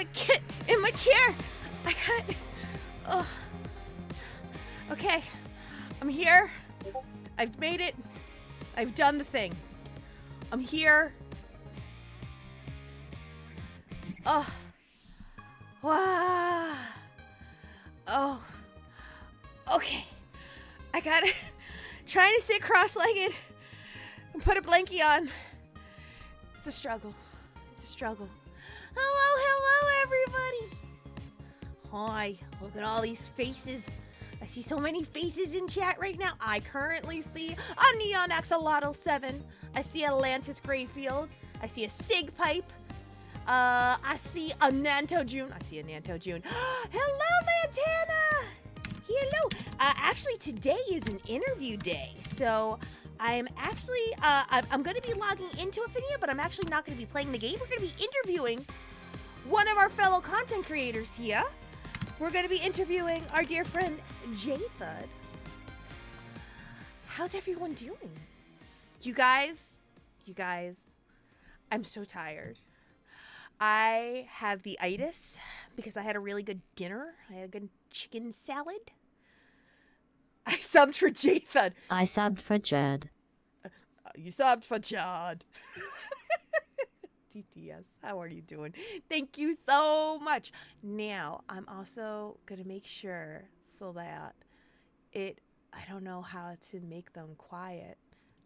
gotta get in my chair. I got. Oh. Okay. I'm here. I've made it. I've done the thing. I'm here. Oh. Wow. Oh. Okay. I gotta. Trying to sit cross-legged and put a blankie on. It's a struggle. It's a struggle. Hello, everybody. Hi. Look at all these faces. I see so many faces in chat right now. I currently see a Neon Axolotl 7. I see Atlantis Grayfield. I see a Sig Pipe. I see a Nanto June. Hello, Lantana. Hello. Actually, today is an interview day. So I'm actually, I'm going to be logging into Ephinea, but I'm actually not going to be playing the game. We're going to be interviewing one of our fellow content creators here. We're going to be interviewing our dear friend, Jthud. How's everyone doing? You guys, I'm so tired. I have the itis because I had a really good dinner. I had a good chicken salad. I subbed for Jthud. I subbed for Jthud. You subbed for Jthud. TTS, how are you doing? Thank you so much. Now, I'm also going to make sure so that I don't know how to make them quiet.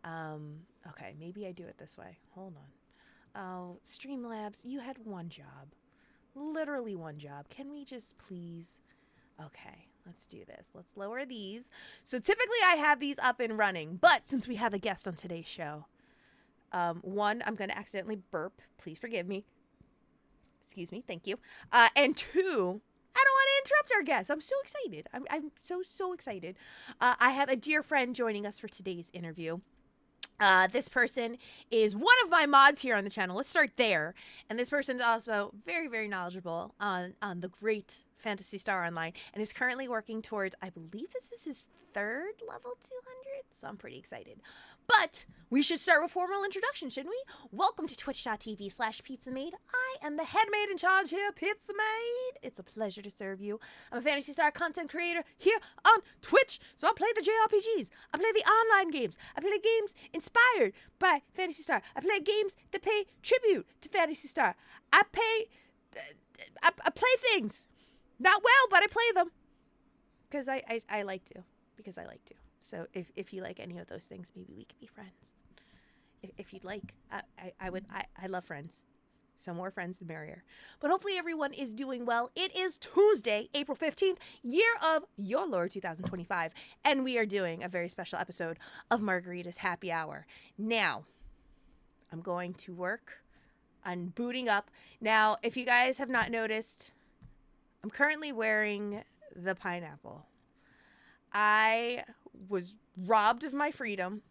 Okay, maybe I do it this way. Hold on. Oh, Streamlabs, you had one job. Literally one job. Can we just please? Okay, let's do this. Let's lower these. So typically I have these up and running, but since we have a guest on today's show, one, I'm going to accidentally burp. Please forgive me. Excuse me. Thank you. And two, I don't want to interrupt our guest. I'm so excited. I'm so excited. I have a dear friend joining us for today's interview. This person is one of my mods here on the channel. Let's start there. And this person is also very, very knowledgeable on the great Phantasy Star Online and is currently working towards, I believe this is his third level 200. So I'm pretty excited. But we should start with formal introduction, shouldn't we? Welcome to twitch.tv/PizzaMaid. I am the head maid in charge here, Pizza Maid. It's a pleasure to serve you. I'm a Phantasy Star content creator here on Twitch. So I play the JRPGs. I play the online games. I play games inspired by Phantasy Star. I play games that pay tribute to Phantasy Star. I play things. Not well, but I play them. Because I like to. Because I like to. So if you like any of those things, maybe we could be friends. If you'd like, I love friends. So more friends, the merrier. But hopefully everyone is doing well. It is Tuesday, April 15th, year of your Lord 2025. And we are doing a very special episode of Margarita's Happy Hour. Now, I'm going to work on booting up. Now, if you guys have not noticed, I'm currently wearing the pineapple. I was robbed of my freedom,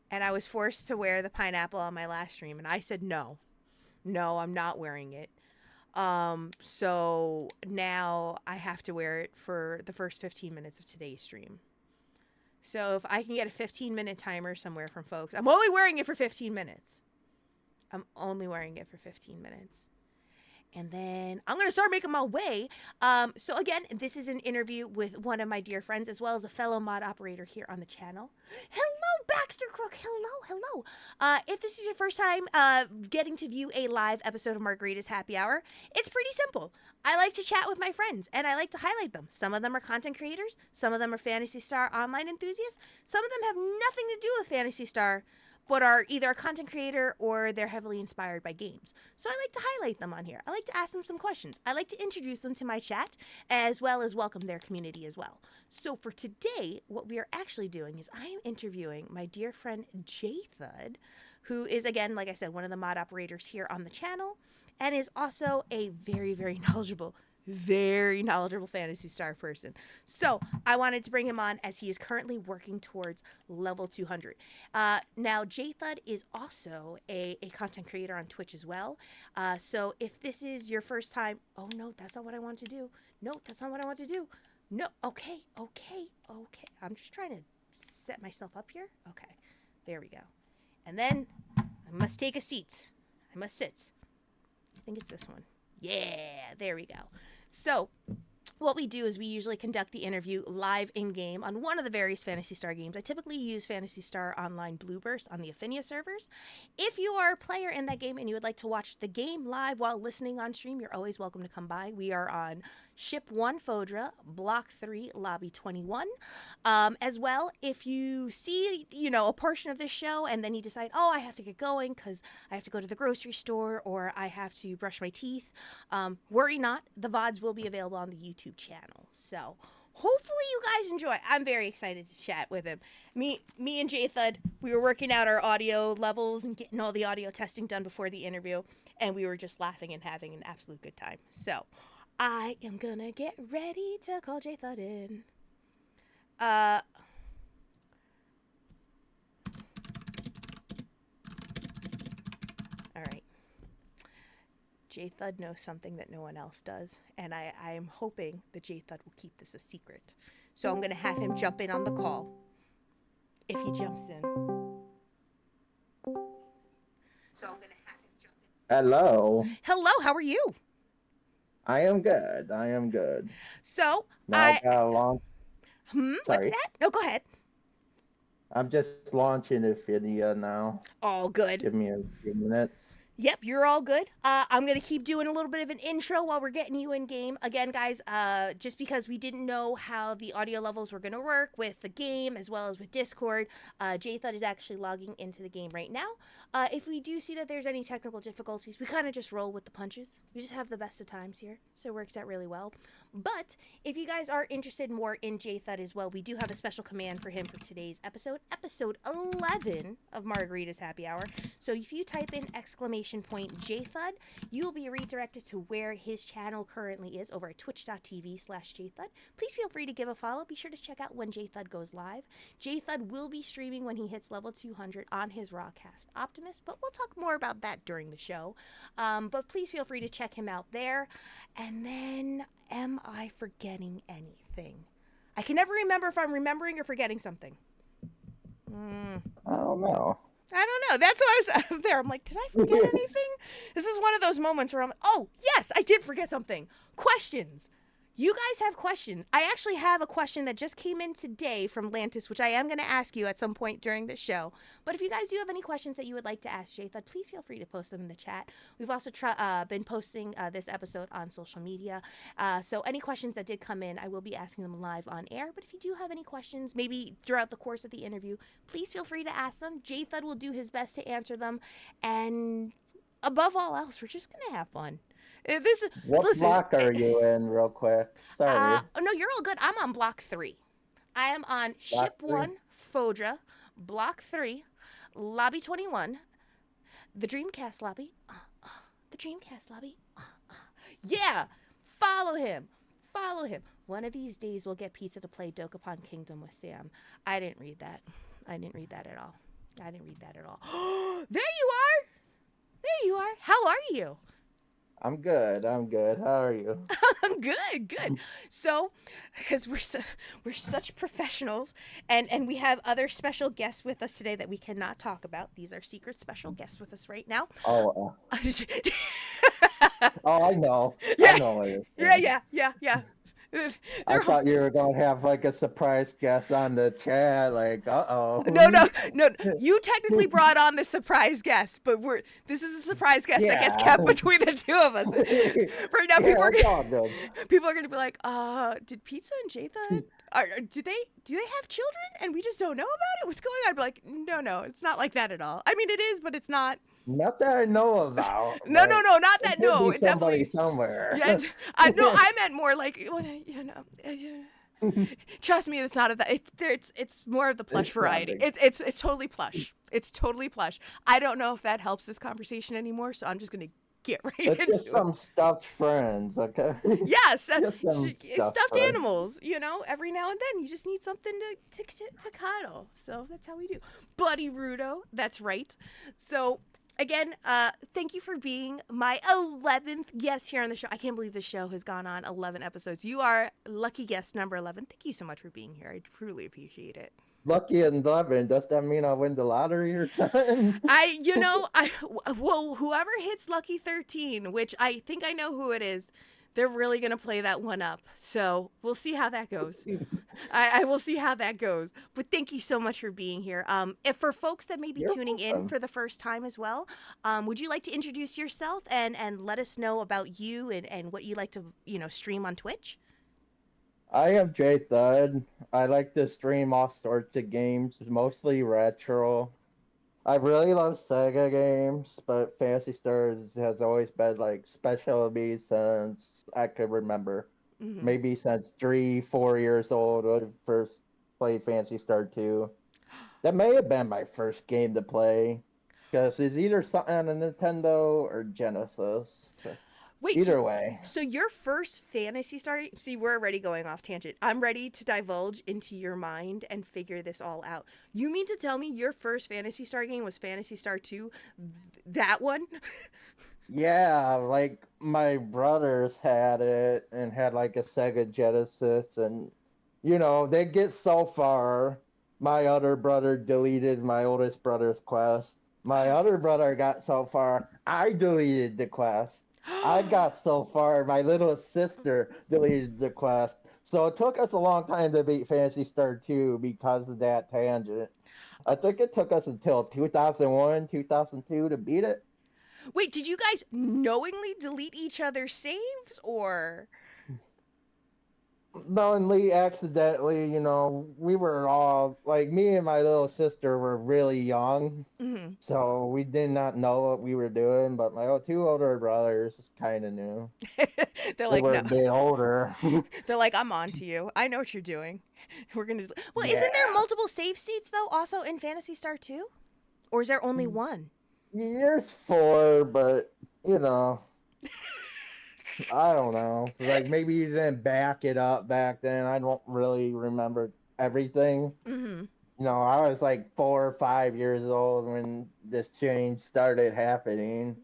and I was forced to wear the pineapple on my last stream, and I said no, I'm not wearing it. So now I have to wear it for the first 15 minutes of today's stream. So if I can get a 15-minute timer somewhere from folks, I'm only wearing it for 15 minutes. And then I'm going to start making my way. So again, this is an interview with one of my dear friends, as well as a fellow mod operator here on the channel. Hello, Baxter Crook. Hello. If this is your first time getting to view a live episode of Margarita's Happy Hour, it's pretty simple. I like to chat with my friends, and I like to highlight them. Some of them are content creators. Some of them are Phantasy Star Online enthusiasts. Some of them have nothing to do with Phantasy Star, but are either a content creator or they're heavily inspired by games. So I like to highlight them on here. I like to ask them some questions. I like to introduce them to my chat, as well as welcome their community as well. So for today, what we are actually doing is I am interviewing my dear friend Jthud, who is, again, like I said, one of the mod operators here on the channel, and is also a very, very knowledgeable Phantasy Star person. So I wanted to bring him on as he is currently working towards level 200. Now, Jthud is also a content creator on Twitch as well. So if this is your first time, oh no, that's not what I want to do. No, that's not what I want to do. No, okay. I'm just trying to set myself up here. Okay, there we go. And then I must take a seat. I must sit. I think it's this one. Yeah, there we go. So what we do is we usually conduct the interview live in-game on one of the various Phantasy Star games. I typically use Phantasy Star Online Blue Burst on the Ephinea servers. If you are a player in that game and you would like to watch the game live while listening on stream, you're always welcome to come by. We are on Ship 1 Fodra, Block 3, Lobby 21. As well, if you see, a portion of this show and then you decide, oh, I have to get going because I have to go to the grocery store or I have to brush my teeth, worry not. The VODs will be available on the YouTube channel. So hopefully you guys enjoy. I'm very excited to chat with him. Me and Jthud, we were working out our audio levels and getting all the audio testing done before the interview, and we were just laughing and having an absolute good time. So I am gonna get ready to call Jthud in. All right. Jthud knows something that no one else does, and I am hoping that Jthud will keep this a secret. So I'm going to have him jump in on the call. If he jumps in. Hello. Hello, how are you? I am good. So, Now I got a launch. Sorry. What's that? No, go ahead. I'm just launching Ephinea now. All good. Give me a few minutes. Yep, you're all good. I'm going to keep doing a little bit of an intro while we're getting you in game. Again, guys, just because we didn't know how the audio levels were going to work with the game as well as with Discord, Jthud is actually logging into the game right now. If we do see that there's any technical difficulties, we kind of just roll with the punches. We just have the best of times here, so it works out really well. But if you guys are interested more in Jthud as well, we do have a special command for him for today's episode 11 of Margarita's Happy Hour. So if you type in !Jthud, you will be redirected to where his channel currently is over at twitch.tv/Jthud. Please feel free to give a follow. Be sure to check out when Jthud goes live. Jthud will be streaming when he hits level 200 on his Rawcast Optimus, but we'll talk more about that during the show. But please feel free to check him out there. And then, am I forgetting anything? I can never remember if I'm remembering or forgetting something. I don't know. That's why I was up there. I'm like, did I forget anything? This is one of those moments where I'm like, oh, yes, I did forget something. Questions. You guys have questions. I actually have a question that just came in today from Lantis, which I am going to ask you at some point during the show. But if you guys do have any questions that you would like to ask Jthud, please feel free to post them in the chat. We've also been posting this episode on social media. So any questions that did come in, I will be asking them live on air. But if you do have any questions, maybe throughout the course of the interview, please feel free to ask them. Jthud will do his best to answer them. And above all else, we're just going to have fun. What block are you in, real quick? Sorry. No, you're all good. I'm on block 3. I am on Ship 1, Fodra, block 3, lobby 21, the Dreamcast lobby. The Dreamcast lobby. Yeah! Follow him. One of these days we'll get pizza to play Dokapon Kingdom with Sam. I didn't read that at all. There you are. How are you? I'm good. How are you? Good. So, because we're such professionals, and we have other special guests with us today that we cannot talk about. These are secret special guests with us right now. Oh, I know. Yeah. I know what you're saying. Yeah. I thought you were going to have like a surprise guest on the chat, like, uh-oh. No. You technically brought on the surprise guest, but this is a surprise guest that gets kept between the two of us. Right now, people are going to be like, did Pizza and Jthud, do they have children and we just don't know about it? What's going on? I'd be like, no, it's not like that at all. I mean, it is, but it's not. Not that I know about. No, not that. No, it's definitely somewhere. Yeah, I meant more like, Trust me, it's not of that. It's more of the plush variety. It's totally plush. It's totally plush. I don't know if that helps this conversation anymore, so I'm just gonna get right into it. It's just some stuffed friends, okay? Yes, stuffed animals. Every now and then you just need something to cuddle. So that's how we do. Buddy Rudo, that's right. So. Again, thank you for being my 11th guest here on the show. I can't believe the show has gone on 11 episodes. You are lucky guest number 11. Thank you so much for being here. I truly appreciate it. lucky 11. Does that mean I'll win the lottery or something? Well, whoever hits Lucky 13, which I think I know who it is, they're really going to play that one up. So we'll see how that goes. I will see how that goes. But thank you so much for being here. If for folks that may be You're tuning in welcome. for the first time as well, would you like to introduce yourself and let us know about you and what you like to stream on Twitch? I am Jthud. I like to stream all sorts of games, mostly retro. I really love Sega games, but Fantasy Stars has always been like special to me since I could remember. Hmm. Maybe since 3, 4 years old when I first played Fantasy Star 2. That may have been my first game to play, because it's either something on a Nintendo or Genesis. Wait, so Either way. so your first Fantasy Star? See, we're already going off tangent. I'm ready to divulge into your mind and figure this all out. You mean to tell me your first Fantasy Star game was Fantasy Star 2? That one? Yeah, like my brothers had it and had like a Sega Genesis, and they get so far. My other brother deleted my oldest brother's quest. My other brother got so far, I deleted the quest. I got so far, my little sister deleted the quest. So it took us a long time to beat Fantasy Star 2 because of that tangent. I think it took us until 2001, 2002 to beat it. Wait, did you guys knowingly delete each other's saves or? Knowingly, accidentally, we were all like me and my little sister were really young, Mhm. so we did not know what we were doing. But my two older brothers kind of knew. They're They like, were no. a bit older. They're like, I'm on to you. I know what you're doing. We're gonna. Well, isn't there Yeah, multiple save states though? Also in Fantasy Star 2, or is there only one? years 4, but you know, I don't know. Like maybe you didn't back it up back then. I don't really remember everything. Mm-hmm. I was like 4 or 5 years old when this change started happening.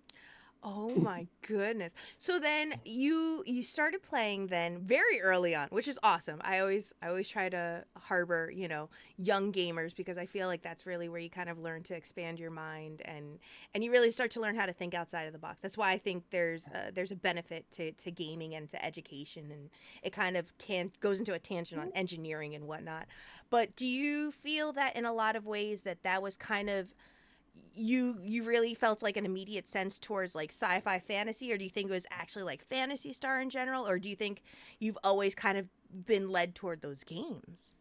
Oh my goodness. So then you started playing then very early on, which is awesome. I always try to harbor, young gamers because I feel like that's really where you kind of learn to expand your mind and you really start to learn how to think outside of the box. That's why I think there's a benefit to gaming and to education, and it kind of goes into a tangent on engineering and whatnot. But do you feel that in a lot of ways that was kind of you really felt like an immediate sense towards like sci-fi fantasy, or do you think it was actually like Fantasy Star in general, or do you think you've always kind of been led toward those games?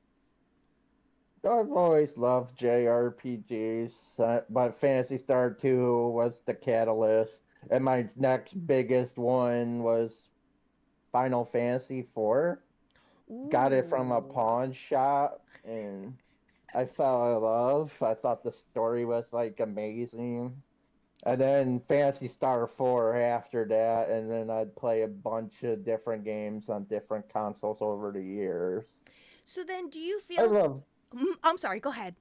I've always loved JRPGs, but Phantasy Star 2 was the catalyst. And my next biggest one was Final Fantasy 4. Got it from a Ooh. pawn shop, and I fell in love. I thought the story was like amazing. And then Phantasy Star 4 after that, and then I'd play a bunch of different games on different consoles over the years. So then do you I feel love I'm sorry, go ahead.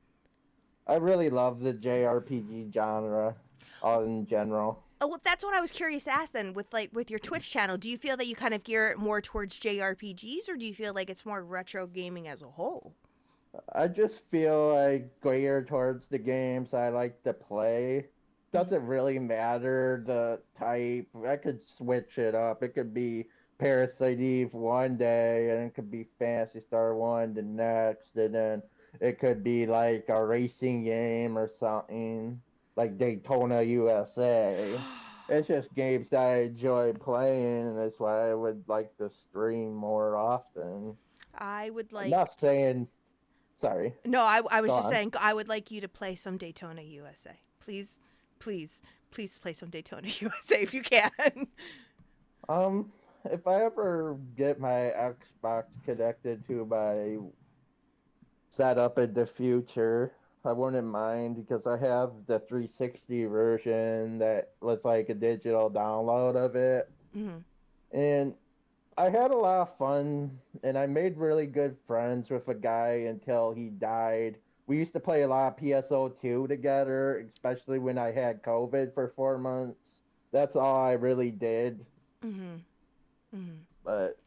I really love the JRPG genre, in general. Oh, well, that's what I was curious to ask then with your Twitch channel. Do you feel that you kind of gear it more towards JRPGs, or do you feel like it's more retro gaming as a whole? I just feel like geared towards the games I like to play. Mhm. Doesn't really matter the type. I could switch it up. It could be Parasite Eve one day, and it could be Fantasy Star 1 the next, and then it could be like a racing game or something, like Daytona USA. It's just games that I enjoy playing, and that's why I would like to stream more often. I would I'm like not saying sorry. No, I Go was just on. saying I would like you to play some Daytona USA. Please, please, please play some Daytona USA if you can. Um, if I ever get my Xbox connected to my setup in the future, I wouldn't mind because I have the 360 version that was like a digital download of it. Hmm. And I had a lot of fun and I made really good friends with a guy until he died. We used to play a lot of PSO2 together, especially when I had COVID for 4 months. That's all I really did. Hmm. Hmm. But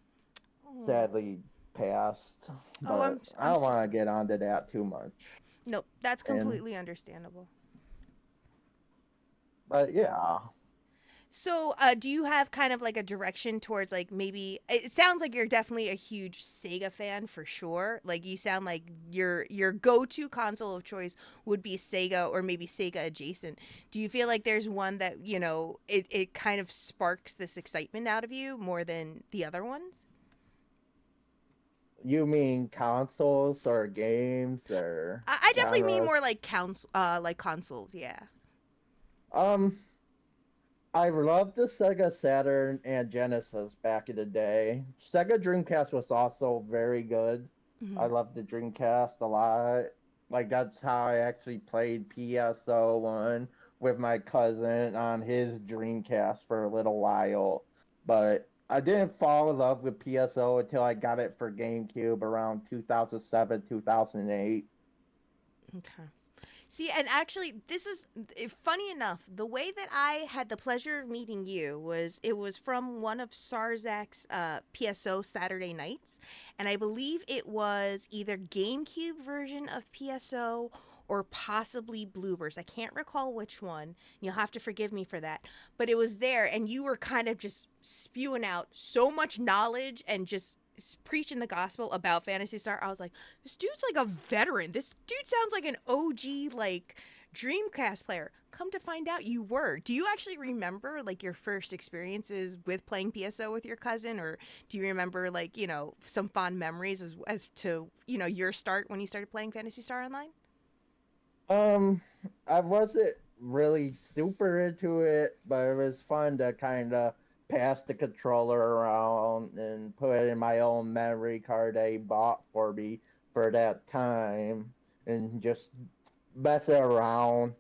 Oh. sadly. past, Oh, but I I'm don't so want to sorry. get onto that too much. Nope, that's And completely understandable. but yeah, So, do you have kind of like a direction towards like maybe? It sounds like you're definitely a huge Sega fan for sure. Like you sound like your go to console of choice would be Sega or maybe Sega adjacent. Do you feel like there's one that it kind of sparks this excitement out of you more than the other ones? you mean consoles or games or I definitely mean genres? more like consoles. Yeah. Um, I loved the Sega Saturn and Genesis back in the day. Sega Dreamcast was also very good. Hmm. I loved the Dreamcast a lot. Like that's how I actually played PSO one with my cousin on his Dreamcast for a little while. But I didn't fall in love with PSO until I got it for GameCube around 2007, 2008. Okay. See, and actually, this is funny enough. The way that I had the pleasure of meeting you was it was from one of Sarzak's PSO Saturday nights, and I believe it was either GameCube version of PSO or possibly Bluebirds. I can't recall which one. You'll have to forgive me for that, but it was there, and you were kind of just spewing out so much knowledge and just preaching the gospel about Fantasy Star. I was like, this dude's like a veteran. This dude sounds like an OG like Dreamcast player. Come to find out you were. Do you actually remember like your first experiences with playing PSO with your cousin, or do you remember like, some fond memories as to, your start when you started playing Fantasy Star Online? Um, I wasn't really super into it, but it was fun to kind of pass the controller around and put it in my own memory card they bought for me for that time and just mess it around.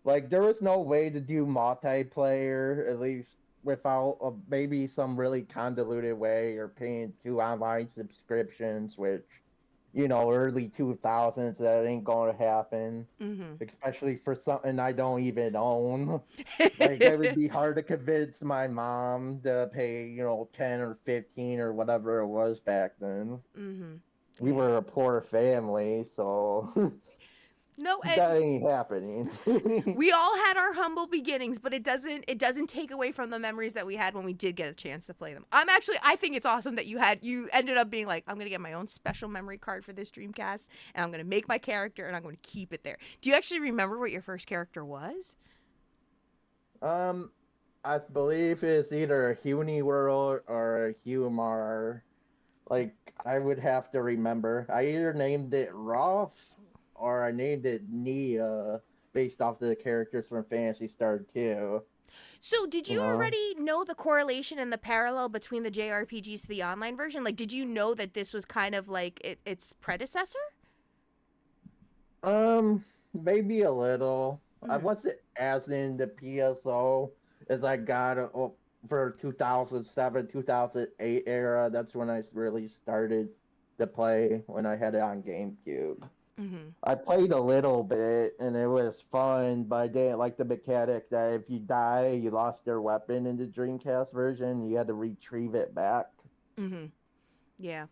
Like there was no way to do multiplayer, at least without maybe some really convoluted way or paying 2 online subscriptions, which early 2000s, that ain't going to happen, Mm-hmm. especially for something I don't even own. Like, it would be hard to convince my mom to pay, 10 or 15 or whatever it was back then. Mm-hmm. We Yeah. were a poor family, so No, that ain't happening. we all had our humble beginnings, but it doesn't take away from the memories that we had when we did get a chance to play them. I think it's awesome that you ended up being like, I'm gonna get my own special memory card for this Dreamcast, and I'm gonna make my character, and I'm gonna keep it there. Do you actually remember what your first character was? um, I believe it's either a Huni World or a Humar. Like, I would have to remember. I either named it Rolf or I named it Nia based off the characters from Fantasy Star 2. So, did You you know? already know the correlation and the parallel between the JRPGs to the online version? Like, did you know that this was kind of like its predecessor? Maybe a little. I Mm-hmm. wasn't as into PSO as I got for 2007, 2008 era. That's when I really started to play when I had it on GameCube. Mm-hmm. I played a little bit and it was fun, but I didn't like the mechanic that if you die, you lost your weapon in the Dreamcast version. You had to retrieve it back. Mm-hmm. Yeah.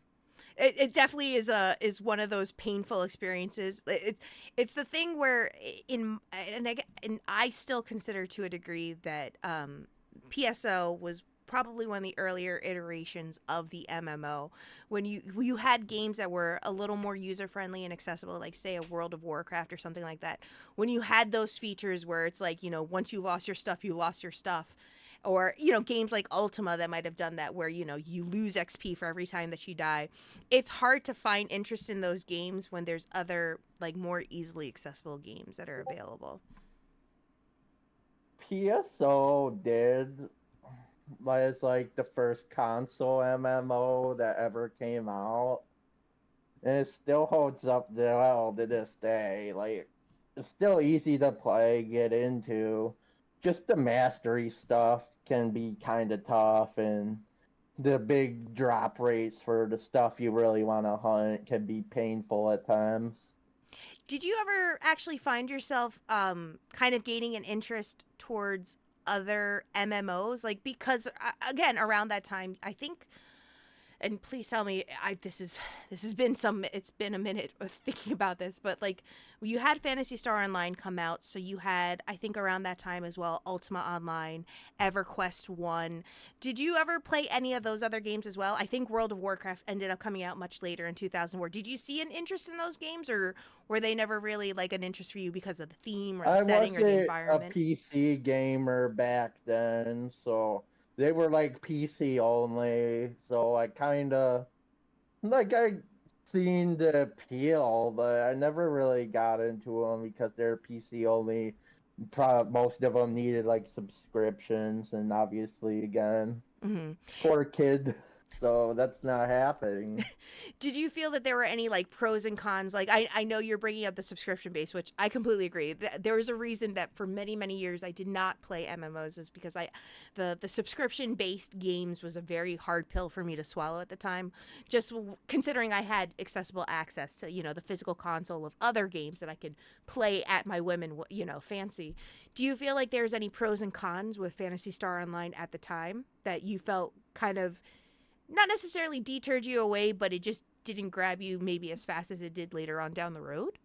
It definitely is one of those painful experiences. It's the thing where and I still consider to a degree that PSO was probably one of the earlier iterations of the MMO when you had games that were a little more user friendly and accessible, like say a World of Warcraft or something like that. When you had those features where it's like, once you lost your stuff, you lost your stuff, or games like Ultima that might have done that where you lose XP for every time that you die. It's hard to find interest in those games when there's other like more easily accessible games that are available. PSO did, like, it's like the first console MMO that ever came out, and it still holds up well to this day. Like, it's still easy to play, get into. Just the mastery stuff can be kind of tough, and the big drop rates for the stuff you really want to hunt can be painful at times. Did you ever actually find yourself kind of gaining an interest towards other MMOs? Like, because again, around that time, I think and please tell me, this has been some, it's been a minute of thinking about this, but like you had Phantasy Star Online come out, so you had, I think around that time as well, Ultima Online, EverQuest 1. Did you ever play any of those other games as well? I think World of Warcraft ended up coming out much later in 2004. Did you see an interest in those games, or were they never really like an interest for you because of the theme or the I setting or the wasn't a environment? PC gamer back then, so they were like PC only. So I kind of I seen the appeal, but I never really got into them because they're PC only. Most of them needed like subscriptions, and obviously, again, Mm-hmm. poor kid. So that's not happening. Did you feel that there were any like pros and cons? Like I know you're bringing up the subscription base, which I completely agree. There was a reason that for many years I did not play MMOs, is because the subscription based games was a very hard pill for me to swallow at the time. Just considering I had accessible access to the physical console of other games that I could play at my women fancy. Do you feel like there's any pros and cons with Fantasy Star Online at the time that you felt kind of not necessarily deterred you away, but it just didn't grab you maybe as fast as it did later on down the road?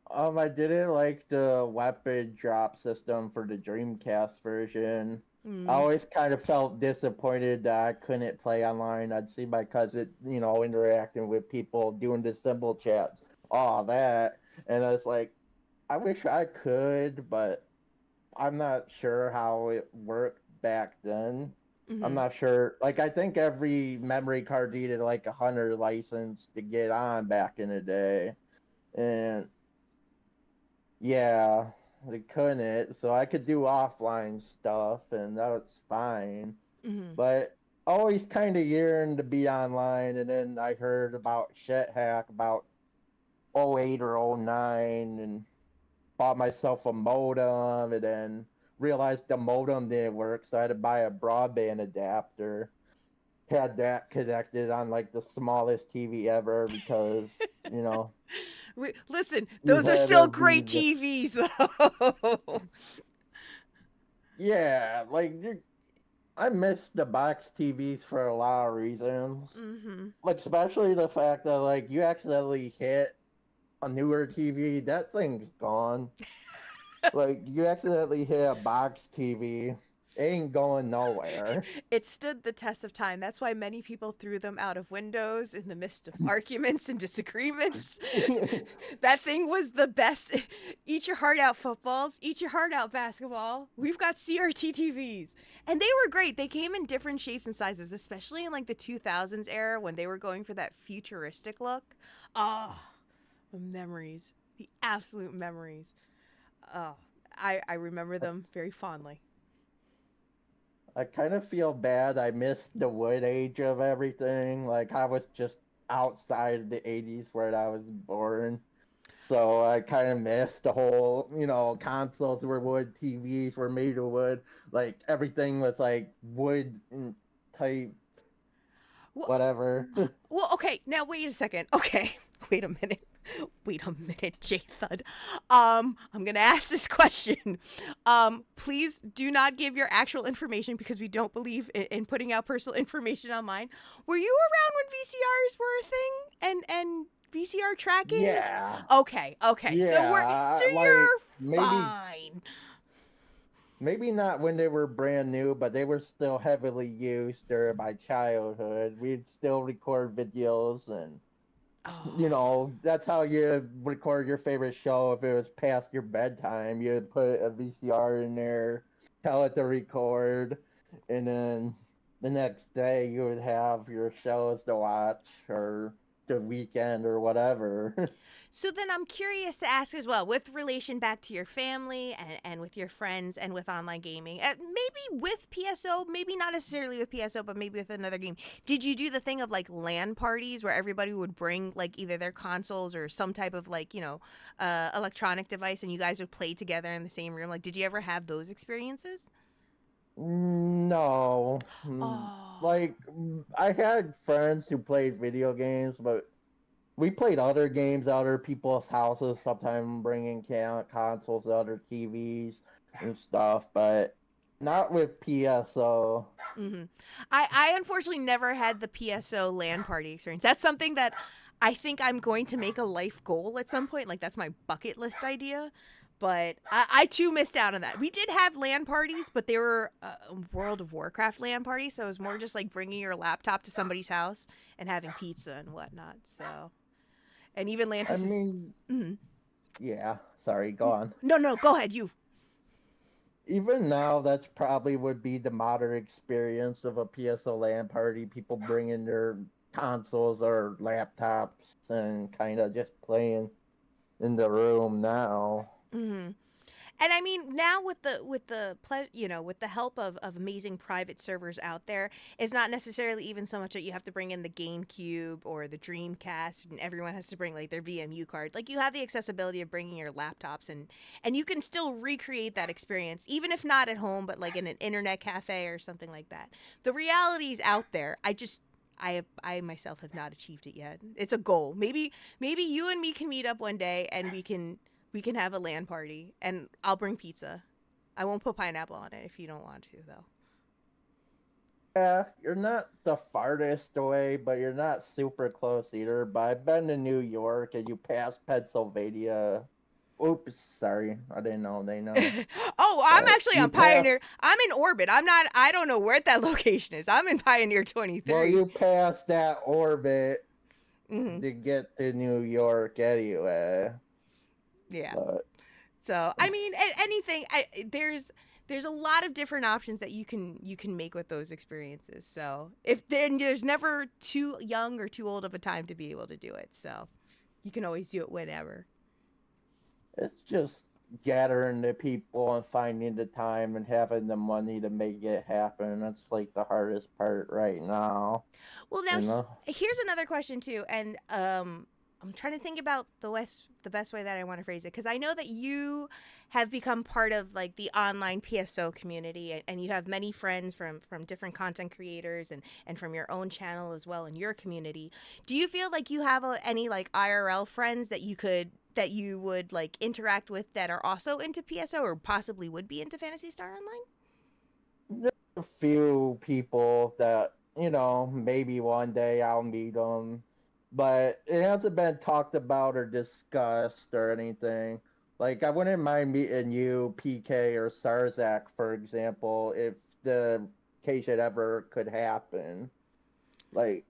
I didn't like the weapon drop system for the Dreamcast version. I Mm. always kind of felt disappointed that I couldn't play online. I'd see my cousin, interacting with people, doing the symbol chats, all that. And I was like, I wish I could, but I'm not sure how it worked back then. I'm Mm-hmm. not sure. Like, I think every memory card needed like a hunter license to get on back in the day. And yeah, I couldn't. So I could do offline stuff, and that was fine. Mm-hmm. But I always kind of yearned to be online, and then I heard about shit hack about '08 or '09, and bought myself a modem, and then realized the modem didn't work, so I had to buy a broadband adapter. Had that connected on like the smallest TV ever because, you know, Listen, you those are had still to be great the TVs, though. yeah, like I miss the box TVs for a lot of reasons. Mm-hmm. Like especially the fact that like you accidentally hit a newer TV, that thing's gone. Like you accidentally hit a box TV, it ain't going nowhere. It stood the test of time. That's why many people threw them out of windows in the midst of arguments and disagreements. That thing was the best. Eat your heart out footballs, eat your heart out basketball. We've got CRT TVs. And they were great. They came in different shapes and sizes, especially in like the 2000s era when they were going for that futuristic look. Oh, the memories. The absolute memories. Oh, I remember them very fondly. I kind of feel bad. I missed the wood age of everything. Like I was just outside the '80s where I was born. So I kind of missed the whole, consoles were wood, TVs were made of wood. Like everything was like wood and type, Well, whatever. well, okay. Now wait a second. Okay, wait a minute. Wait a minute, Jthud. I'm gonna ask this question. Please do not give your actual information because we don't believe in putting out personal information online. Were you around when VCRs were a thing and VCR tracking? Yeah. Okay, okay. So Yeah. Like you're maybe fine. maybe not when they were brand new, but they were still heavily used during my childhood. We'd still record videos, and Oh. that's how you record your favorite show. If it was past your bedtime, you'd put a VCR in there, tell it to record, and then the next day you would have your shows to watch, or the weekend or whatever. So then I'm curious to ask as well, with relation back to your family and with your friends and with online gaming, maybe with PSO, maybe not necessarily with PSO, but maybe with another game. Did you do the thing of like LAN parties where everybody would bring like either their consoles or some type of like, electronic device and you guys would play together in the same room? Like, did you ever have those experiences? No. Oh. Like, I had friends who played video games, but we played other games at other people's houses, sometimes bringing consoles to other TVs and stuff, but not with PSO. Mm-hmm. I unfortunately never had the PSO LAN party experience. That's something that I think I'm going to make a life goal at some point. Like that's my bucket list idea. But I too missed out on that. We did have LAN parties, but they were World of Warcraft LAN parties, so it was more just like bringing your laptop to somebody's house and having pizza and whatnot. So, and even I Lantis is. mean, Mm, yeah, sorry, go on. no, go ahead, you. Even now, that's probably would be the modern experience of a PSO LAN party. People bringing their consoles or laptops and kind of just playing in the room now. Mm-hmm. And I mean, now with the help of amazing private servers out there, it's not necessarily even so much that you have to bring in the GameCube or the Dreamcast, and everyone has to bring like their VMU card. Like you have the accessibility of bringing your laptops, and you can still recreate that experience, even if not at home, but like in an internet cafe or something like that. The reality is out there. I myself have not achieved it yet. It's a goal. Maybe you and me can meet up one day and we can have a LAN party, and I'll bring pizza. I won't put pineapple on it if you don't want to, though. Yeah, you're not the farthest away, but you're not super close either. But I've been to New York and you pass Pennsylvania. Oops, sorry. I didn't know they know. Oh, I'm But actually you on pass, Pioneer. I'm in orbit. I'm not. I don't know where that location is. I'm in Pioneer well, 23. you pass that orbit Mm-hmm. to get to New York anyway. Yeah. But So I mean, anything. There's a lot of different options that you can make with those experiences. So if then there's never too young or too old of a time to be able to do it. So you can always do it whenever. it's just gathering the people and finding the time and having the money to make it happen. That's like the hardest part right now, Well, now you know? here's another question too, and I'm trying to think about the best way that I want to phrase it, because I know that you have become part of like the online PSO community, and you have many friends from different content creators and from your own channel as well in your community. Do you feel like you have any like IRL friends that you would like interact with that are also into PSO or possibly would be into Fantasy Star Online? There's a few people that, maybe one day I'll meet them, but it hasn't been talked about or discussed or anything. Like, I wouldn't mind meeting you, PK, or Sarzak, for example, if the case it ever could happen. Like,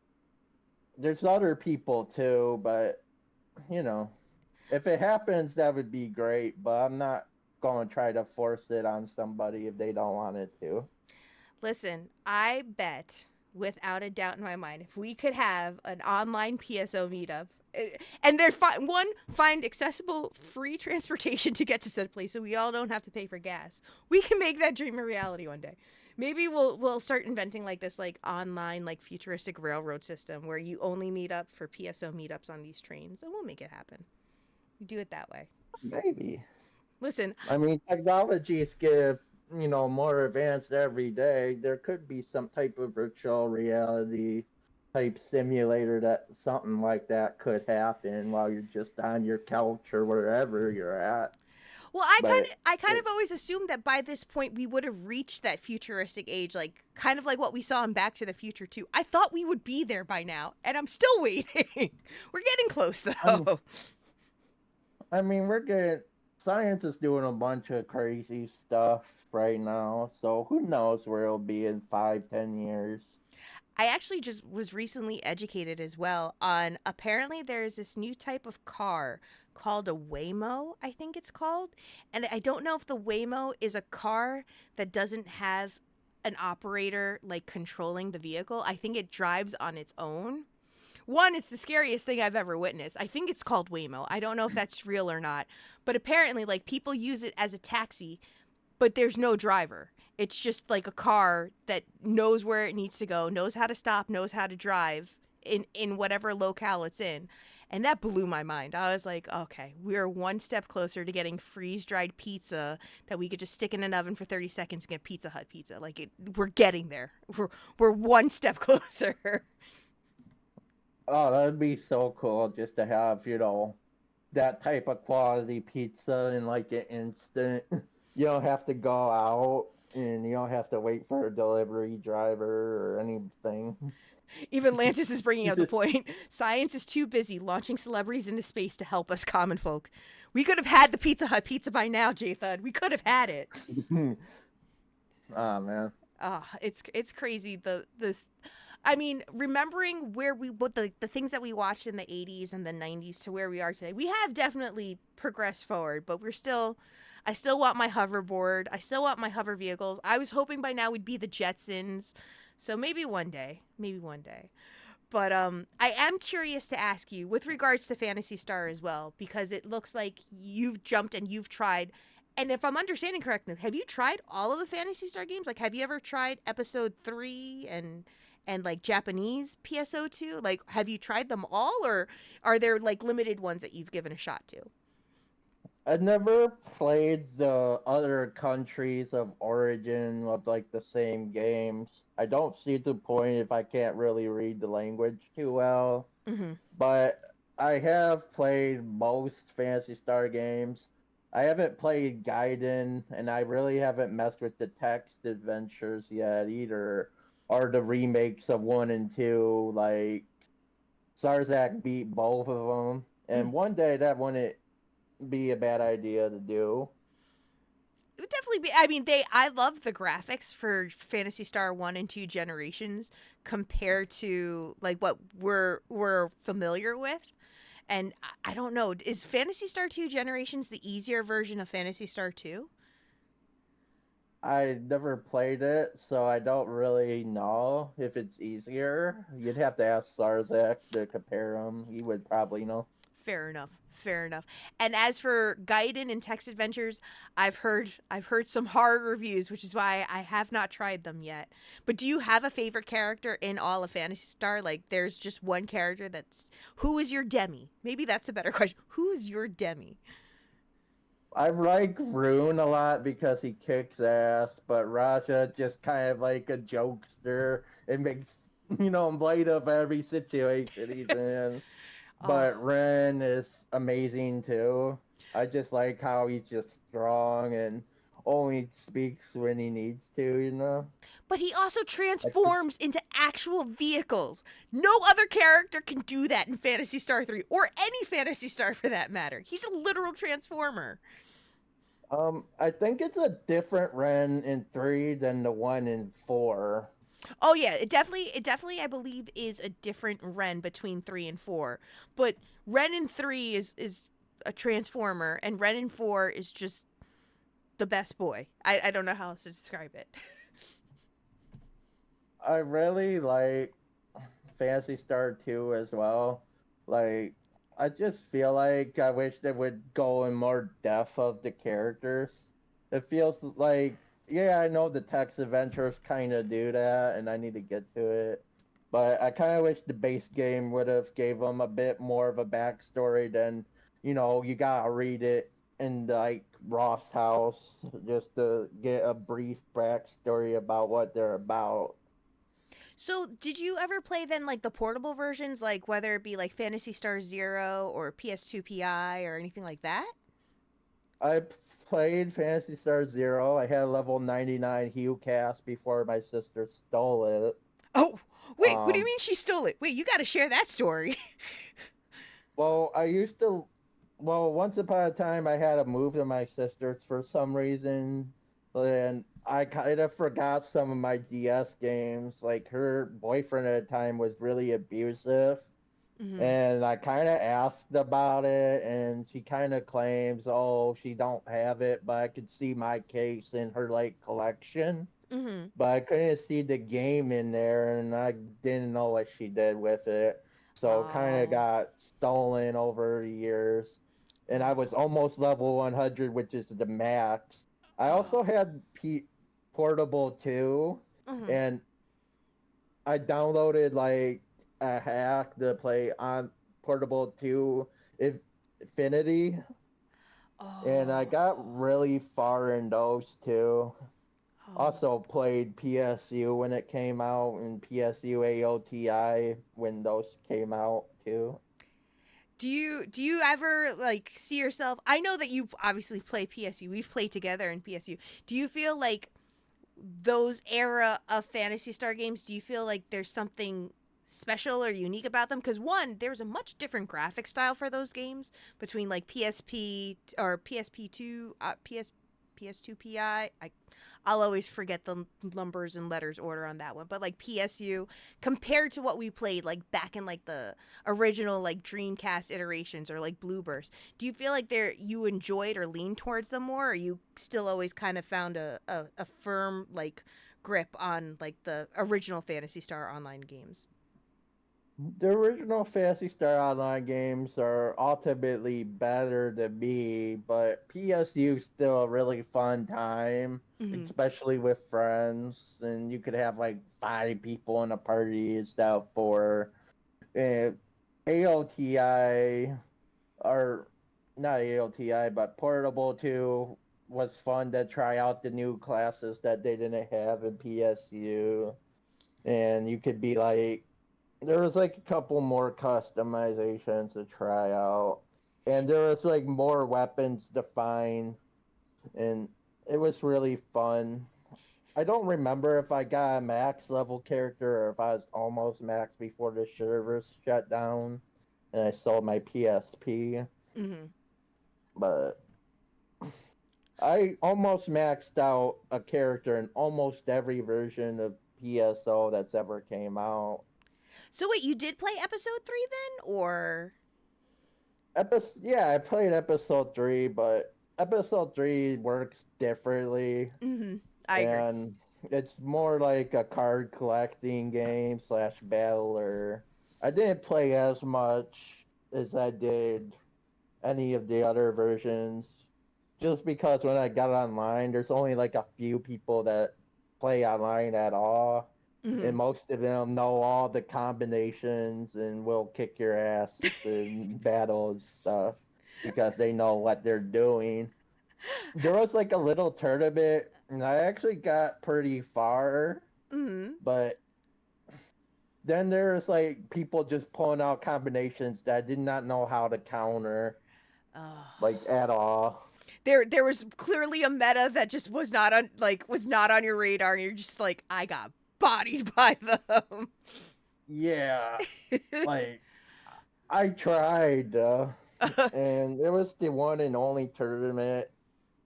there's other people too, but, you know, if it happens, that would be great, but I'm not going to try to force it on somebody if they don't want it to. Listen, I bet without a doubt in my mind, if we could have an online PSO meetup, and find accessible free transportation to get to said place, so we all don't have to pay for gas. We can make that dream a reality one day. Maybe we'll start inventing like this like online like futuristic railroad system where you only meet up for PSO meetups on these trains, and we'll make it happen. We do it that way. Maybe. Listen, I mean, technologies get, more advanced every day. There could be some type of virtual reality type simulator that something like that could happen while you're just on your couch or wherever you're at. well, I kind But of I kind of always assumed that by this point we would have reached that futuristic age, like kind of like what we saw in Back to the Future 2. I thought we would be there by now, and I'm still waiting. We're getting close I'm, though. I mean, we're getting science is doing a bunch of crazy stuff right now. So who knows where it'll be in 5, 10 years? I actually just was recently educated as well on apparently there's this new type of car called a Waymo, I think it's called. And I don't know if the Waymo is a car that doesn't have an operator like controlling the vehicle. I think it drives on its own. One, it's the scariest thing I've ever witnessed. I think it's called Waymo. I don't know if that's real or not. But apparently, like, people use it as a taxi, but there's no driver. It's just like a car that knows where it needs to go, knows how to stop, knows how to drive in whatever locale it's in. And that blew my mind. I was like, okay, we're one step closer to getting freeze dried pizza that we could just stick in an oven for 30 seconds and get Pizza Hut pizza. We're getting there. We're one step closer. Oh, that'd be so cool just to have, that type of quality pizza in like an instant. You don't have to go out. and you don't have to wait for a delivery driver or anything. Even Lantis is bringing You out the just point. Science is too busy launching celebrities into space to help us common folk. We could have had the Pizza Hut pizza by now, Jthud. We could have had it. ah man. It's crazy. I mean, remembering where we what the things that we watched in the 80s and the 90s to where we are today. We have definitely progressed forward, but we're still I still want my hoverboard. I still want my hover vehicles. I was hoping by now we'd be the Jetsons. So maybe one day. Maybe one day. But I am curious to ask you with regards to Fantasy Star as well, because it looks like you've jumped and you've tried. And if I'm understanding correctly, have you tried all of the Fantasy Star games? Like, have you ever tried Episode 3 and like Japanese PSO2? Like, have you tried them all, or are there like limited ones that you've given a shot to? I never played the other countries of origin of like the same games. I don't see the point if I can't really read the language too well. Mm-hmm. But I have played most Fantasy Star games. I haven't played Gaiden, and I really haven't messed with the text adventures yet either, or the remakes of one and two. Like Sarzak beat both of them, and one day that wouldn't be a bad idea to do. It would definitely be. I mean, I love the graphics for Fantasy Star 1 and 2 generations compared to like what we're familiar with. And I don't know, is Fantasy Star 2 Generations the easier version of Fantasy Star 2? I never played it, so I don't really know if it's easier. You'd have to ask Sarzak to compare them. He would probably know. Fair enough. Fair enough. And as for Gaiden and Text Adventures, I've heard some hard reviews, which is why I have not tried them yet. But do you have a favorite character in all of Fantasy Star? Like there's just one character that's who is your Demi? Maybe that's a better question. Who is your Demi? I like Rune a lot because he kicks ass, but Raja just kind of like a jokester. It makes light of every situation he's in. Oh, But Ren is amazing too. I just like how he's just strong and only speaks when he needs to. but he also Like, transforms into actual vehicles. No other character can do that in Fantasy Star 3 or any Fantasy Star for that matter. He's a literal transformer. I think it's a different Ren in 3 than the one in 4. Oh yeah, it definitely I believe is a different Ren between 3 and 4. But Ren in 3 is a transformer and Ren in 4 is just the best boy. I don't know how else to describe it. I really like Phantasy Star 2 as well. Like, I just feel like I wish they would go in more depth of the characters. It feels like, yeah, I know the text adventures kind of do that, and I need to get to it. But I kind of wish the base game would have gave them a bit more of a backstory than, you gotta read it in like Ross house just to get a brief backstory about what they're about. So, did you ever play then like the portable versions, like whether it be like Fantasy Star Zero or PS2 PI or anything like that? I played Phantasy Star Zero. I had a level 99 Hue cast before my sister stole it. Oh, wait, what do you Um, mean she stole it? Wait, you got to share that story. well, I used to. Well, once upon a time, I had to move to my sister's for some reason, and I kind of forgot some of my DS games. Like her boyfriend at the time was really abusive, Mhm. and I kind of asked about it, and she kind of claims, oh, she don't have it, but I could see my case in her like collection, Mhm. but I couldn't see the game in there, and I didn't know what she did with it, so kind of Oh. got stolen over the years, and I was Oh. almost level 100, which is the max. I also Oh. had Portable too, Mhm. and I downloaded like a hack to play on Portable 2 Infinity, and I Oh. got really far in those too. Oh. Also played PSU when it came out, and PSU AOTI when those came out too. Do you ever like see yourself? I know that you obviously play PSU. We've played together in PSU. Do you feel like those era of Phantasy Star games, do you feel like there's something special or unique about them? Because one, there's a much different graphic style for those games between like PSP or PSP2, PS2 PI. I'll always forget the numbers and letters order on that one, but like PSU compared to what we played like back in like the original like Dreamcast iterations or like Blue Burst. Do you feel like you enjoyed or leaned towards them more, or you still always kind of found a firm like grip on like the original Phantasy Star Online games? The original Phantasy Star Online games are ultimately better to me, but PSU still a really fun time, Mm-hmm. especially with friends, and you could have like 5 people in a party instead of 4. And AOTI, or not AOTI, but Portable 2 was fun to try out the new classes that they didn't have in PSU. And you could be like, there was like a couple more customizations to try out, and there was like more weapons to find, and it was really fun. I don't remember if I got a max level character or if I was almost max before the servers shut down and I sold my PSP, Mm-hmm. but I almost maxed out a character in almost every version of PSO that's ever came out. So wait, you did play episode 3 then, or? Yeah, I played episode 3, but episode 3 works differently, Mm-hmm. I agree. and it's more like a card collecting game slash battler. I didn't play as much as I did any of the other versions, just because when I got online, there's only like a few people that play online at all, Mm-hmm. and most of them know all the combinations and will kick your ass in battle and stuff because they know what they're doing. There was like a little tournament, and I actually got pretty far, Mm-hmm. but then there's like people just pulling out combinations that I did not know how to counter, Oh. like at all. There was clearly a meta that just was not on your radar, and you're just like, I got bodied by them. Yeah, like I tried, and it was the one and only tournament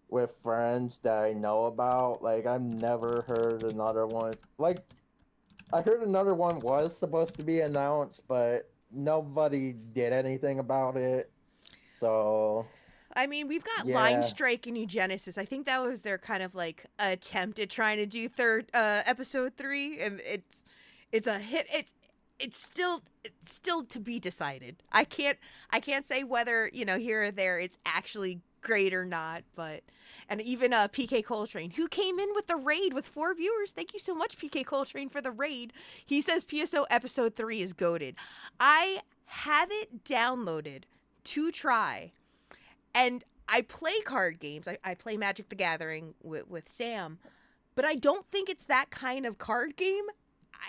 with friends that I know about. Like I've never heard another one. Like I heard another one was supposed to be announced, but nobody did anything about it. So I mean, we've got Line yeah, Strike and Eugenesis. I think that was their kind of like attempt at trying to do third episode 3, and it's a hit. It's still to be decided. I can't say whether here or there it's actually great or not, but and even PK Coltrane, who came in with the raid with 4 viewers. Thank you so much, PK Coltrane, for the raid. He says PSO episode 3 is goated. I have it downloaded to try, and I play card games. I play Magic the Gathering with Sam, but I don't think it's that kind of card game.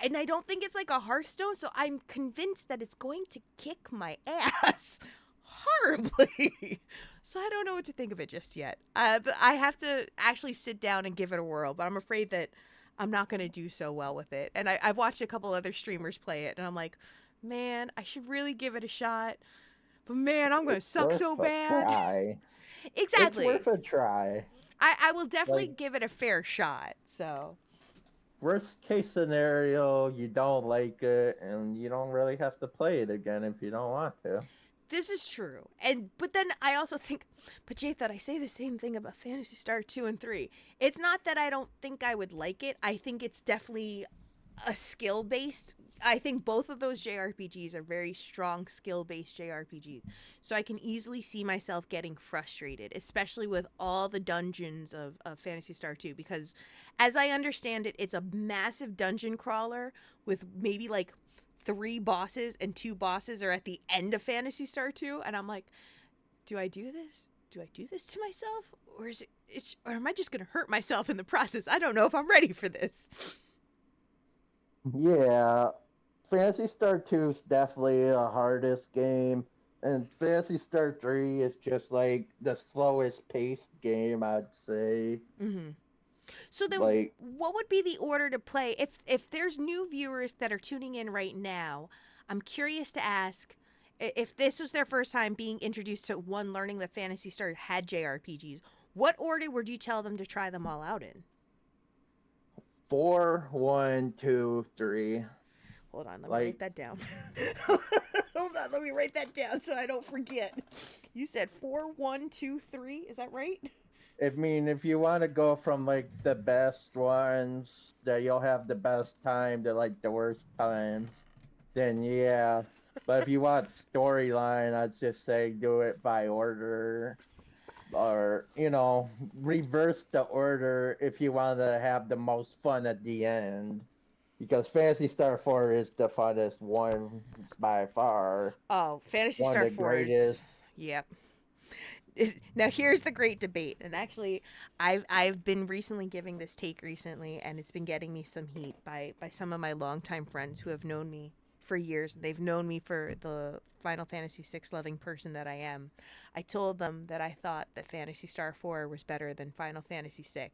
And I don't think it's like a Hearthstone, so I'm convinced that it's going to kick my ass horribly. So I don't know what to think of it just yet. But I have to actually sit down and give it a whirl, but I'm afraid that I'm not going to do so well with it. And I've watched a couple other streamers play it, and I'm like, man, I should really give it a shot. But man, I'm going to it's suck worth so a bad. try. It's Exactly. worth a try. I will definitely Like give it a fair shot. So worst case scenario, you don't like it, and you don't really have to play it again if you don't want to. this is true. And but then I also think, but Jthud, I say the same thing about Phantasy Star 2 and 3. It's not that I don't think I would like it. I think it's definitely a skill based. I think both of those JRPGs are very strong skill based JRPGs. So I can easily see myself getting frustrated, especially with all the dungeons of Phantasy Star 2, because as I understand it, it's a massive dungeon crawler with maybe like 3 bosses, and 2 bosses are at the end of Phantasy Star 2. And I'm like, do I do this? Do I do this to myself? Or or am I just going to hurt myself in the process? I don't know if I'm ready for this. Yeah, Fantasy Star 2 is definitely the hardest game, and Fantasy Star 3 is just like the slowest paced game, I'd say. Mm-hmm. So then, Like, what would be the order to play if there's new viewers that are tuning in right now? I'm curious to ask if this was their first time being introduced to one, learning that Fantasy Star had JRPGs. What order would you tell them to try them all out in? 4, 1, 2, 3. Hold on, let me write Like, that down. Hold on, let me write that down so I don't forget. You said 4, 1, 2, 3. Is that right? I mean, if you want to go from like the best ones that you'll have the best time to like the worst times, then yeah. But if you want storyline, I'd just say do it by order, or reverse the order if you want to have the most fun at the end. Because Fantasy Star 4 is the funnest one by far, Oh, Fantasy one of Star the 4's. greatest. Yep. Now here's the great debate, and actually I've been recently giving this take recently, and it's been getting me some heat by some of my longtime friends who have known me for years. They've known me for the Final Fantasy VI loving person that I am. I told them that I thought that Fantasy Star 4 was better than Final Fantasy VI,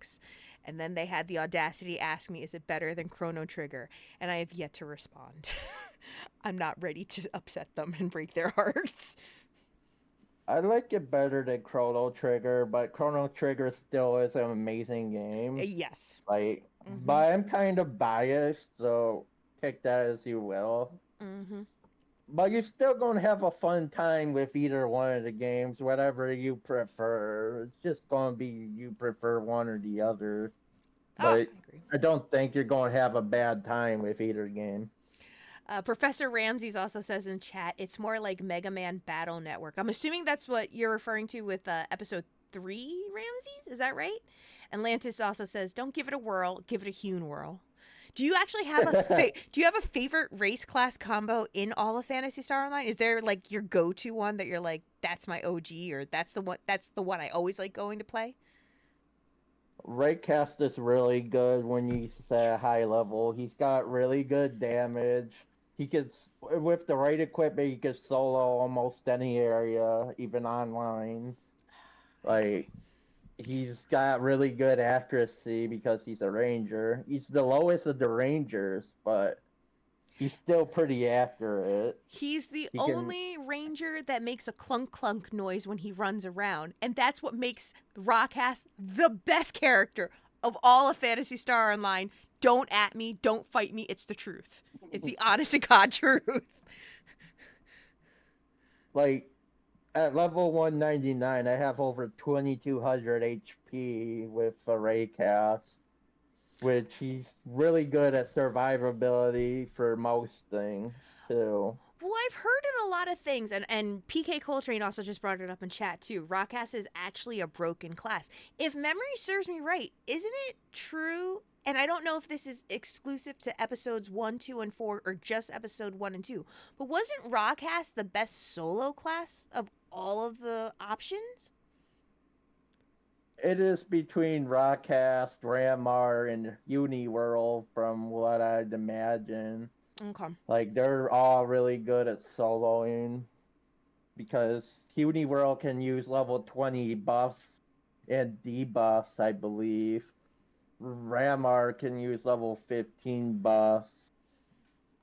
and then they had the audacity to ask me, is it better than Chrono Trigger? And I have yet to respond. I'm not ready to upset them and break their hearts. I like it better than Chrono Trigger, but Chrono Trigger still is an amazing game. Yes. Like, Mm-hmm. but I'm kind of biased, so take that as you will. Mm-hmm. But you're still gonna have a fun time with either one of the games, whatever you prefer. It's just gonna be you prefer one or the other. Ah, But I agree. I don't think you're gonna have a bad time with either game. Professor Ramses also says in chat, it's more like Mega Man Battle Network. I'm assuming that's what you're referring to with episode 3, Ramses? Is that right? And Lantis also says, don't give it a whirl, give it a hewn whirl. Do you actually have do you have a favorite race class combo in all of Fantasy Star Online? Is there like your go-to one that you're like, that's my OG, or that's the one I always like going to play? Raycast is really good when he's at high Yes. level. He's got really good damage. With the right equipment, he can solo almost any area, even online. I agree. Like, he's got really good accuracy because he's a ranger. He's the lowest of the rangers, but he's still pretty accurate. He's the He can only ranger that makes a clunk clunk noise when he runs around, and that's what makes Rockass the best character of all of Fantasy Star Online. Don't at me, don't fight me, it's the truth. It's the honest to God truth. like at level 199, I have over 2200 HP with a Raycast, which he's really good at survivability for most things too. Well, I've heard in a lot of things, and PK Coltrane also just brought it up in chat too. Rockass is actually a broken class. If memory serves me right, isn't it true? And I don't know if this is exclusive to episodes 1, 2, and 4, or just episode 1 and 2, but wasn't Rockass the best solo class of all of the options? It is between Rockcast, Ramar, and Uniworld from what I'd imagine. Okay. Like, they're all really good at soloing because Uniworld can use level 20 buffs and debuffs, I believe. Ramar can use level 15 buffs.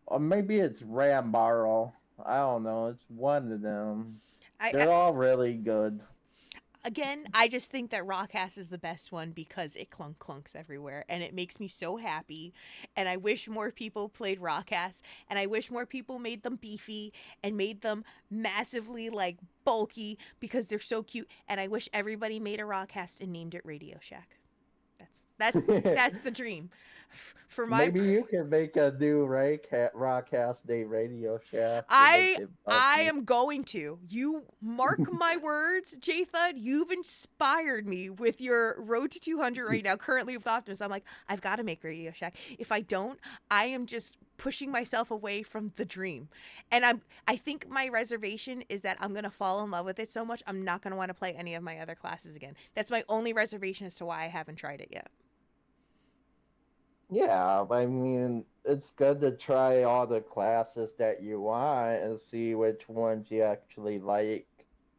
Or maybe it's Rambarl. I don't know. It's one of them. I They're all really good. again, I just think that Rockass is the best one because it clunk clunks everywhere and it makes me so happy. And I wish more people played Rockass, and I wish more people made them beefy and made them massively like bulky because they're so cute. And I wish everybody made a Rockass and named it Radio Shack. That's the dream for my. Maybe you can make a new Rockcast Day Radio Shack to make I it I bulky. am going to. You mark my words, Jthud. You've inspired me with your Road to 200 right now. Currently with Optimus, I'm like, I've got to make Radio Shack. If I don't, I am just pushing myself away from the dream. And I think my reservation is that I'm gonna fall in love with it so much I'm not gonna want to play any of my other classes again. That's my only reservation as to why I haven't tried it yet. Yeah, I mean, it's good to try all the classes that you want and see which ones you actually like,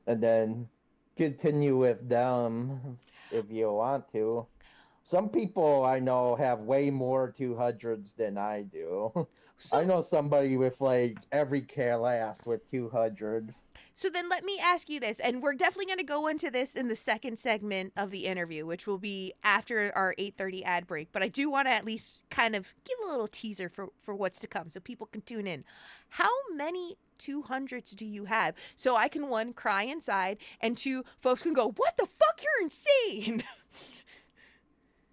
and then continue with them if you want to. Some people I know have way more 200s than I do. I So know somebody with like every class with 200. So then let me ask you this, and we're definitely going to go into this in the second segment of the interview, which will be after our 8:30 ad break. But I do want to at least kind of give a little teaser for what's to come so people can tune in. How many 200s do you have? So I can, one, cry inside, and two, folks can go, what the fuck? You're insane.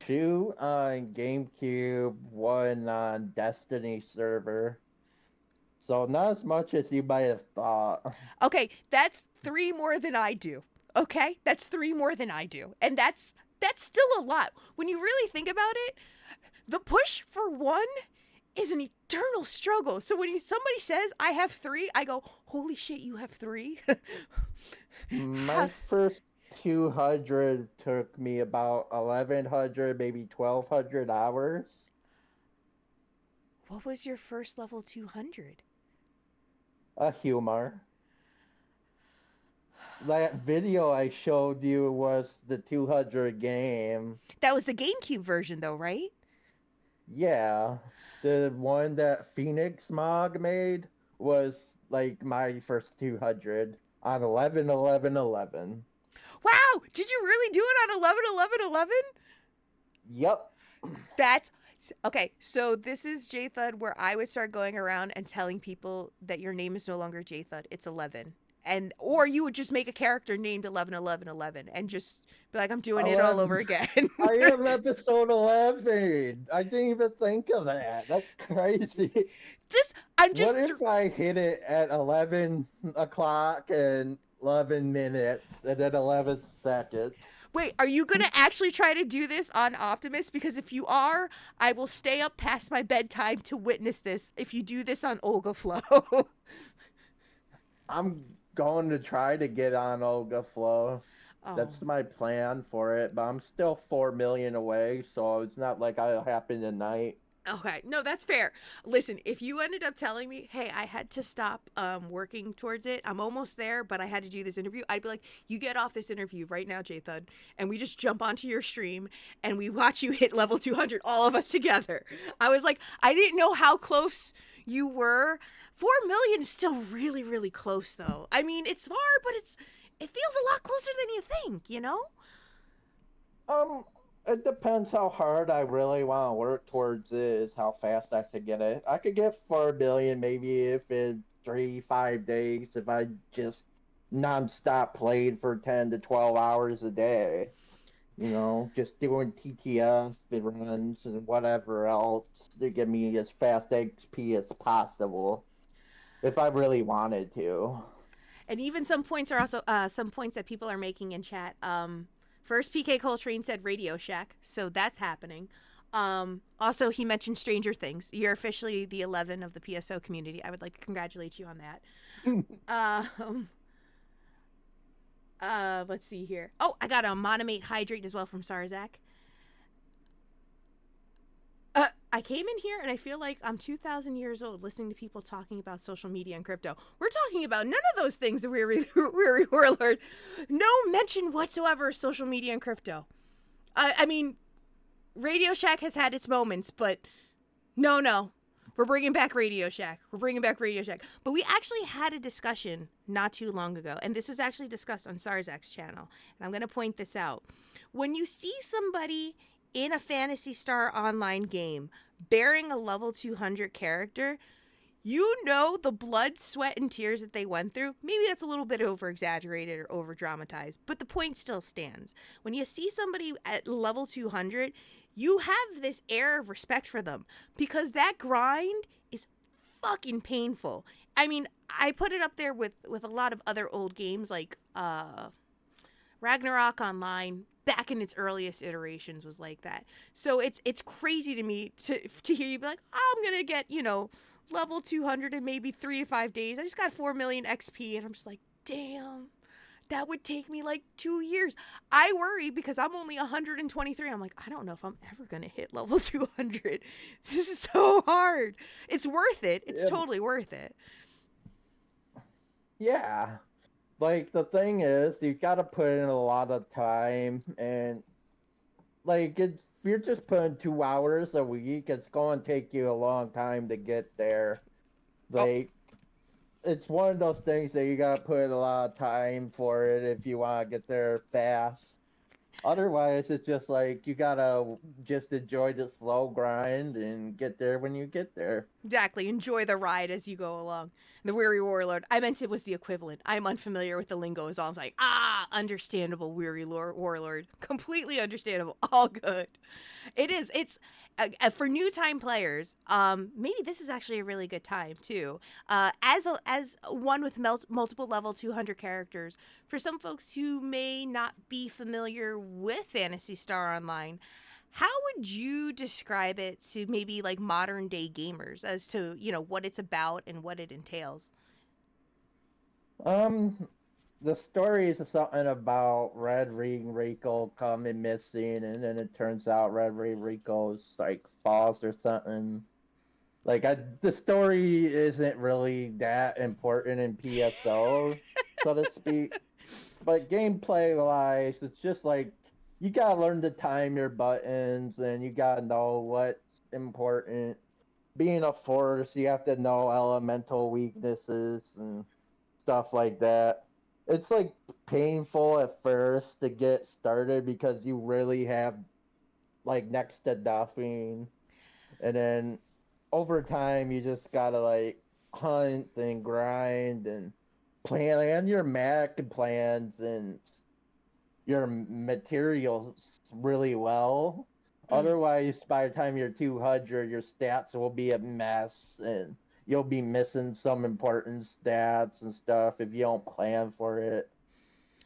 Two on GameCube, one on Destiny server. So not as much as you might have thought. Okay, that's three more than I do. Okay? That's three more than I do. And that's still a lot. When you really think about it, the push for one is an eternal struggle. So when somebody says I have three, I go, holy shit, you have three? My first 200 took me about 1100, maybe 1200 hours. What was your first level 200? A humor. That video I showed you was the 200 game. That was the GameCube version, though, right? Yeah. The one that Phoenix Mog made was like my first 200 on 11 11 11. Wow! Did you really do it on 11 11 11? Yep. That's okay. So this is Jthud, where I would start going around and telling people that your name is no longer Jthud. It's 11. And or you would just make a character named 11 11 11 and just be like, I'm doing it all 11. over again. I am episode 11. I didn't even think of that. That's crazy. I'm just What if I hit it at 11 o'clock and 11 minutes and then 11 seconds? Wait, are you gonna actually try to do this on Optimus? Because if you are, I will stay up past my bedtime to witness this. If you do this on Olga Flow. I'm going to try to get on Olga Flow. Oh. That's my plan for it, but I'm still 4 million away, so it's not like it'll happen tonight. Okay, no, that's fair. Listen, if you ended up telling me, hey, I had to stop working towards it, I'm almost there, but I had to do this interview, I'd be like, you get off this interview right now, Jthud, and we just jump onto your stream and we watch you hit level 200, all of us together. I was like, I didn't know how close you were. 4 million is still really, really close, though. I mean, it's far, but it feels a lot closer than you think, you know? Um, it depends how hard I really want to work towards it, is how fast I could get it. I could get 4 billion maybe if in 3, 5 days, if I just nonstop played for 10 to 12 hours a day. You know, just doing TTF runs and whatever else to get me as fast XP as possible, if I really wanted to. And even some points are also some points that people are making in chat. First, PK Coltrane said Radio Shack, so that's happening. Also, he mentioned Stranger Things. You're officially the 11 of the PSO community. I would like to congratulate you on that. Let's see here. Oh, I got a Monomate Hydrate as well from Sarzak. I came in here and I feel like I'm 2,000 years old listening to people talking about social media and crypto. We're talking about none of those things that we're Warlord. No mention whatsoever of social media and crypto. I mean, Radio Shack has had its moments, but no. We're bringing back Radio Shack. But we actually had a discussion not too long ago, and this was actually discussed on Sarzak's channel, and I'm going to point this out. When you see somebody in a Phantasy Star Online game bearing a level 200 character, you know the blood, sweat, and tears that they went through. Maybe that's a little bit over-exaggerated or over-dramatized, but the point still stands. When you see somebody at level 200, you have this air of respect for them because that grind is fucking painful. I mean, I put it up there with a lot of other old games like Ragnarok Online. Back in its earliest iterations was like that. So it's crazy to me to hear you be like, oh, I'm gonna get, level 200 in maybe 3 to 5 days. I just got 4 million XP, and I'm just like, damn, that would take me like 2 years. I worry because I'm only 123. I'm like, I don't know if I'm ever gonna hit level 200. This is so hard. It's worth it. It's totally worth it. Yeah. Like, the thing is, you gotta put in a lot of time, and like it's if you're just putting 2 hours a week, it's going to take you a long time to get there. Oh, Like it's one of those things that you gotta put a lot of time for it if you want to get there fast. Otherwise, it's just like you gotta just enjoy the slow grind and get there when you get there. exactly. Enjoy the ride as you go along. The weary warlord. I meant it was the equivalent. I'm unfamiliar with the lingo. As all I'm like, understandable, weary warlord. Completely understandable. All good. It is. It's for new time players. Maybe this is actually a really good time too. As one with multiple level 200 characters, for some folks who may not be familiar with Phantasy Star Online, how would you describe it to maybe like modern day gamers as to what it's about and what it entails? Um, the story is something about Red Ring Rico coming missing, and then it turns out Red Ring Rico's like false or something. The story isn't really that important in PSO, so to speak. But gameplay wise, it's just like you gotta learn to time your buttons, and you gotta know what's important. Being a force, you have to know elemental weaknesses and stuff like that. It's like painful at first to get started because you really have like next to nothing, and then over time you just gotta like hunt and grind and plan your Mac plans and your materials really well. Mm. Otherwise, by the time you're 200, your stats will be a mess and you'll be missing some important stats and stuff if you don't plan for it.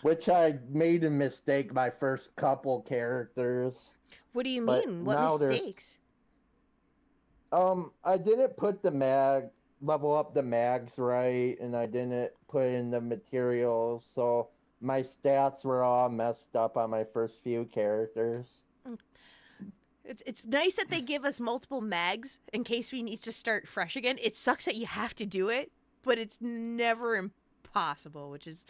Which I made a mistake my first couple characters, What do you but mean? What now there's mistakes? I didn't put the mag level up the mags right, and I didn't put in the materials, so my stats were all messed up on my first few characters. It's nice that they give us multiple mags in case we need to start fresh again. It sucks that you have to do it, but it's never impossible, which is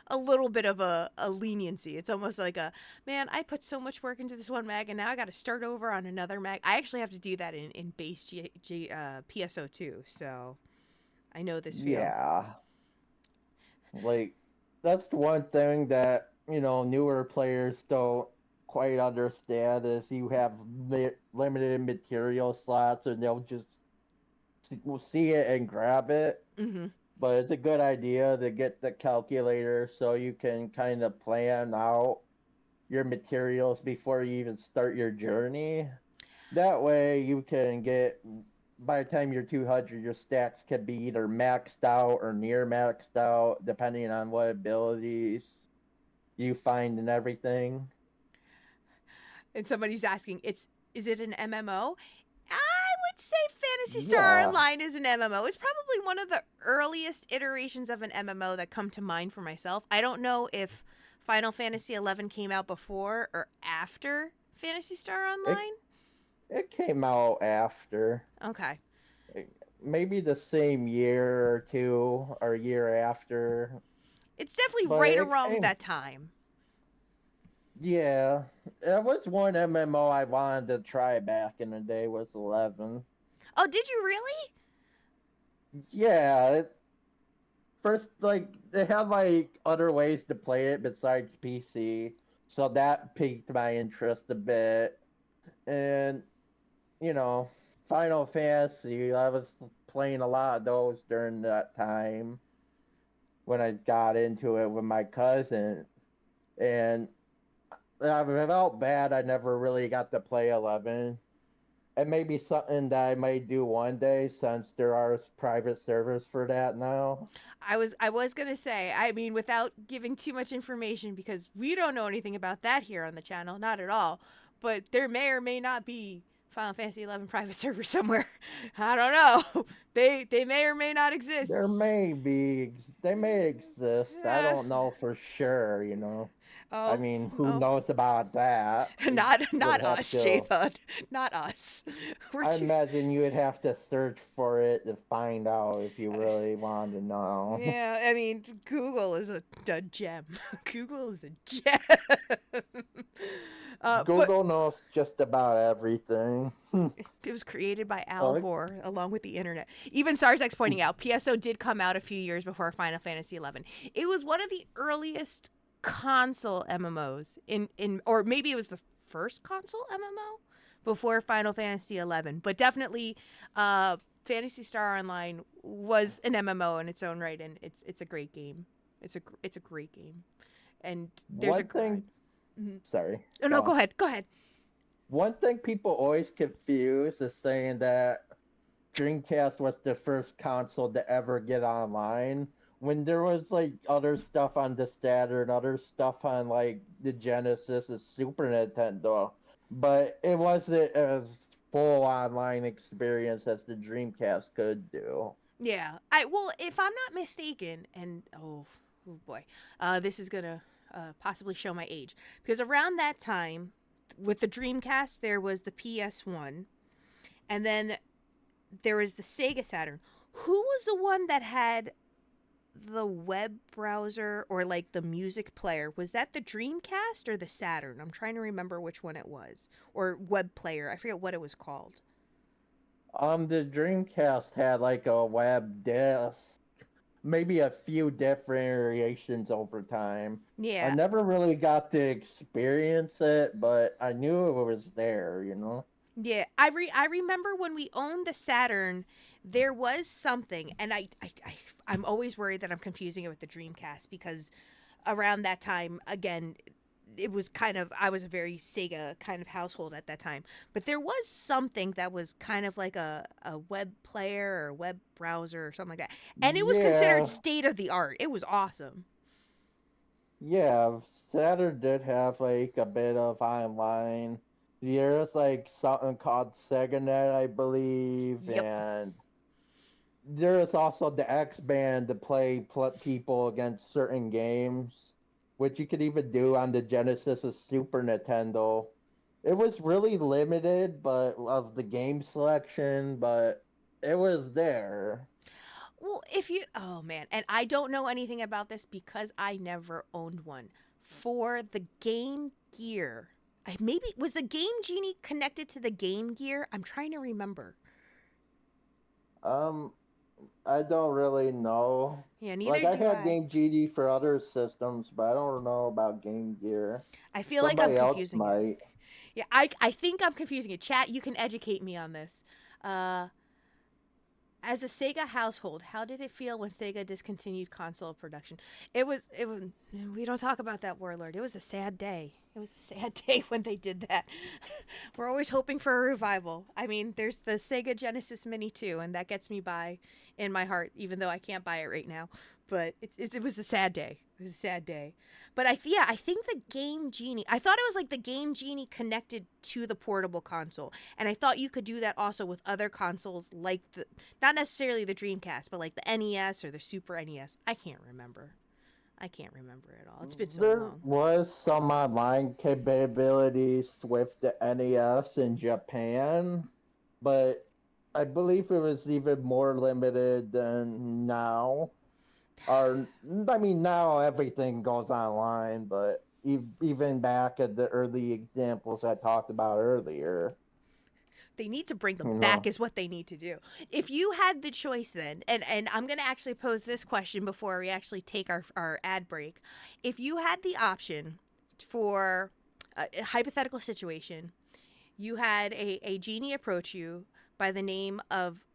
a little bit of a leniency. It's almost like a man, I put so much work into this one mag and now I got to start over on another mag. I actually have to do that in base PSO too, so I know this feel. Yeah, like that's the one thing that newer players don't quite understand is you have limited material slots, and they'll just will see it and grab it. Mm-hmm. But it's a good idea to get the calculator so you can kind of plan out your materials before you even start your journey. That way you can get by the time you're 200, your stacks can be either maxed out or near maxed out depending on what abilities you find and everything. And somebody's asking, is it an MMO? I would say Fantasy Star Yeah, Online is an MMO. It's probably one of the earliest iterations of an MMO that come to mind for myself. I don't know if Final Fantasy 11 came out before or after Fantasy Star it Online. it came out after, Okay. maybe the same year or two or year after, It's definitely but right it around came. that time. Yeah, that was one MMO I wanted to try back in the day was 11. Oh, did you really? Yeah, first like they have like other ways to play it besides PC, so that piqued my interest a bit. And you know, Final Fantasy, I was playing a lot of those during that time when I got into it with my cousin, and I felt bad I never really got to play 11. It may be something that I might do one day since there are private servers for that now. I was gonna say, I mean, without giving too much information because we don't know anything about that here on the channel, not at all. But there may or may not be Final Fantasy 11 private server somewhere. I don't know. They may or may not exist. They may exist. I Eh, don't know for sure. I oh, mean, who oh, knows about that? You would not have us, to. Jthud, not us. We're I too. imagine you would have to search for it to find out if you really wanted to know. Yeah, I mean, Google is a gem. Google is a gem. But Google knows just about everything. it was created by Al Oh, Gore along with the internet. Even Sarzek's pointing out, PSO did come out a few years before Final Fantasy XI. It was one of the earliest console MMOs or maybe it was the first console MMO before Final Fantasy XI. But definitely, Phantasy Star Online was an MMO in its own right, and it's a great game. It's a great game, and there's a one grind. thing. Sorry. Oh Go no, on. go ahead. Go ahead. One thing people always confuse is saying that Dreamcast was the first console to ever get online. When there was like other stuff on the Saturn, other stuff on like the Genesis and Super Nintendo, but it wasn't as full online experience as the Dreamcast could do. Yeah. Well, if I'm not mistaken, and oh boy, this is gonna possibly show my age because around that time, with the Dreamcast, there was the PS1, and then there was the Sega Saturn. Who was the one that had the web browser or like the music player? Was that the Dreamcast or the Saturn? I'm trying to remember which one it was. Or web player. I forget what it was called. The Dreamcast had like a web disc, maybe a few different variations over time. I Yeah. never really got to experience it, but I knew it was there. Yeah, I remember when we owned the Saturn, there was something, and I'm always worried that I'm confusing it with the Dreamcast because around that time, again, it was kind of I was a very Sega kind of household at that time, but there was something that was kind of like a web player or web browser or something like that, and it was considered Yeah, state of the art. It was awesome. yeah. Saturn did have like a bit of online. There's like something called SegaNet, I believe, Yep. and there is also the X band to play people against certain games, which you could even do on the Genesis or Super Nintendo. It was really limited, but of the game selection, but it was there. Well, if you, oh man, and I don't know anything about this because I never owned one. For the Game Gear, maybe was the Game Genie connected to the Game Gear? I'm trying to remember. Um, I don't really know. Yeah, Like neither I do had I. Game GD for other systems, but I don't know about Game Gear. I feel like I'm Somebody else confusing it. might. Yeah, I think I'm confusing it. Chat, you can educate me on this. Uh, as a Sega household, how did it feel when Sega discontinued console production? It was we don't talk about that, Warlord. It was a sad day. It was a sad day when they did that. We're always hoping for a revival. I mean, there's the Sega Genesis Mini too, and that gets me by in my heart, even though I can't buy it right now. But it was a sad day. It was a sad day. But I think the Game Genie. I thought it was like the Game Genie connected to the portable console, and I thought you could do that also with other consoles, like the not necessarily the Dreamcast, but like the NES or the Super NES. I can't remember. I can't remember it all. It's been so There long. was some online capabilities with the NES in Japan, but I believe it was even more limited than now. Or I mean, now everything goes online, but even back at the early examples I talked about earlier, They need to bring them you back know, is what they need to do. If you had the choice then, and I'm going to actually pose this question before we actually take our ad break. If you had the option for a hypothetical situation, you had a genie approach you by the name of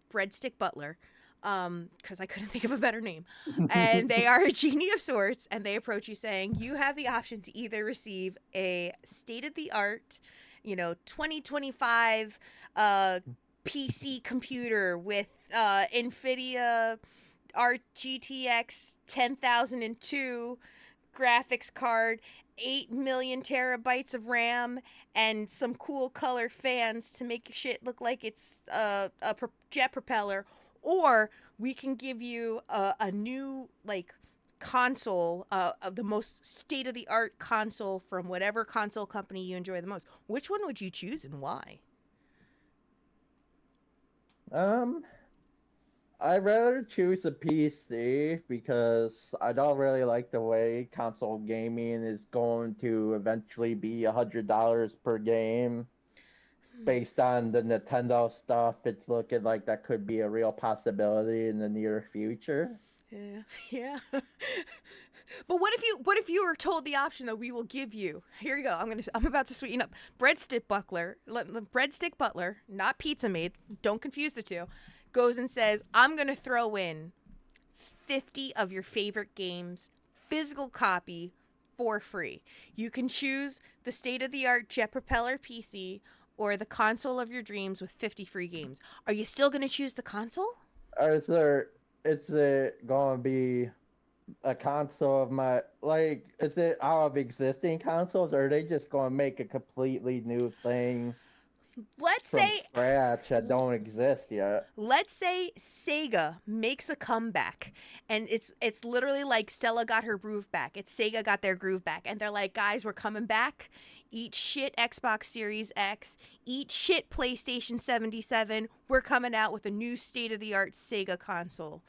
Breadstick Butler, because I couldn't think of a better name. And they are a genie of sorts, and they approach you saying you have the option to either receive a state of the art, 2025 PC computer with NVIDIA RGTX 10,002 graphics card, 8 million terabytes of RAM, and some cool color fans to make your shit look like it's jet propeller. Or we can give you a new, like, console, of the most state of the art console from whatever console company you enjoy the most. Which one would you choose and why? um, I'd rather choose a PC because I don't really like the way console gaming is going to eventually be $100 per game. Based on the Nintendo stuff, it's looking like that could be a real possibility in the near future. Yeah, yeah. But what if you were told the option that we will give you? Here you go. I'm about to sweeten up. Breadstick Butler, not Pizza Maid. Don't confuse the two. Goes and says, "I'm gonna throw in 50 of your favorite games, physical copy, for free. You can choose the state-of-the-art Jet Propeller PC or the console of your dreams with 50 free games. Are you still gonna choose the console?" Or is it going to be a console of my, like, is it out of existing consoles, or are they just going to make a completely new thing Let's from say scratch that don't exist yet? let's say Sega makes a comeback, and it's literally like Stella got her groove back. It's Sega got their groove back, and they're like, "Guys, we're coming back. Eat shit Xbox Series X, eat shit PlayStation 77. We're coming out with a new state-of-the-art Sega console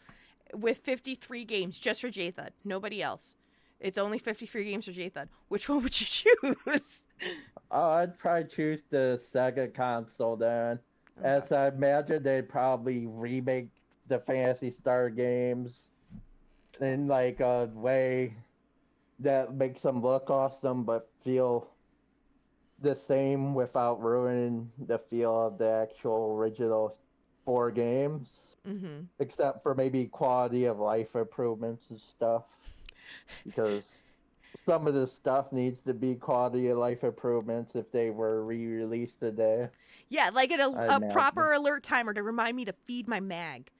with 53 games just for Jthud. Nobody else. It's only 53 games for Jthud. Which one would you choose?" Oh, I'd probably choose the Sega console then. Okay. As I imagine, they'd probably remake the Phantasy Star games in like a way that makes them look awesome but feel the same without ruining the feel of the actual original four games, Mm-hmm. except for maybe quality of life improvements and stuff. Because some of the stuff needs to be quality of life improvements if they were re-released today. Yeah, like I a imagine. proper alert timer to remind me to feed my mag.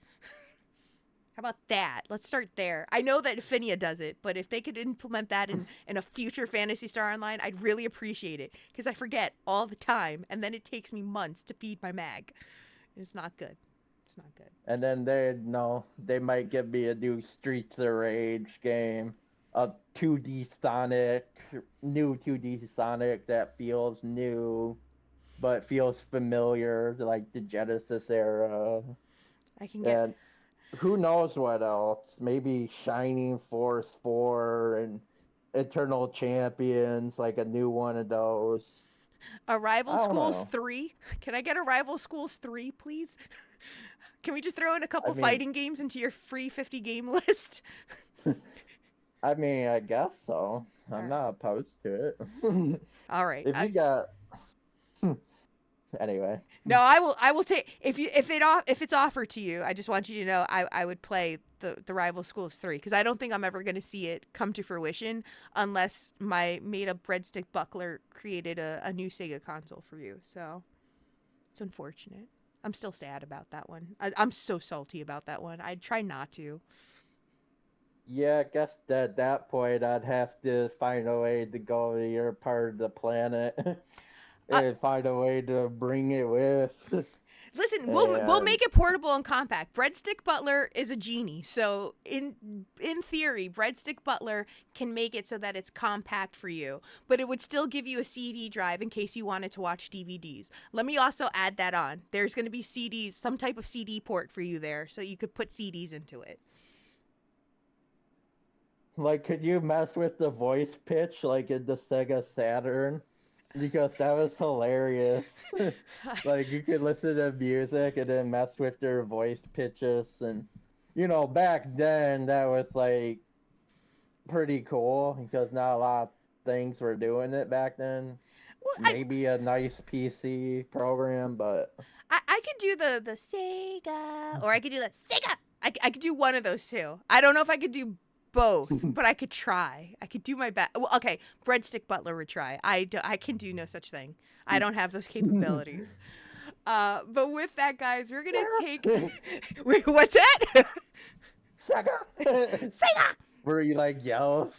How about that? Let's start there. I know that Ephinea does it, but if they could implement that in a future Phantasy Star Online, I'd really appreciate it because I forget all the time, and then it takes me months to feed my mag. It's not good. It's not good. And then they might give me a new Streets of Rage game, a 2D Sonic, new 2D Sonic that feels new but feels familiar, like the Genesis era. I can get. And who knows what else? Maybe Shining Force 4 and Eternal Champions, like a new one of those. Arrival I don't Schools know. 3. Can I get Arrival Schools 3, please? Can we just throw in a I couple mean, fighting games into your free 50 game list? I guess so. All I'm right. not opposed to it. All right. If you got anyway, No, I will take if it's offered to you. I just want you to know I would play the Rival Schools 3 because I don't think I'm ever going to see it come to fruition unless my made up breadstick buckler created a new Sega console for you. So it's unfortunate. I'm still sad about that one. I'm so salty about that one. I try not to. yeah, I guess that at that point I'd have to find a way to go to your part of the planet Uh, and find a way to bring it with. Listen, we'll And make it portable and compact. Breadstick Butler is a genie, so in theory, Breadstick Butler can make it so that it's compact for you, but it would still give you a CD drive in case you wanted to watch DVDs. Let me also add that on. There's going to be CDs, some type of CD port for you there, so you could put CDs into it. like, could you mess with the voice pitch like in the Sega Saturn? Because that was hilarious. Like, you could listen to music and then mess with their voice pitches. And, back then that was like pretty cool because not a lot of things were doing it back then. Well, Maybe a nice PC program, but I could do the Sega, or I could do the Sega. I could do one of those two. I don't know if I could do both, but I could try. I could do my best. Well, okay, Breadstick Butler would try. I can do no such thing. I don't have those capabilities. But with that, guys, we're gonna take. Wait, what's that? Sega! Sega. Where you like yell?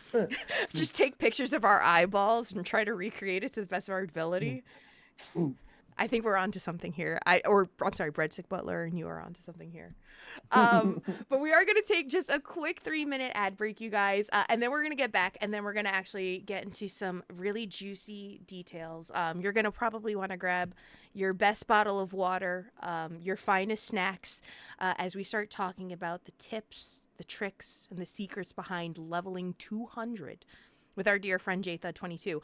Just take pictures of our eyeballs and try to recreate it to the best of our ability. I think we're on to something here. I'm sorry, Breadstick Butler, and you are on to something here. But we are going to take just a quick 3-minute ad break, you guys, and then we're going to get back, and then we're going to actually get into some really juicy details. You're going to probably want to grab your best bottle of water, your finest snacks, as we start talking about the tips, the tricks, and the secrets behind leveling 200. With our dear friend Jthud22.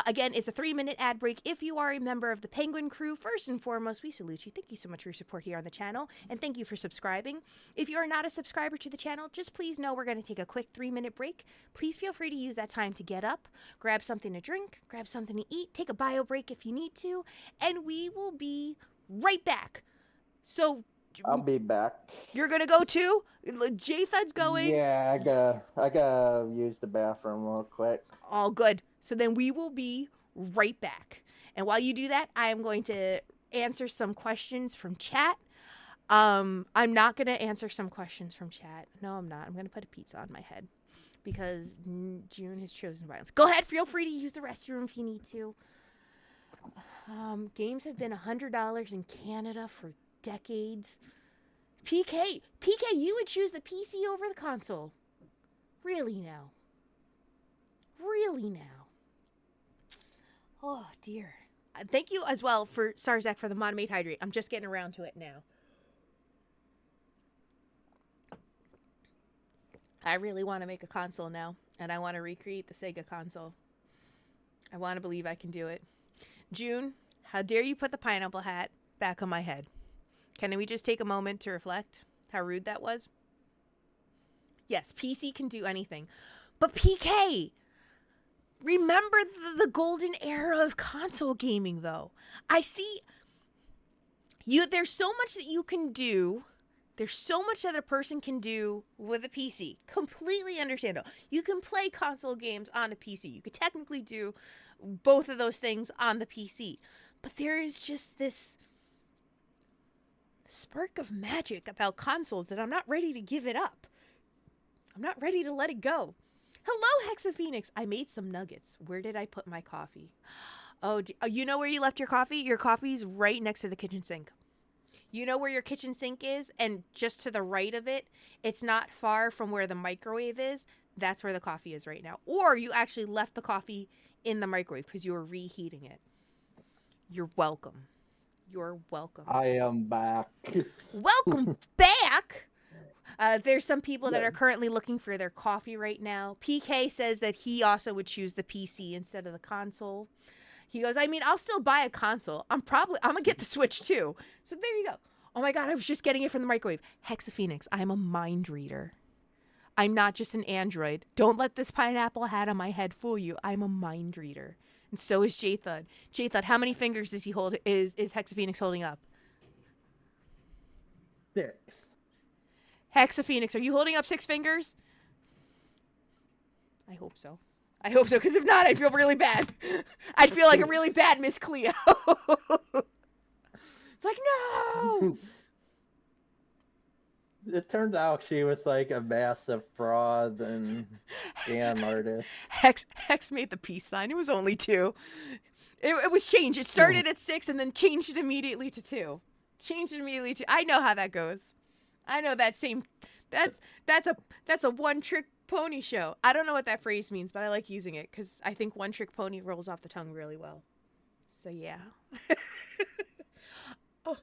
Again, it's a 3-minute ad break. If you are a member of the Penguin crew, first and foremost, we salute you. Thank you so much for your support here on the channel, and thank you for subscribing. If you are not a subscriber to the channel, just please know we're going to take a quick 3-minute break. Please feel free to use that time to get up, grab something to drink, grab something to eat, take a bio break if you need to, and we will be right back. So I'll be back. you're going to go too? Jthud's going. Yeah, I gotta use the bathroom real quick. All good. So then we will be right back. And while you do that, I am going to answer some questions from chat. I'm not going to answer some questions from chat. No, I'm not. I'm going to put a pizza on my head because June has chosen violence. Go ahead. Feel free to use the restroom if you need to. Games have been $100 in Canada for decades. PK, you would choose the PC over the console. Really now? Really now? Oh, dear. Thank you as well for Sarzak for the Monomate Hydrate. I'm just getting around to it now. I really want to make a console now, and I want to recreate the Sega console. I want to believe I can do it. June, how dare you put the pineapple hat back on my head? Can we just take a moment to reflect how rude that was? Yes, PC can do anything. But PK, remember the golden era of console gaming, though. I see you. There's so much that you can do. There's so much that a person can do with a PC. Completely understandable. You can play console games on a PC. You could technically do both of those things on the PC. But there is just this spark of magic about consoles that I'm not ready to give it up. I'm not ready to let it go. Hello, Hexaphoenix. I made some nuggets. Where did I put my coffee? Oh, you know where you left your coffee? Your coffee's right next to the kitchen sink. You know where your kitchen sink is? And just to the right of it, it's not far from where the microwave is. That's where the coffee is right now. Or you actually left the coffee in the microwave because you were reheating it. You're welcome. You're welcome. I am back. Welcome back. There's some people that are currently looking for their coffee right now. PK says that he also would choose the PC instead of the console. He goes, I mean, I'll still buy a console. I'm gonna get the Switch too. So there you go. Oh my God, I was just getting it from the microwave. Hexaphoenix, I'm a mind reader. I'm not just an android. Don't let this pineapple hat on my head fool you. I'm a mind reader. And so is Jthud. Jthud, how many fingers does he hold? Is Hexaphoenix holding up? 6. Hexaphoenix, are you holding up 6 fingers? I hope so. I hope so, because if not, I'd feel really bad. I'd feel like a really bad Miss Cleo. It's like, no! It turned out she was like a massive fraud and scam artist. Hex made the peace sign. It was only 2. It was changed. It started at 6 and then changed it immediately to 2. Changed it immediately to. I know how that goes. I know that same. That's a one-trick pony show. I don't know what that phrase means, but I like using it because I think one-trick pony rolls off the tongue really well. So yeah. Oh.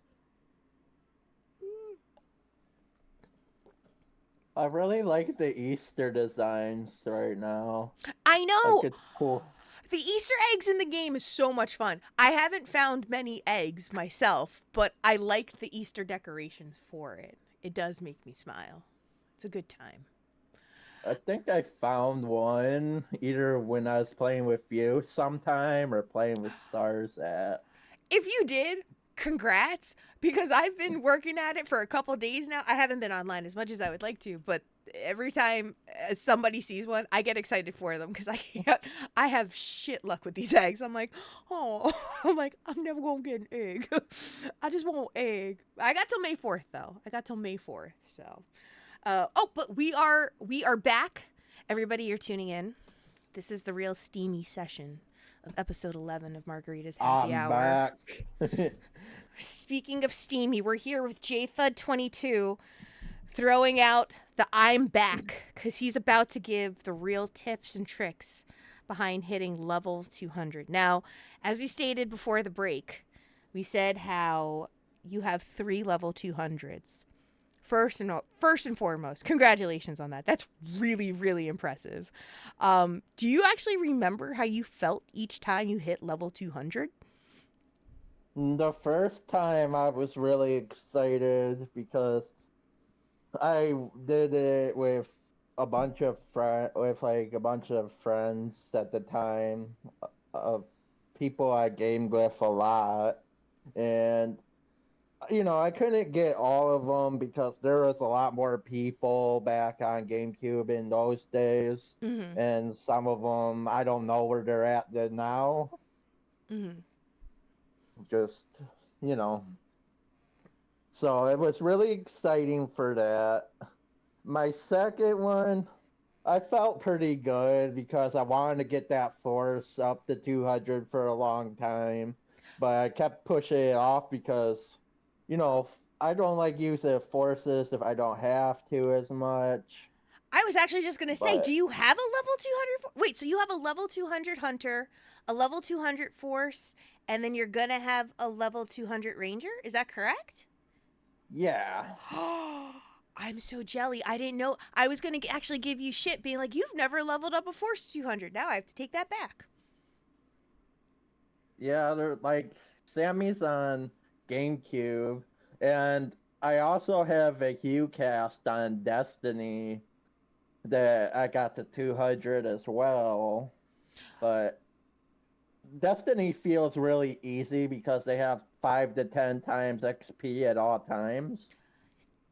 I really like the Easter designs right now. I know. Like, it's cool. The Easter eggs in the game is so much fun. I haven't found many eggs myself, but I like the Easter decorations for it. It does make me smile. It's a good time. I think I found one either when I was playing with you sometime or playing with Sarzak. If you did, congrats, because I've been working at it for a couple days now. I haven't been online as much as I would like to, but every time somebody sees one, I get excited for them because I have shit luck with these eggs. I'm like, I'm never gonna get an egg. I just want an egg. I got till May 4th though. So. But we are back. Everybody, you're tuning in. This is the real steamy session of episode 11 of Margarita's Happy I'm Hour. back. Speaking of steamy, we're here with Jthud22 throwing out the I'm back because he's about to give the real tips and tricks behind hitting level 200. Now, as we stated before the break, we said how you have 3 level 200s. First and foremost, congratulations on that. That's really, really impressive. Do you actually remember how you felt each time you hit level 200? The first time I was really excited because I did it with a bunch of friends at the time, uh, people I gamed with a lot, and I couldn't get all of them because there was a lot more people back on GameCube in those days, Mm-hmm. and some of them I don't know where they're at now. Mm-hmm. Just you know, so it was really exciting for that. My second one, I felt pretty good because I wanted to get that force up to 200 for a long time, but I kept pushing it off because, I don't like using forces if I don't have to as much. I was actually just going to say, do But you have a level 200? Wait, so you have a level 200 hunter, a level 200 force, and then you're going to have a level 200 ranger? Is that correct? yeah, I'm so jelly. I didn't know. I was going to actually give you shit being like, you've never leveled up a force 200. Now I have to take that back. yeah, they're like Sammy's on GameCube, and I also have a Hue cast on Destiny that I got to 200 as well. But Destiny feels really easy because they have 5 to 10 times XP at all times.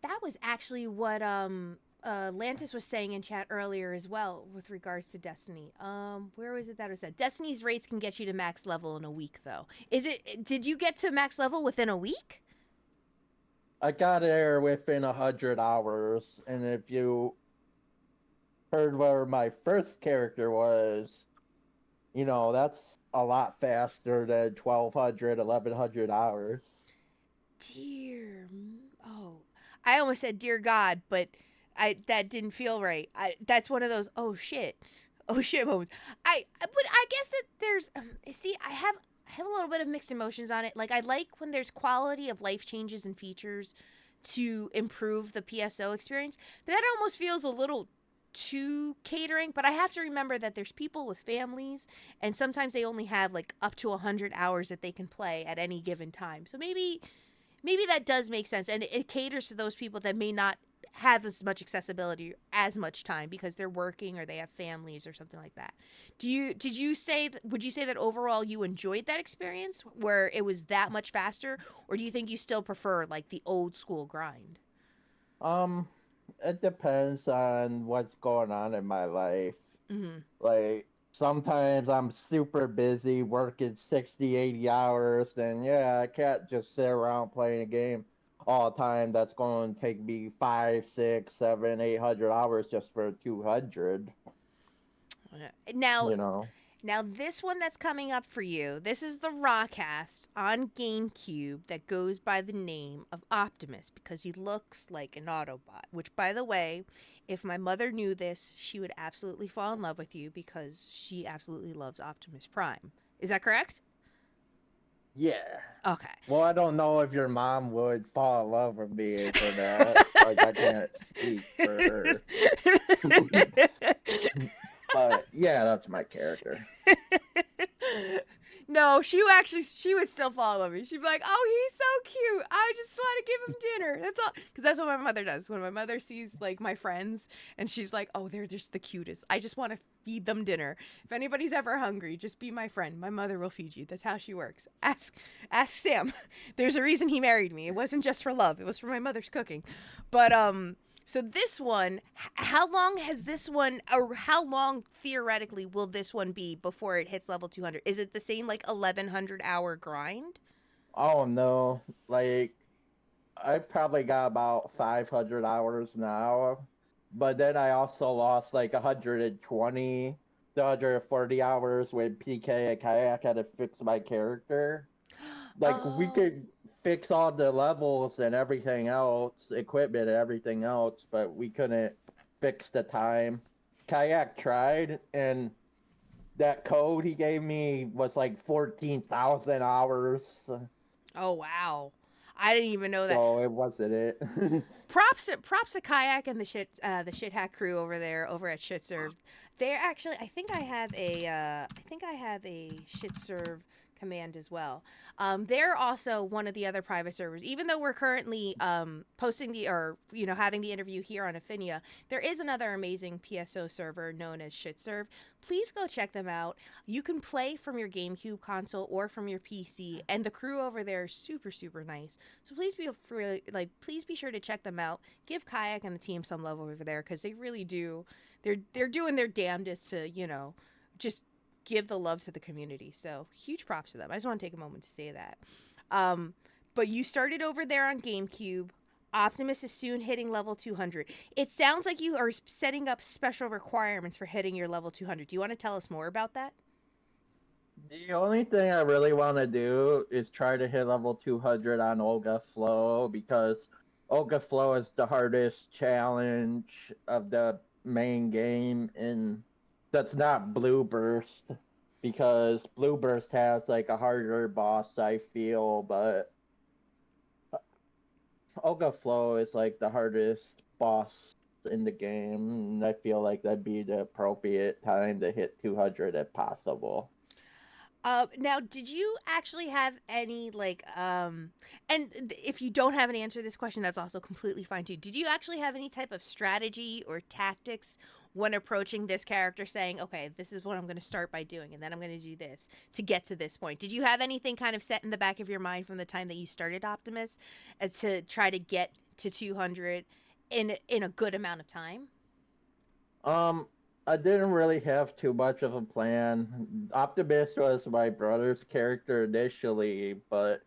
That was actually what Lantis was saying in chat earlier as well with regards to Destiny. Where was it that was said? Destiny's rates can get you to max level in a week, though. Is it? Did you get to max level within a week? I got there within 100 hours, and if you heard where my first character was, that's a lot faster than 1,200, 1,100 hours. Dear, oh, I almost said dear God, but that didn't feel right. That's one of those oh shit moments. But I guess that there's see, I have a little bit of mixed emotions on it. Like I like when there's quality of life changes and features to improve the PSO experience, but that almost feels a little too catering. But I have to remember that there's people with families, and sometimes they only have like up to 100 hours that they can play at any given time. So maybe that does make sense, and it caters to those people that may not have as much accessibility as much time because they're working or they have families or something like that. Would you say that overall you enjoyed that experience where it was that much faster, or do you think you still prefer like the old school grind? Um, it depends on what's going on in my life. Mm-hmm. Like, sometimes I'm super busy working 60, 80 hours, then yeah, I can't just sit around playing a game all the time. That's going to take me 5, 6, 7, 800 hours just for 200, Now, you know? Now, this one that's coming up for you, this is the Rawcast on GameCube that goes by the name of Optimus because he looks like an Autobot. Which, by the way, if my mother knew this, she would absolutely fall in love with you because she absolutely loves Optimus Prime. Is that correct? Yeah. Okay. Well, I don't know if your mom would fall in love with me for that. Like, I can't speak for her. But yeah, that's my character. No, she would still follow me. She'd be like, "Oh, he's so cute. I just want to give him dinner." That's all. Because that's what my mother does. When my mother sees like my friends, and she's like, "Oh, they're just the cutest. I just want to feed them dinner. If anybody's ever hungry, just be my friend. My mother will feed you." That's how she works. Ask Sam. There's a reason he married me. It wasn't just for love. It was for my mother's cooking. But so this one, how long has this one, or how long theoretically will this one be before it hits level 200? Is it the same like 1,100 hour grind? Oh no, like I probably got about 500 hours now, but then I also lost like 120 the 140 hours with PK and Kayak had to fix my character. Like we Oh. could fix all the levels and everything else, equipment and everything else, but we couldn't fix the time. Kayak tried, and that code he gave me was like 14,000 hours, Oh wow. I didn't even know that. so it wasn't it. Props to Kayak and the shit hack crew over there over at Shitserve. They're actually I think I have a Shitserve command as well. They're also one of the other private servers. Even though we're currently posting the or having the interview here on Ephinea, there is another amazing PSO server known as Shitserve. Please go check them out. You can play from your GameCube console or from your PC, and the crew over there is super super nice. So please be sure to check them out. Give Kayak and the team some love over there because they really do. They're doing their damnedest to just give the love to the community. So huge props to them. I just want to take a moment to say that. But you started over there on GameCube. Optimus is soon hitting level 200. It sounds like you are setting up special requirements for hitting your level 200. Do you want to tell us more about that? The only thing I really want to do is try to hit level 200 on Olga Flow, because Olga Flow is the hardest challenge of the main game, and that's not Blue Burst, because Blue Burst has like a harder boss, I feel, but Olga Flow is like the hardest boss in the game, and I feel like that'd be the appropriate time to hit 200 if possible. Now, did you actually have any if you don't have an answer to this question, that's also completely fine too. Did you actually have any type of strategy or tactics when approaching this character, saying, "Okay, this is what I'm going to start by doing, and then I'm going to do this to get to this point"? Did you have anything kind of set in the back of your mind from the time that you started Optimus, to try to get to 200 in a good amount of time? Um, I didn't really have too much of a plan. Optimus was my brother's character initially, but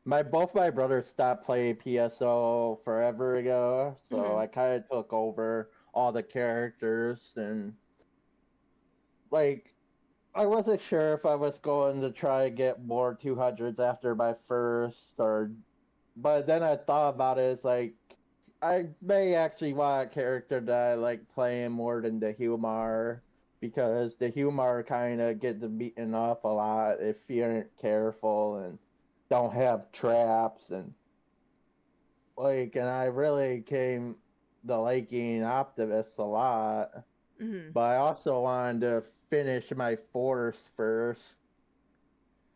my brothers stopped playing PSO forever ago, so Mm-hmm. I kind of took over all the characters, and like I wasn't sure if I was going to try to get more 200s after my first, or but then I thought about it. It's like I may actually want a character that I like playing more than the Humar, because the Humar kind of gets beaten up a lot if you aren't careful and don't have traps, and I really came to liking Optimus a lot. Mm-hmm. But I also wanted to finish my force first,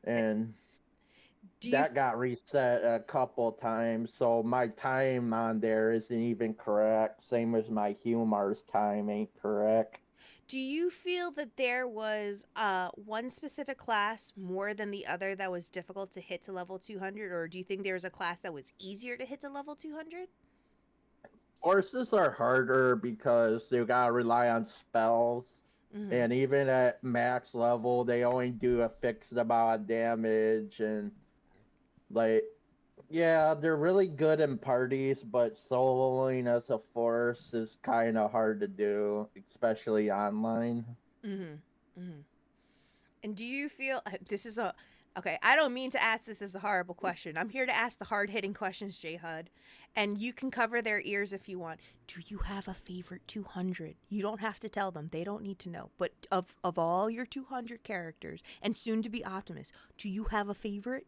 and Do you that got reset a couple times, so my time on there isn't even correct. Same as my Humar's time ain't correct. Do you feel that there was one specific class more than the other that was difficult to hit to level 200, or do you think there was a class that was easier to hit to level 200? Forces are harder because you gotta rely on spells, Mm-hmm. and even at max level, they only do a fixed amount of damage, and like yeah, they're really good in parties, but soloing as a force is kind of hard to do, especially online. Mm-hmm. Mm-hmm. And do you feel this is a okay? I don't mean to ask this as a horrible question. I'm here to ask the hard hitting questions, Jthud, and you can cover their ears if you want. Do you have a favorite 200? You don't have to tell them; they don't need to know. But of all your 200 characters, and soon to be Optimus, do you have a favorite?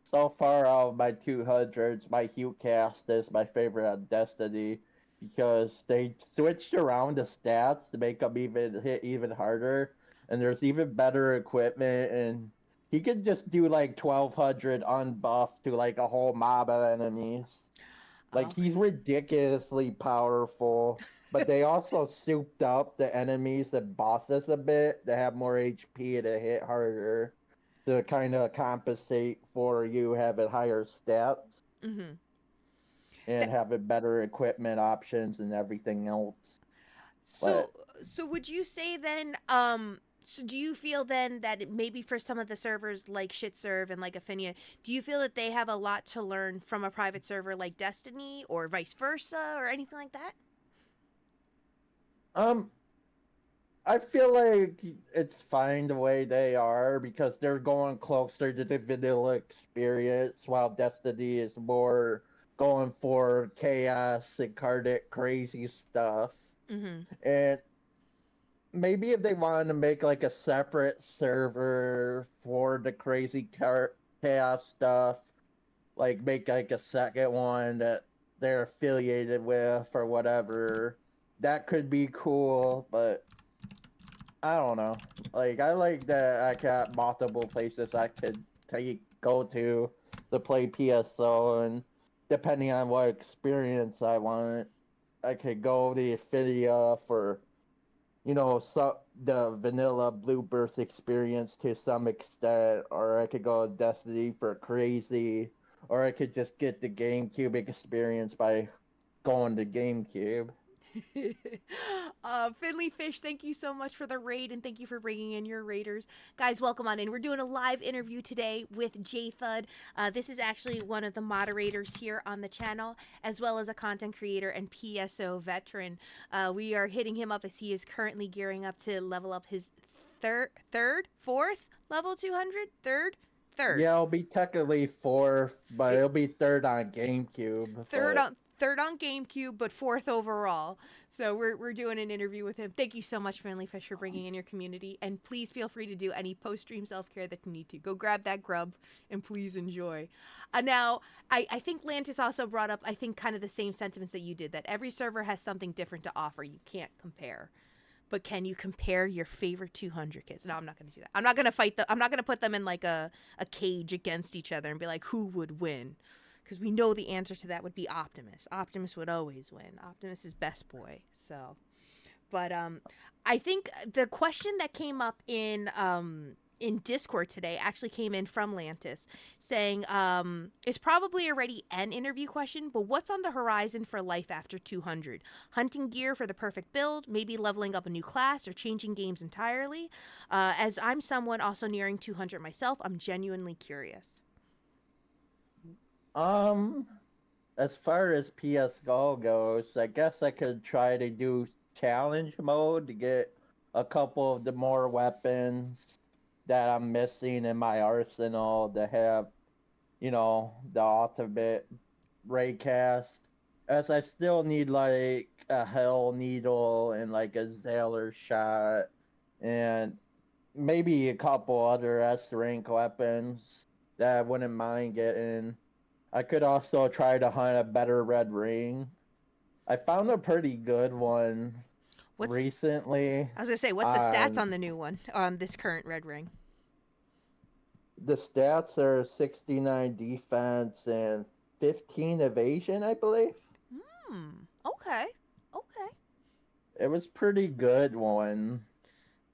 So far out of my 200s, my Cast is my favorite on Destiny, because they switched around the stats to make them even hit even harder, and there's even better equipment, and he can just do like 1200 unbuffed to like a whole mob of enemies. Like Okay. he's ridiculously powerful, but they also souped up the enemies and bosses a bit to have more HP to hit harder, to kind of compensate for you having higher stats Mm-hmm. and having better equipment options and everything else. So, But so would you say then, so do you feel then that maybe for some of the servers like Shitserve and like Ephinea, do you feel that they have a lot to learn from a private server like Destiny or vice versa or anything like that? um I feel like it's fine the way they are because they're going closer to the vanilla experience, while Destiny is more going for chaos, incarnate, crazy stuff. Mm-hmm. And maybe if they wanted to make like a separate server for the crazy chaos stuff, like make like a second one that they're affiliated with or whatever, that could be cool. But I don't know. Like I like that I got multiple places I could go to play PSO, and depending on what experience I want, I could go the Ephinea for the vanilla Blue Burst experience to some extent, or I could go Destiny for crazy, or I could just get the GameCube experience by going to GameCube. Finley Fish, thank you so much for the raid and thank you for bringing in your raiders. Guys, welcome on in. We're doing a live interview today with Jthud. This is actually one of the moderators here on the channel, as well as a content creator and PSO veteran. We are hitting him up as he is currently gearing up to level up his fourth level 200? Third. Yeah, it'll be technically fourth, but it'll be third on GameCube. Third on GameCube, but fourth overall. So we're doing an interview with him. Thank you so much, Friendly Fish, for bringing in your community, and please feel free to do any post-stream self-care that you need to. Go grab that grub and please enjoy. Now, I think Lantis also brought up, I think, kind of the same sentiments that you did, that every server has something different to offer. You can't compare. But can you compare your favorite 200 kids? No, I'm not going to do that. I'm not going to fight them. I'm not going to put them in like a cage against each other and be like, who would win? Because we know the answer to that would be Optimus. Optimus would always win. Optimus is best boy. So, but I think the question that came up in Discord today actually came in from Lantis, saying it's probably already an interview question, but what's on the horizon for life after 200? Hunting gear for the perfect build, maybe leveling up a new class, or changing games entirely? As I'm someone also nearing 200 myself, I'm genuinely curious. As far as PS GO goes, I guess I could try to do challenge mode to get a couple of the more weapons that I'm missing in my arsenal to have, the ultimate raycast. As I still need like a Hell Needle and like a Zailor shot and maybe a couple other S rank weapons that I wouldn't mind getting. I could also try to hunt a better red ring. I found a pretty good one What's recently. I was gonna say, what's the stats on the new one, on this current red ring? The stats are 69 defense and 15 evasion, I believe. Okay. Okay. It was pretty good one.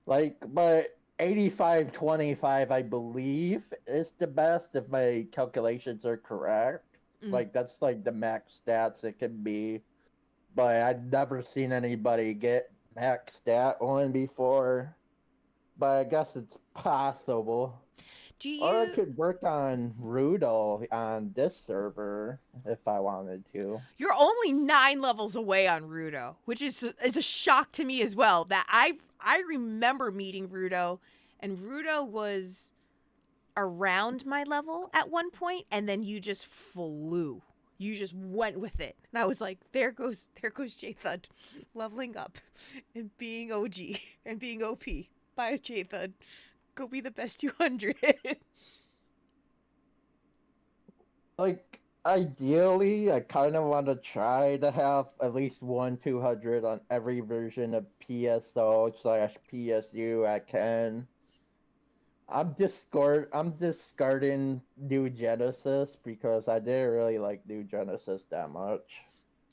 But 85-25, I believe, is the best if my calculations are correct. That's like the max stats it can be. But I've never seen anybody get max stat one before. But I guess it's possible. Or I could work on Rudo on this server if I wanted to. You're only 9 levels away on Rudo, which is a shock to me as well. That I remember meeting Rudo, and Rudo was around my level at one point, and then you just flew. You just went with it, and I was like, there goes Jthud, leveling up, and being OG and being OP. Bye, Jthud. Go be the best 200. Ideally, I kind of want to try to have at least one 200 on every version of PSO/PSU I can. I'm discarding New Genesis because I didn't really like New Genesis that much.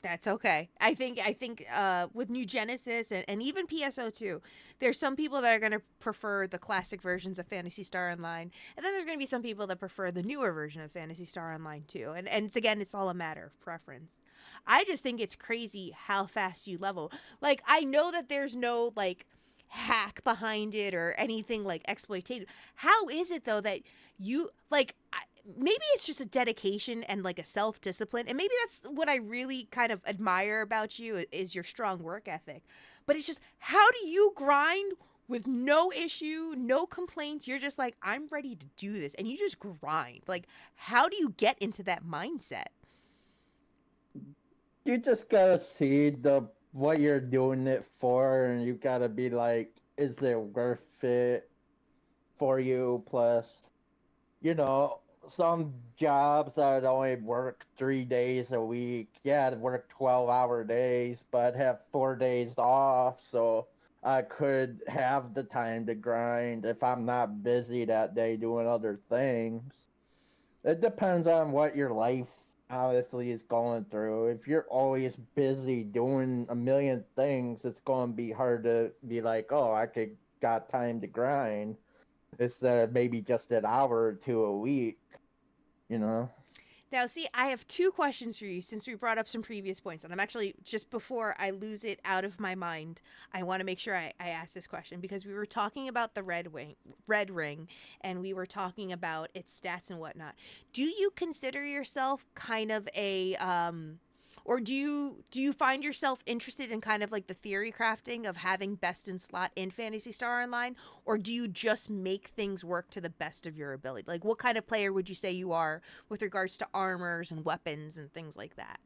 That's okay. I think with New Genesis and even PSO2, there's some people that are going to prefer the classic versions of Phantasy Star Online, and then there's going to be some people that prefer the newer version of Phantasy Star Online too. And it's all a matter of preference. I just think it's crazy how fast you level. Like, I know that there's no like hack behind it or anything like exploitative. How is it though that you like maybe it's just a dedication and like a self-discipline, and maybe that's what I really kind of admire about you is your strong work ethic. But it's just, how do you grind with no issue, no complaints? You're just like, I'm ready to do this. And you just grind. Like, how do you get into that mindset? You just gotta see the what you're doing it for, and you gotta be like, is it worth it for you? Plus, you know, some jobs I'd only work 3 days a week. Yeah, I'd work 12-hour days, but I'd have 4 days off, so I could have the time to grind if I'm not busy that day doing other things. It depends on what your life honestly is going through. If you're always busy doing a million things, it's going to be hard to be like, oh, I could got time to grind instead of maybe just an hour or two a week, you know? Now, see, I have two questions for you since we brought up some previous points. And I'm actually, just before I lose it out of my mind, I want to make sure I ask this question because we were talking about the red ring, and we were talking about its stats and whatnot. Do you consider yourself kind of a, or do you find yourself interested in kind of like the theory crafting of having best in slot in Phantasy Star Online, or do you just make things work to the best of your ability? Like, what kind of player would you say you are with regards to armors and weapons and things like that?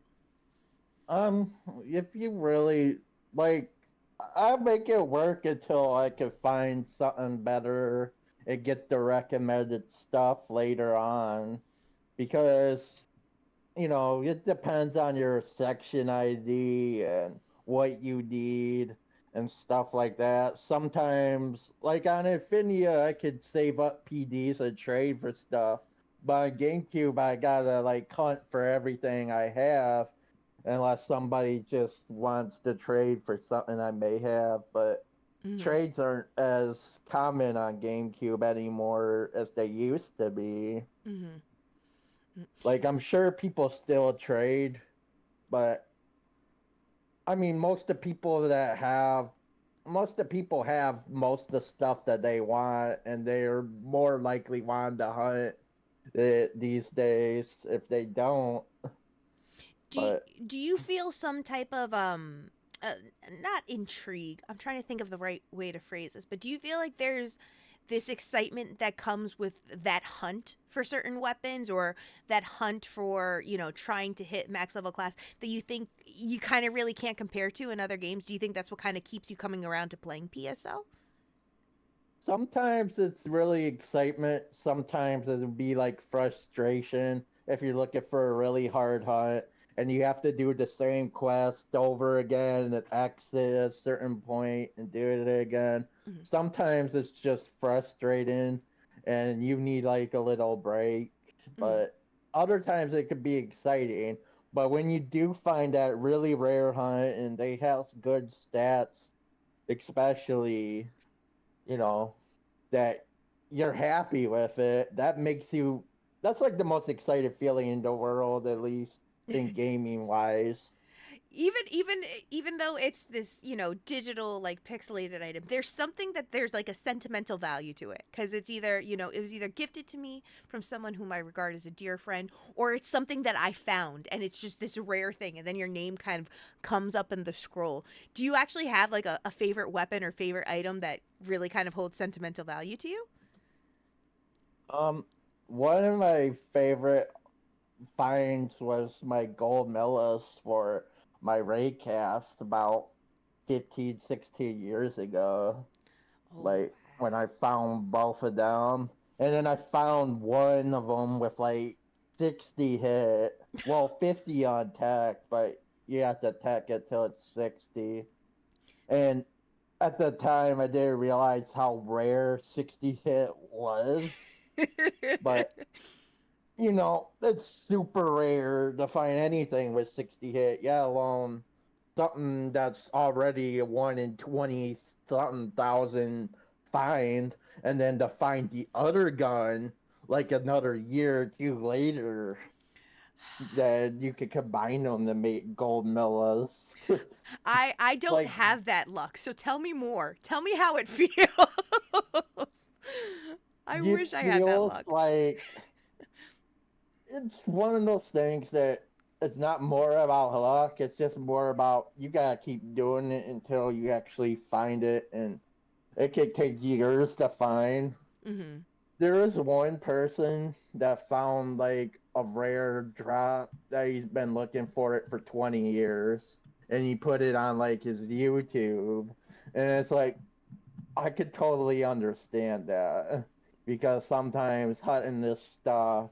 Um, if you really like, I make it work until I can find something better and get the recommended stuff later on because it depends on your section ID and what you need and stuff like that. Sometimes, like on Ephinea, I could save up PDs and trade for stuff. But on GameCube, I gotta like hunt for everything I have unless somebody just wants to trade for something I may have. But Mm-hmm. trades aren't as common on GameCube anymore as they used to be. Mm-hmm. Like I'm sure people still trade, but I mean most of the people have most of the stuff that they want and they're more likely wanting to hunt it these days if they don't. do you, But do you feel some type of uh, not intrigue, I'm trying to think of the right way to phrase this, but do you feel like there's this excitement that comes with that hunt for certain weapons, or that hunt for, trying to hit max level class, that you think you kind of really can't compare to in other games? Do you think that's what kind of keeps you coming around to playing PSO? sometimes it's really excitement, sometimes it'll be like frustration if you're looking for a really hard hunt and you have to do the same quest over again and exit at a certain point and do it again. Mm-hmm. Sometimes it's just frustrating and you need like a little break, Mm-hmm. but other times it could be exciting. But when you do find that really rare hunt and they have good stats, especially, you know, that you're happy with it, that makes you that's like the most excited feeling in the world, at least in gaming wise. even though it's this, digital, like, pixelated item, there's something that there's like a sentimental value to it, because it's either, it was either gifted to me from someone whom I regard as a dear friend, or it's something that I found and it's just this rare thing, and then your name kind of comes up in the scroll. Do you actually have like a favorite weapon or favorite item that really kind of holds sentimental value to you? um One of my favorite finds was my gold mellas for my raycast about 15, 16 years ago, Oh, like when I found both of them. And then I found one of them with like 60 hit. Well, 50 on tech, but you have to tech it till it's 60. And at the time, I didn't realize how rare 60 hit was. wow. But, it's super rare to find anything with 60 hit, yeah, alone something that's already a 1 in 20 something thousand find, and then to find the other gun like another year or two later, that you could combine them to make gold mellas. I don't Like, have that luck. So tell me more. Tell me how it feels. I it wish I had that feels luck. like it's one of those things that it's not more about luck. It's just more about you gotta keep doing it until you actually find it, and it could take years to find. Mm-hmm. There is one person that found like a rare drop that he's been looking for it for 20 years, and he put it on like his YouTube, and it's like I could totally understand that because sometimes hunting this stuff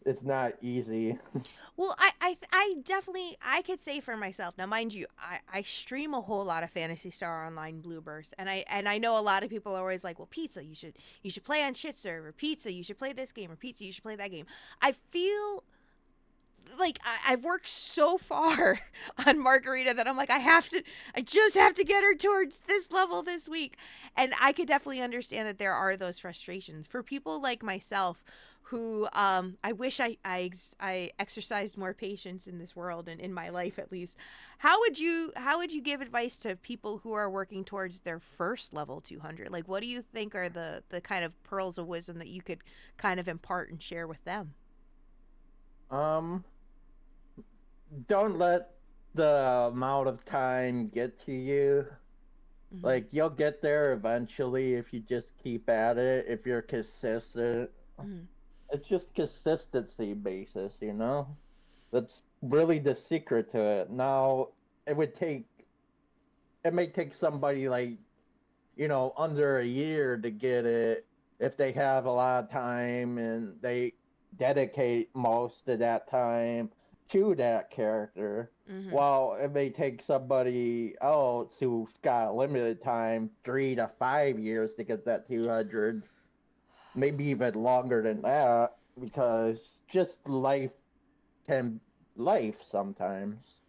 it's not easy. Well, I definitely I could say for myself now, mind you, I stream a whole lot of Phantasy Star Online Blue Burst, and I know a lot of people are always like, well, Pizza, you should play on shit server. Pizza, you should play this game, or Pizza, you should play that game. I feel like I've worked so far on Margarita that I'm like, I just have to get her towards this level this week. And I could definitely understand that there are those frustrations for people like myself who I wish I exercised more patience in this world and in my life at least. How would you give advice to people who are working towards their first level 200? Like, what do you think are the kind of pearls of wisdom that you could kind of impart and share with them? Um, don't let the amount of time get to you. Mm-hmm. Like you'll get there eventually if you just keep at it. If you're consistent, Mm-hmm. it's just consistency basis, you know. That's really the secret to it. Now, it would take it may take somebody like under a year to get it if they have a lot of time and they dedicate most of that time to that character. Mm-hmm. Well, it may take somebody else who's got limited time 3 to 5 years to get that 200, maybe even longer than that, because just can life sometimes.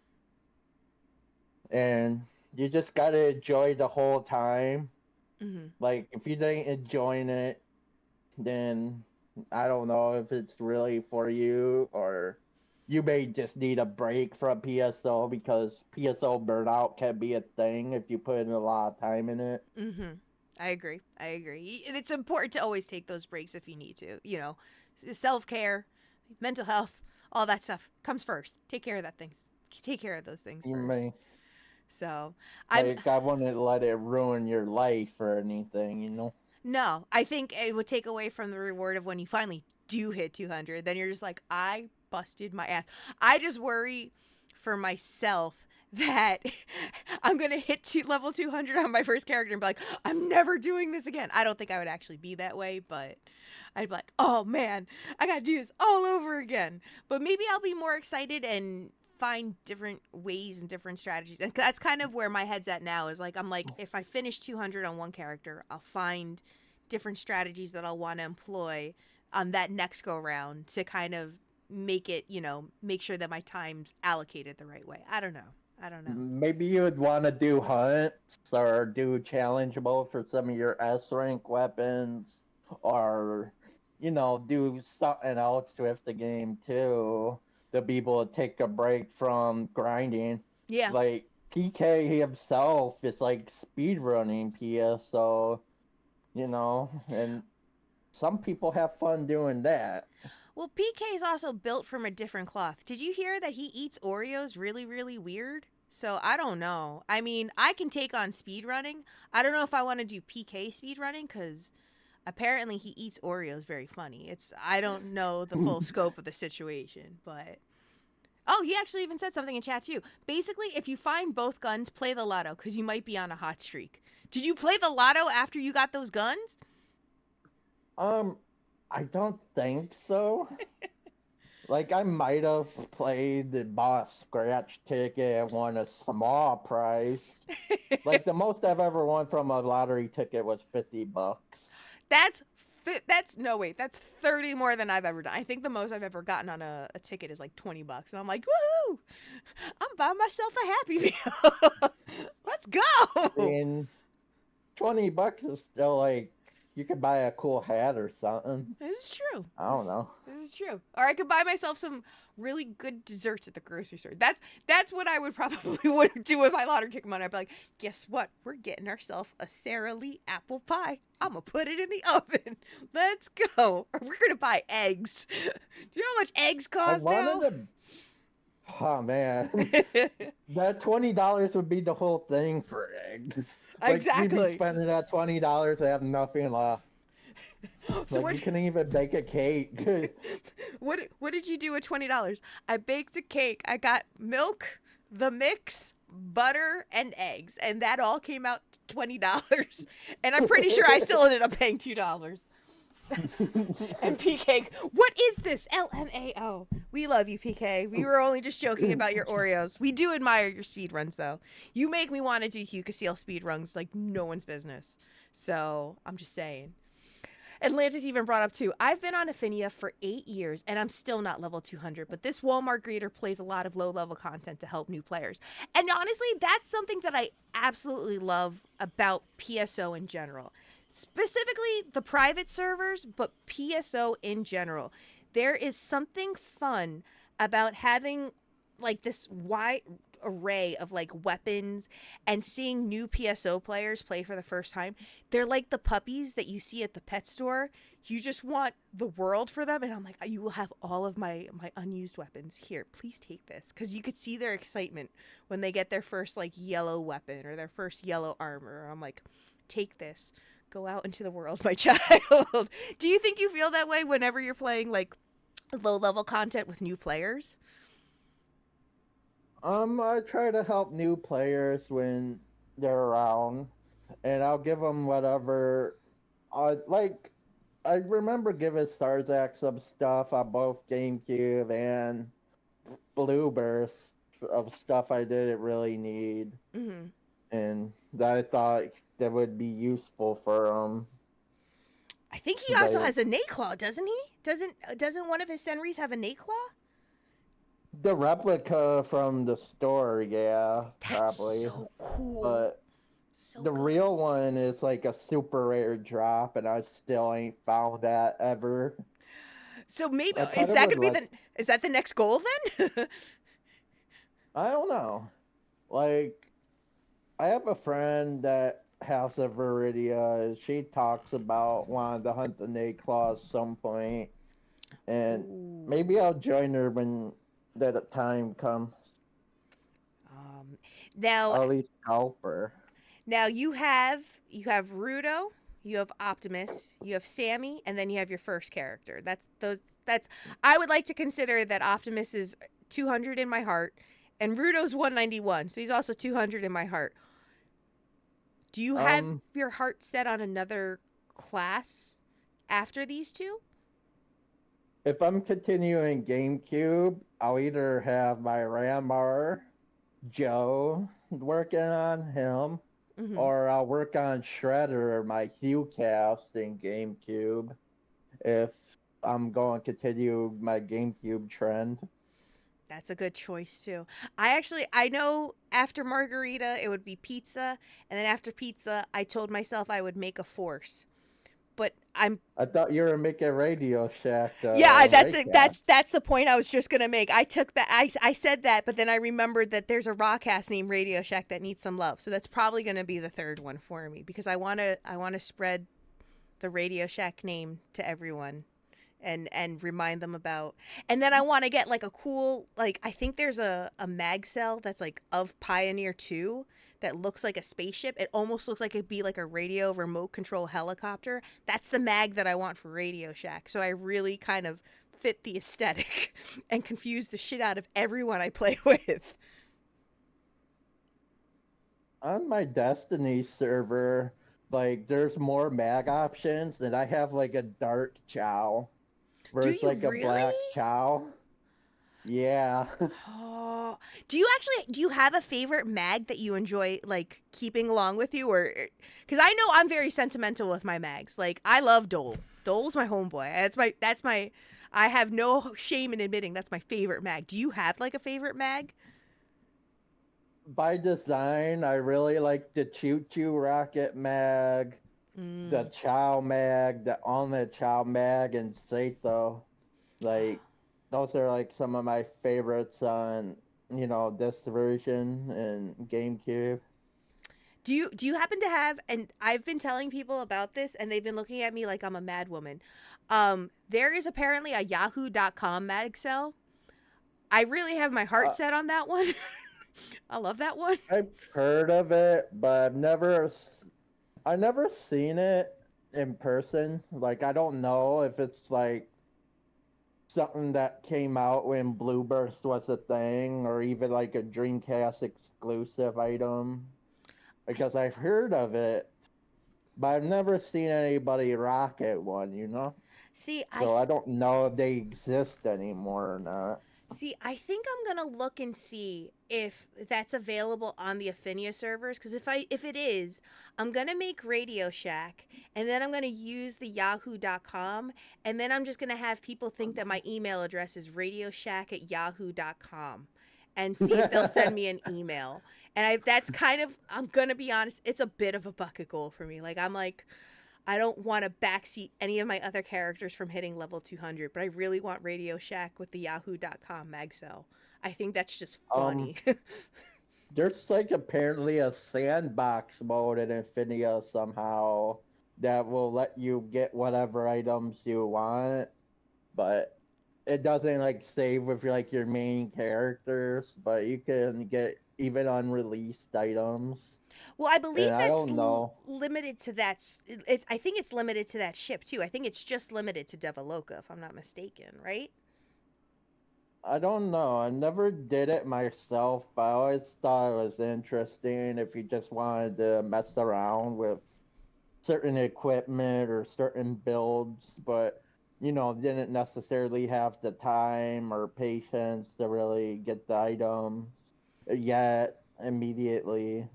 And you just gotta enjoy the whole time. Mm-hmm. Like if you ain't enjoying it, then I don't know if it's really for you, or you may just need a break from PSO because PSO burnout can be a thing if you put in a lot of time in it. Mm-hmm. I agree. I agree. And it's important to always take those breaks if you need to. You know, self care, mental health, all that stuff comes first. Take care of that things. Take care of those things You first. may So I'm like I wouldn't let it ruin your life or anything. no. I think it would take away from the reward of when you finally do hit 200. Then you're just like, I busted my ass. I just worry for myself that I'm gonna hit level 200 on my first character and be like, I'm never doing this again. I don't think I would actually be that way, but I'd be like, oh man, I gotta do this all over again. But maybe I'll be more excited and find different ways and different strategies. And that's kind of where my head's at now is like, I'm like, if I finish 200 on one character, I'll find different strategies that I'll want to employ on that next go round to kind of make it, make sure that my time's allocated the right way. I don't know. I don't know. Maybe you would want to do hunts or do challenge mode for some of your S rank weapons, or do something else with the game too to be able to take a break from grinding. Yeah. Like PK himself is like speedrunning PSO, and some people have fun doing that. Well, PK is also built from a different cloth. Did you hear that he eats Oreos really, really weird? So I don't know. I mean, I can take on speedrunning. I don't know if I want to do PK speedrunning because apparently he eats Oreos very funny. I don't know the full scope of the situation, but oh, he actually even said something in chat too. Basically, if you find both guns, play the lotto because you might be on a hot streak. Did you play the lotto after you got those guns? um, I don't think so. Like I might have played the boss scratch ticket and won a small prize. Like the most I've ever won from a lottery ticket was $50. That's that's no wait, that's 30 more than I've ever done. I think the most I've ever gotten on a ticket is like $20, and I'm like, woohoo! I'm buying myself a Happy Meal. Let's go. And $20 is still like You could buy a cool hat or something. This is true. I don't know. This is true. Or I could buy myself some really good desserts at the grocery store. That's what I would probably would do with my lottery ticket money. I'd be like, guess what? We're getting ourselves a Sara Lee apple pie. I'm gonna put it in the oven. Let's go. Or we're gonna buy eggs. Do you know how much eggs I cost now? wanted to. Oh man, that $20 would be the whole thing for eggs. Like you'd be Exactly. spending that $20 and have nothing left. So Like you couldn't even bake a cake. what did you do with $20? I baked a cake. I got milk, the mix, butter, and eggs, and that all came out to $20. And I'm pretty sure I still ended up paying $2. And PK, what is this? LMAO. We love you, PK. We were only just joking about your Oreos. We do admire your speed runs, though. You make me want to do Hucasil speed runs like no one's business. So I'm just saying. Atlantis even brought up too. I've been on Ephinea for 8 years and I'm still not level 200, but this Walmart greeter plays a lot of low level content to help new players. And honestly, that's something that I absolutely love about PSO in general. Specifically the private servers, but PSO in general. There is something fun about having like this wide array of like weapons and seeing new PSO players play for the first time. They're like the puppies that you see at the pet store. You just want the world for them, and I'm like, you will have all of my unused weapons here. Please take this, because you could see their excitement when they get their first like yellow weapon or their first yellow armor. I'm like, take this, go out into the world, my child. Do you think you feel that way whenever you're playing like low level content with new players? I try to help new players when they're around, and I'll give them whatever. Like, I remember giving Starzak some stuff on both GameCube and Blue Burst of stuff I didn't really need, Mm-hmm. and that I thought that would be useful for them. I think he also But has a Nayclaw, doesn't he? Doesn't one of his Senris have a Nayclaw? the replica from the store, yeah, That's probably. so cool. But So the good. real one is like a super rare drop, and I still ain't found that ever. So maybe I kind of would like. is that the next goal then? I don't know. Like, I have a friend that has a Viridia. She talks about wanting to hunt the Nayclaw at some point, and Ooh. maybe I'll join her when that time comes. Um, now I'll at least help her. now you have Rudo, you have Optimus, you have Sammy, and then you have your first character. That's I would like to consider that Optimus is 200 in my heart, and Rudo's 191, so he's also 200 in my heart. Do you have Um, your heart set on another class after these two? if I'm continuing GameCube, I'll either have my Ramar Joe working on him, Mm-hmm. or I'll work on Shredder, my Huecast in GameCube, if I'm going to continue my GameCube trend. That's a good choice too. I know after Margarita it would be pizza, and then after pizza I told myself I would make a force. But I'm I thought you were making Radio Shack yeah, that's it. Raycast. That's the point I was just gonna make. I took that. I said that, but then I remembered that there's a rockcast named Radio Shack that needs some love. So that's probably gonna be the third one for me because I wanna spread the Radio Shack name to everyone and remind them about. And then I want to get like a cool like I think there's a mag cell that's like of Pioneer 2 that looks like a spaceship. It almost looks like it'd be like a radio remote control helicopter. That's the mag that I want for Radio Shack. So I really kind of fit the aesthetic and confuse the shit out of everyone I play with. On my Destiny server, like there's more mag options, and I have like a dark Chow Do versus you like a really? black Chow. Yeah. Oh, do you have a favorite mag that you enjoy like keeping along with you, or because I know I'm very sentimental with my mags. Like I love Dole. Dole's my homeboy. That's my. I have no shame in admitting that's my favorite mag. Do you have like a favorite mag? By design, I really like the Choo Choo Rocket mag. the Mm. Chow Mag, the on the Chow Mag, and Sato. Like those are like some of my favorites on this version and GameCube. Do you happen to have, and I've been telling people about this and they've been looking at me like I'm a mad woman. There is apparently a yahoo.com mag cell. I really have my heart Uh, set on that one. I love that one. I've heard of it, but I never seen it in person. Like I don't know if it's like something that came out when Blue Burst was a thing, or even like a Dreamcast exclusive item. I Because I've heard of it, but I've never seen anybody rock it one. see So I don't know if they exist anymore or not. I think I'm gonna look and see if that's available on the Ephinea servers. Because if it is, I'm gonna make Radio Shack, and then I'm gonna use the Yahoo.com, and then I'm just gonna have people think that my email address is radioshack@yahoo.com, and see if they'll send me an email. And that's kind of, I'm gonna be honest, it's a bit of a bucket goal for me. Like I'm like, I don't want to backseat any of my other characters from hitting level 200, but I really want Radio Shack with the yahoo.com mag cell. I think that's just um, funny. there's like apparently a sandbox mode in Infinia somehow that will let you get whatever items you want, but it doesn't like save with like your main characters, but you can get even unreleased items. Well, I believe And I that's don't know. limited to that. I think it's limited to that ship too. I think it's just limited to Devaloka, if I'm not mistaken, right? I don't know. I never did it myself, but I always thought it was interesting if you just wanted to mess around with certain equipment or certain builds, but didn't necessarily have the time or patience to really get the items yet immediately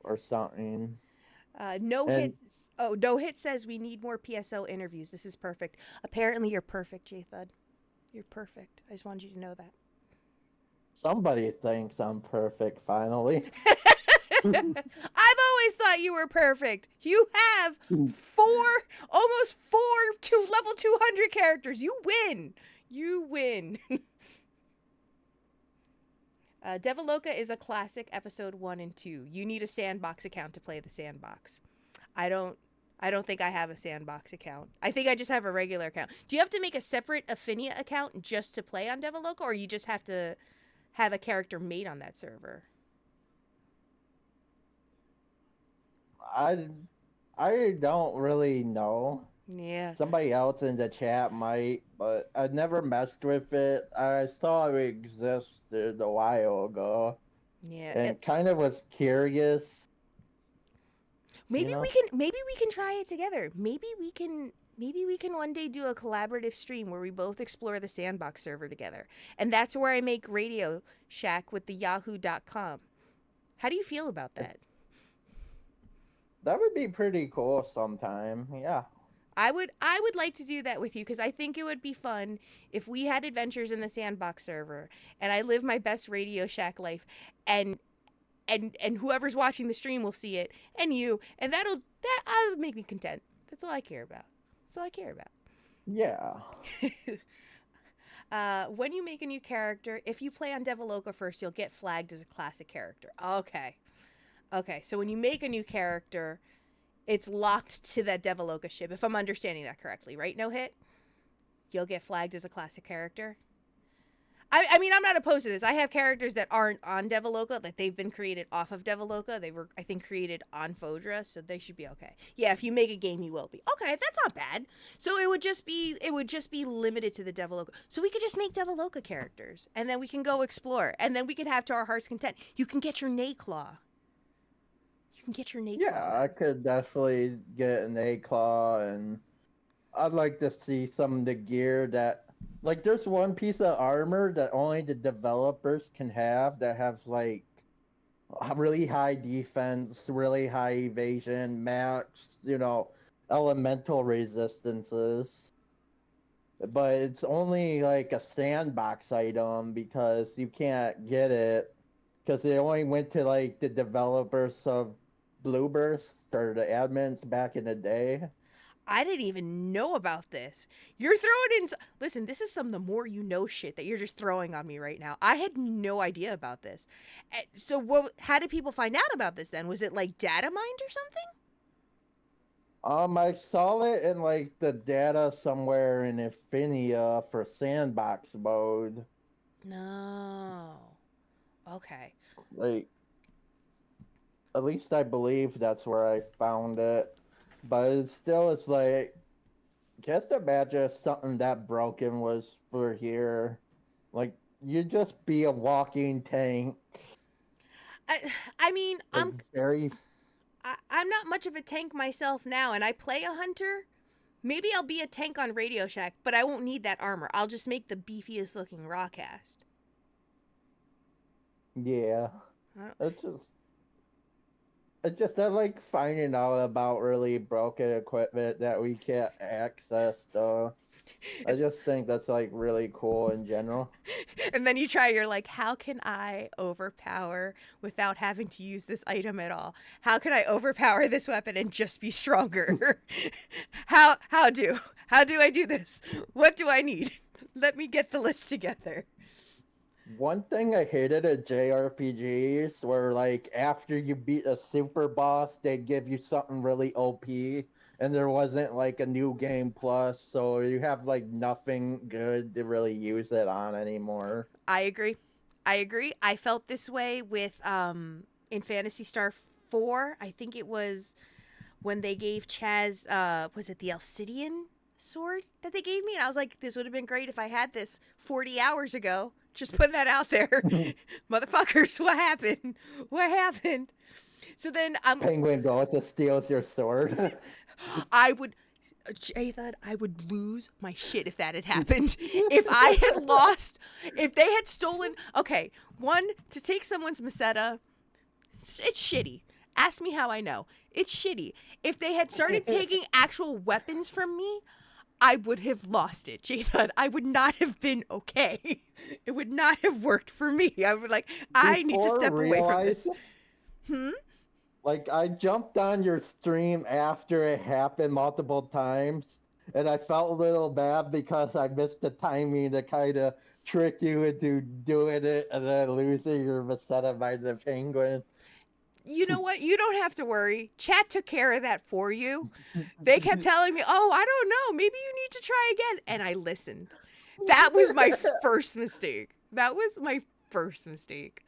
or something. No And hits. Oh, no hit says we need more PSO interviews. This is perfect. Apparently, you're perfect, Jthud. You're perfect. I just wanted you to know that. somebody thinks I'm perfect finally. I've always thought you were perfect. You have almost four to level 200 characters. You win. You win. Devaloka is a classic episode 1 and 2. You need a sandbox account to play the sandbox. I don't I don't think I have a sandbox account. I think I just have a regular account. Do you have to make a separate Ephinea account just to play on Devaloka, or you just have to have a character made on that server? I I don't really know. Yeah. Somebody else in the chat might, but I never messed with it. I saw it existed a while ago Yeah. and kind of was curious, you Maybe we know? can try it together. Maybe we can one day do a collaborative stream where we both explore the sandbox server together. And that's where I make Radio Shack with the yahoo.com. How do you feel about that? That would be pretty cool sometime. Yeah. I would like to do that with you because I think it would be fun if we had adventures in the sandbox server and I live my best Radio Shack life, and whoever's watching the stream will see it, and you, and that'll make me content. That's all I care about. That's all I care about. Yeah. When you make a new character, if you play on Devaloka first, you'll get flagged as a classic character. Okay. Okay, so when you make a new character, it's locked to that Devaloka ship, if I'm understanding that correctly, right? No hit? You'll get flagged as a classic character? I mean, I'm not opposed to this. I have characters that aren't on Devaloka, that they've been created off of Devaloka. They were, I think, created on Fodra, so they should be okay. Yeah, if you make a game, you will be. Okay, that's not bad. So it would just be limited to the Devaloka. So we could just make Devaloka characters, and then we can go explore, and then we can have to our heart's content. You can get your Nayclaw. You can get your Nayclaw Yeah, I then. could definitely get an A claw, and I'd like to see some of the gear that, like, there's one piece of armor that only the developers can have that has like really high defense, really high evasion, max, elemental resistances. But it's only like a sandbox item because you can't get it because it only went to like the developers of Blueburst or the admins back in the day. I didn't even know about this. You're throwing in. Listen, this is some of the more you know shit that you're just throwing on me right now. I had no idea about this. So, what? How did people find out about this then? Was it like data mined or something? I saw it in like the data somewhere in Ephinea for sandbox mode. No. Okay. Like, at least I believe that's where I found it. But it still, it's like, just imagine if something that broken was for here. Like, you'd just be a walking tank. I mean, Like, very. I'm not much of a tank myself now, and I play a hunter. Maybe I'll be a tank on Radio Shack, but I won't need that armor. I'll just make the beefiest looking rawcast. Yeah. It's just. It's just I like finding out about really broken equipment that we can't access, though. I just think that's like really cool in general. And then you try, you're like, how can I overpower without having to use this item at all? How can I overpower this weapon and just be stronger? How do I do this? What do I need? Let me get the list together. One thing I hated at JRPGs were like after you beat a super boss, they'd give you something really OP, and there wasn't like a new game plus, so you have like nothing good to really use it on anymore. I agree. I agree. I felt this way with in Phantasy Star 4. I think it was when they gave Chaz was it the Alcidian sword that they gave me? And I was like, this would have been great if I had this 40 hours ago. Just putting that out there. Motherfuckers, what happened? What happened? So then Penguin goes and steals your sword. I would Jthud, I would lose my shit if that had happened. If I had lost, if they had stolen, okay, one, to take someone's Meseta, it's shitty. Ask me how I know. It's shitty. If they had started taking actual weapons from me, I would have lost it, Jthud. I would not have been okay. It would not have worked for me. I would like, I need to step away from this. Like, I jumped on your stream after it happened multiple times, and I felt a little bad because I missed the timing to kind of trick you into doing it and then losing your Meseta by the penguin. You know what? You don't have to worry. Chat took care of that for you. They kept telling me, oh, I don't know. Maybe you need to try again. And I listened. That was my first mistake. That was my first mistake.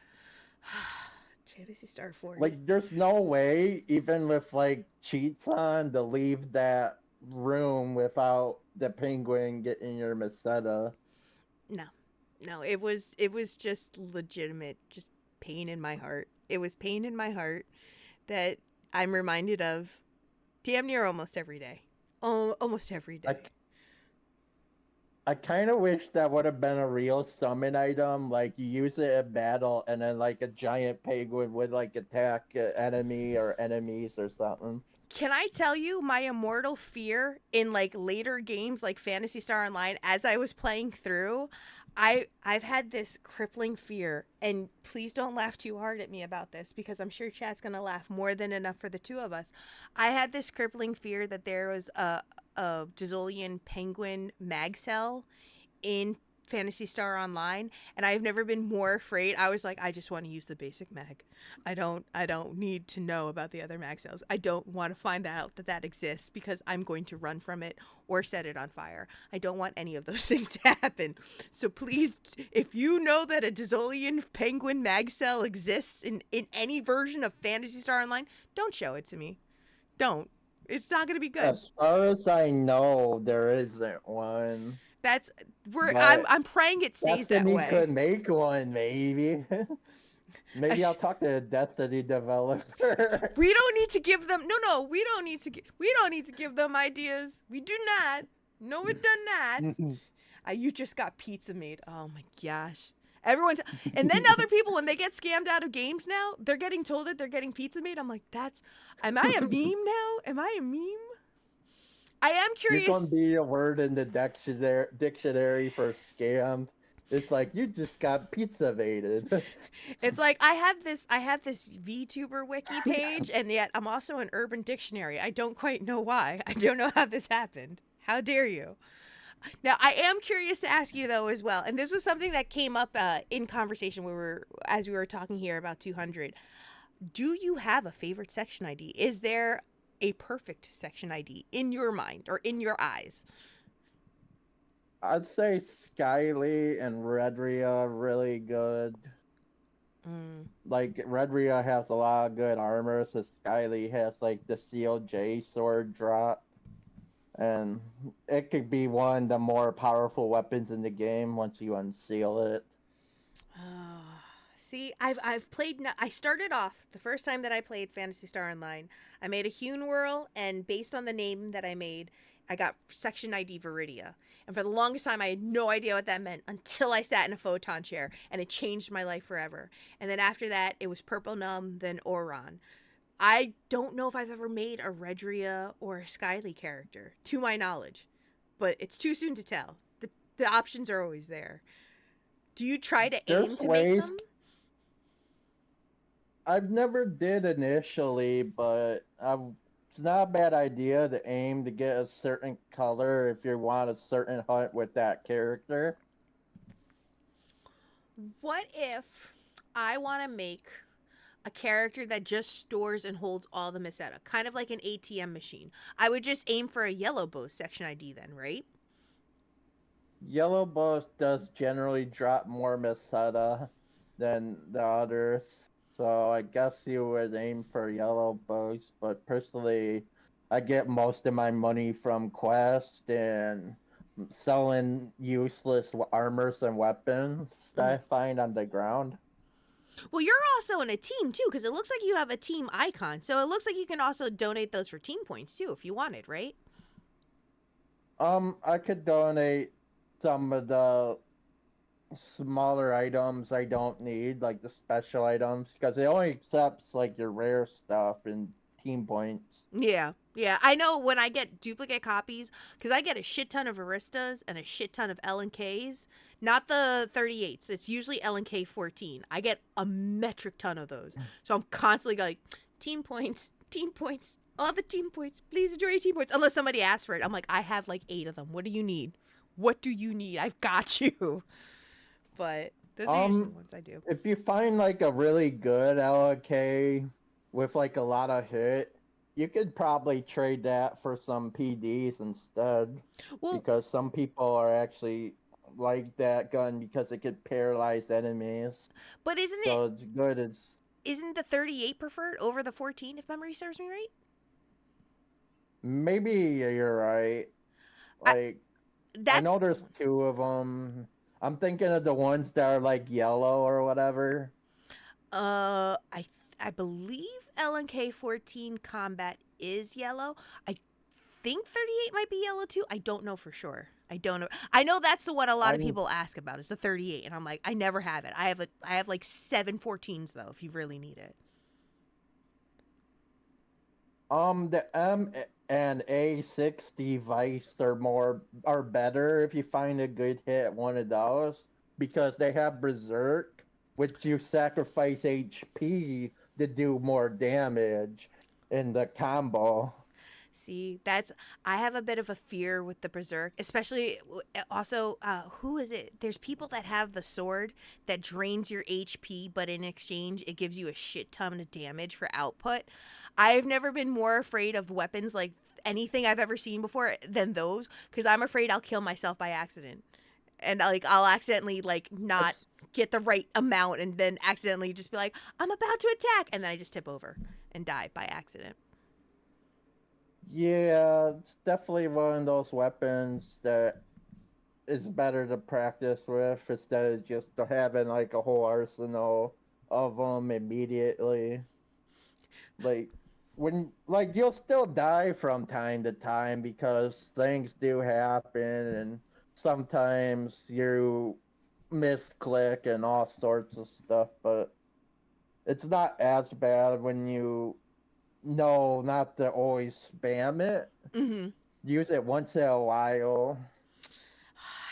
Phantasy Star 4. Like, there's no way, even with, like, cheats on, to leave that room without the penguin getting your Meseta. No, it was just legitimate, just pain in my heart. It was pain in my heart that I'm reminded of damn near almost every day. Oh, almost every day. I kind of wish that would have been a real summon item. Like, you use it in battle, and then, like, a giant penguin would, like, attack an enemy or enemies or something. Can I tell you my immortal fear in, like, later games like Phantasy Star Online as I was playing through? I've had this crippling fear, and please don't laugh too hard at me about this because I'm sure chat's gonna laugh more than enough for the two of us. I had this crippling fear that there was a Jthud penguin mag cell in Phantasy Star Online, and I've never been more afraid. I was like, I just want to use the basic mag. I don't need to know about the other mag cells. I don't want to find out that exists because I'm going to run from it or set it on fire. I don't want any of those things to happen. So please, if you know that a Jthud penguin mag cell exists in any version of Phantasy Star Online, don't show it to me. Don't. It's not going to be good. As far as I know, there isn't one. I'm praying it stays that way. Destiny could make one, maybe. Maybe I'll talk to a Destiny developer. We don't need to give them. No. We don't need to give them ideas. We do not. No, we do not. You just got pizza made. Oh my gosh. Everyone's, and then other people, when they get scammed out of games now, they're getting told that they're getting pizza made. I'm like, am I a meme now? Am I a meme? I am curious. You're going to be a word in the dictionary for scammed. It's like you just got pizza evaded. It's like I have this VTuber wiki page, and yet I'm also an Urban Dictionary. I don't quite know why. I don't know how this happened. How dare you? Now I am curious to ask you though as well, and this was something that came up in conversation as we were talking here about 200. Do you have a favorite section ID? Is there a perfect section ID in your mind or in your eyes? I'd say Skyly and Redria really good. Mm. Like Redria has a lot of good armor, so Skyly has like the COJ sword drop. And it could be one of the more powerful weapons in the game once you unseal it. Oh, see, I've played. I started off the first time that I played Phantasy Star Online. I made a Hewn Whirl, and based on the name that I made, I got Section ID Viridia. And for the longest time, I had no idea what that meant until I sat in a photon chair, and it changed my life forever. And then after that, it was Purple Numb, then Oron. I don't know if I've ever made a Redria or a Skyly character, to my knowledge, but it's too soon to tell. The options are always there. Do you try to aim There's to make them? ways I've never did initially, but it's not a bad idea to aim to get a certain color if you want a certain hunt with that character. What if I want to make a character that just stores and holds all the Meseta, kind of like an ATM machine? I would just aim for a yellow bow section ID then, right? Yellow Boss does generally drop more Meseta than the others, so I guess you would aim for Yellow Boss, but personally, I get most of my money from Quest and selling useless armors and weapons that Mm-hmm. I find on the ground. Well, you're also in a team too, because it looks like you have a team icon. So it looks like you can also donate those for team points too, if you wanted, right? I could donate some of the smaller items I don't need, like the special items, because it only accepts like your rare stuff and team points. Yeah, yeah. I know when I get duplicate copies, because I get a shit ton of Aristas and a shit ton of LNKs, not the 38s. It's usually LNK 14. I get a metric ton of those. So I'm constantly like, team points, all the team points. Please enjoy your team points. Unless somebody asks for it. I'm like, I have like 8 of them. What do you need? What do you need? I've got you. But those are usually the Um, ones I do. if you find like a really good LK with like a lot of hit, you could probably trade that for some PDs instead, Well, because some people are actually like that gun because it could paralyze enemies. but So it's good. It's isn't the 38 preferred over the 14 if memory serves me right? maybe you're right. I Like I that's know there's two of them. I'm thinking of the ones that are like yellow or whatever. I believe LNK 14 combat is yellow. I think 38 might be yellow too. I don't know for sure. I don't know. I know that's the one a lot of I'm people ask about is the 38, and I'm like, I never have it. I have like 7 14s though, if you really need it. the M and A60 Vice are better if you find a good hit at one of those because they have Berserk, which you sacrifice HP to do more damage in the combo. See, that's I have a bit of a fear with the berserk, especially also who is it? There's people that have the sword that drains your HP, but in exchange it gives you a shit ton of damage for output. I've never been more afraid of weapons like anything I've ever seen before than those because I'm afraid I'll kill myself by accident. And like I'll accidentally like not It's get the right amount and then accidentally just be like, I'm about to attack, and then I just tip over and die by accident. Yeah, it's definitely one of those weapons that is better to practice with instead of just having like a whole arsenal of them immediately. Like like you'll still die from time to time because things do happen and sometimes you misclick and all sorts of stuff, but it's not as bad when you know not to always spam it. Mm-hmm. Use it once in a while.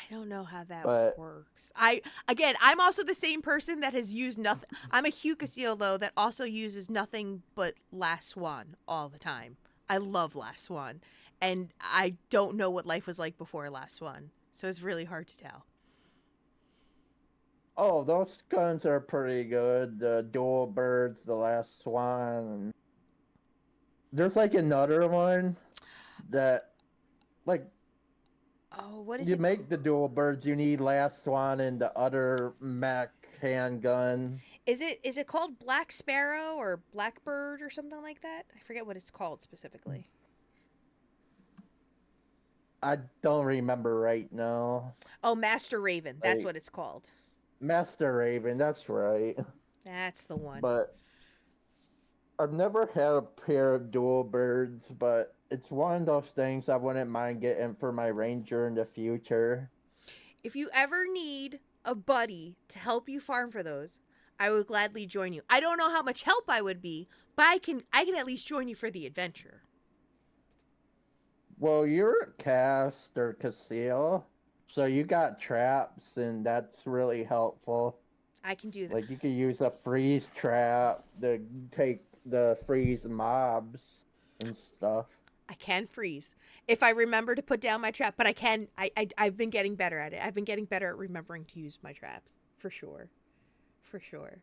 I don't know how that But works. I'm also the same person that has used nothing. I'm a Hucasil though that also uses nothing but Last Swan all the time. I love Last Swan, and I don't know what life was like before Last Swan, so it's really hard to tell. oh, those guns are pretty good. The dual birds, the last swan, and there's like another one that like Oh, what is you it? make the dual birds, you need last swan and the other mech handgun. Is it called Black Sparrow or Blackbird or something like that? I forget what it's called specifically. I don't remember right now. Oh, Master Raven. That's Like what it's called. Master Raven, that's right. That's the one. But I've never had a pair of dual birds, but it's one of those things I wouldn't mind getting for my ranger in the future. If you ever need a buddy to help you farm for those, I would gladly join you. I don't know how much help I would be, but I can at least join you for the adventure. Well, you're a cast or Casil, so you got traps, and that's really helpful. I can do that. Like you could use a freeze trap to take the freeze mobs and stuff. I can freeze if I remember to put down my trap, but I can. I've been getting better at it. I've been getting better at remembering to use my traps for sure, for sure.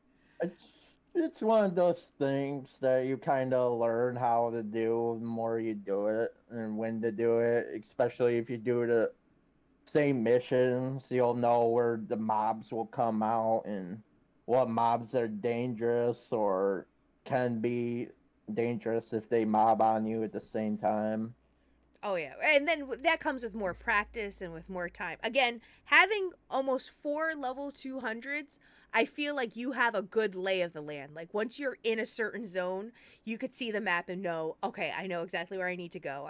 It's one of those things that you kind of learn how to do the more you do it and when to do it. Especially if you do the same missions, you'll know where the mobs will come out and what mobs are dangerous or can be dangerous if they mob on you at the same time. Oh yeah, and then that comes with more practice and with more time. Again, having almost 4 level 200s, I feel like you have a good lay of the land. Like once you're in a certain zone, you could see the map and know, okay, I know exactly where I need to go.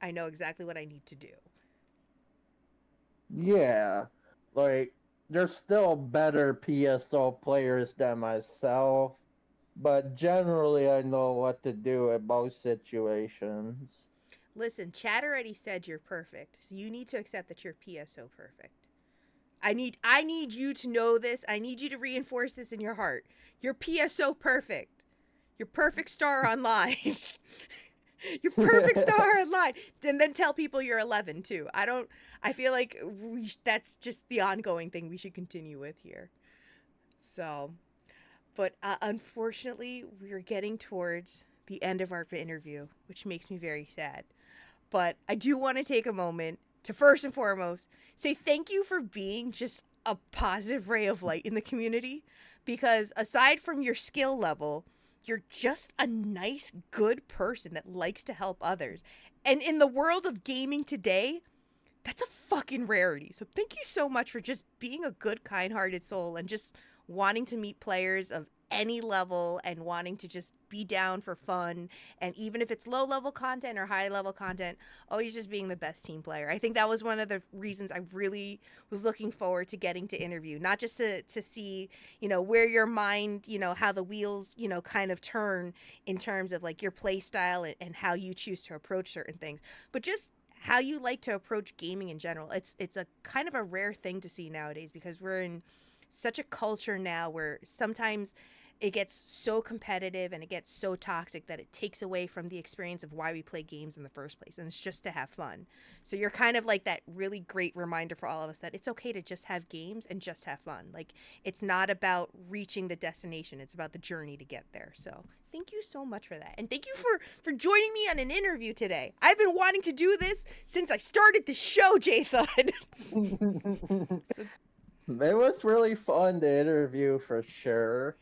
I know exactly what I need to do. Yeah, like there's still better PSO players than myself, but generally I know what to do in most situations. Listen, Chad already said you're perfect, so you need to accept that you're PSO perfect. I need you to know this. I need you to reinforce this in your heart. You're PSO perfect. You're perfect star online. You're perfect star online. And then tell people you're 11 too. I feel like that's just the ongoing thing we should continue with here. So, but unfortunately, we're getting towards the end of our interview, which makes me very sad. But I do want to take a moment to first and foremost say thank you for being just a positive ray of light in the community. Because aside from your skill level, you're just a nice, good person that likes to help others. And in the world of gaming today, that's a fucking rarity. So thank you so much for just being a good, kind-hearted soul and just wanting to meet players of any level and wanting to just be down for fun. And even if it's low level content or high level content, always just being the best team player. I think that was one of the reasons I really was looking forward to getting to interview, not just to see, where your mind, how the wheels, kind of turn in terms of like your play style and how you choose to approach certain things, but just how you like to approach gaming in general. It's a kind of a rare thing to see nowadays because we're in such a culture now where sometimes it gets so competitive and it gets so toxic that it takes away from the experience of why we play games in the first place, and it's just to have fun. So you're kind of like that really great reminder for all of us that it's okay to just have games and just have fun. Like it's not about reaching the destination, it's about the journey to get there. So thank you so much for that, and thank you for joining me on an interview today. I've been wanting to do this since I started the show, Jthud. So It was really fun to interview for sure.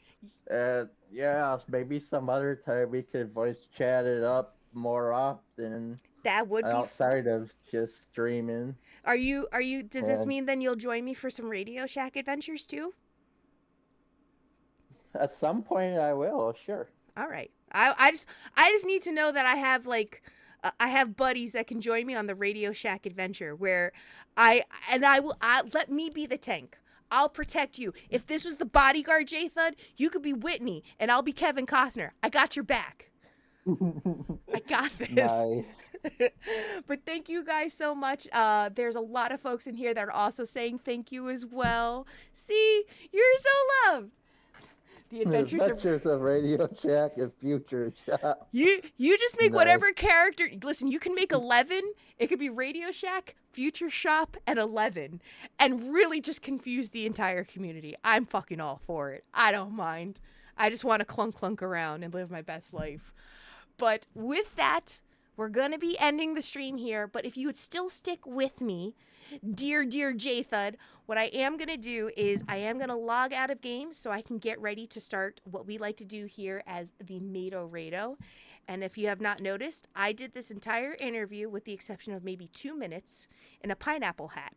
Yeah, maybe some other time we could voice chat it up more often that would be outside fun. of just streaming. Are you does this And mean then you'll join me for some Radio Shack adventures too? at some point I will, sure. All right. I just need to know that I have buddies that can join me on the Radio Shack adventure where I let me be the tank. I'll protect you. If this was the bodyguard Jthud, you could be Whitney and I'll be Kevin Costner. I got your back. I got this. Nice. But thank you guys so much. There's a lot of folks in here that are also saying thank you as well. See, you're so loved. The adventures of Adventures of Radio Shack and Future Shop. you just make Nice. whatever character. Listen, you can make 11. It could be Radio Shack, Future Shop, and 11, and really just confuse the entire community. I'm fucking all for it. I don't mind. I just want to clunk around and live my best life. But with that, we're gonna be ending the stream here. But if you would still stick with me, dear Jthud, what I am going to do is I am going to log out of game so I can get ready to start what we like to do here as the Mado Rado. And if you have not noticed, I did this entire interview with the exception of maybe 2 minutes in a pineapple hat.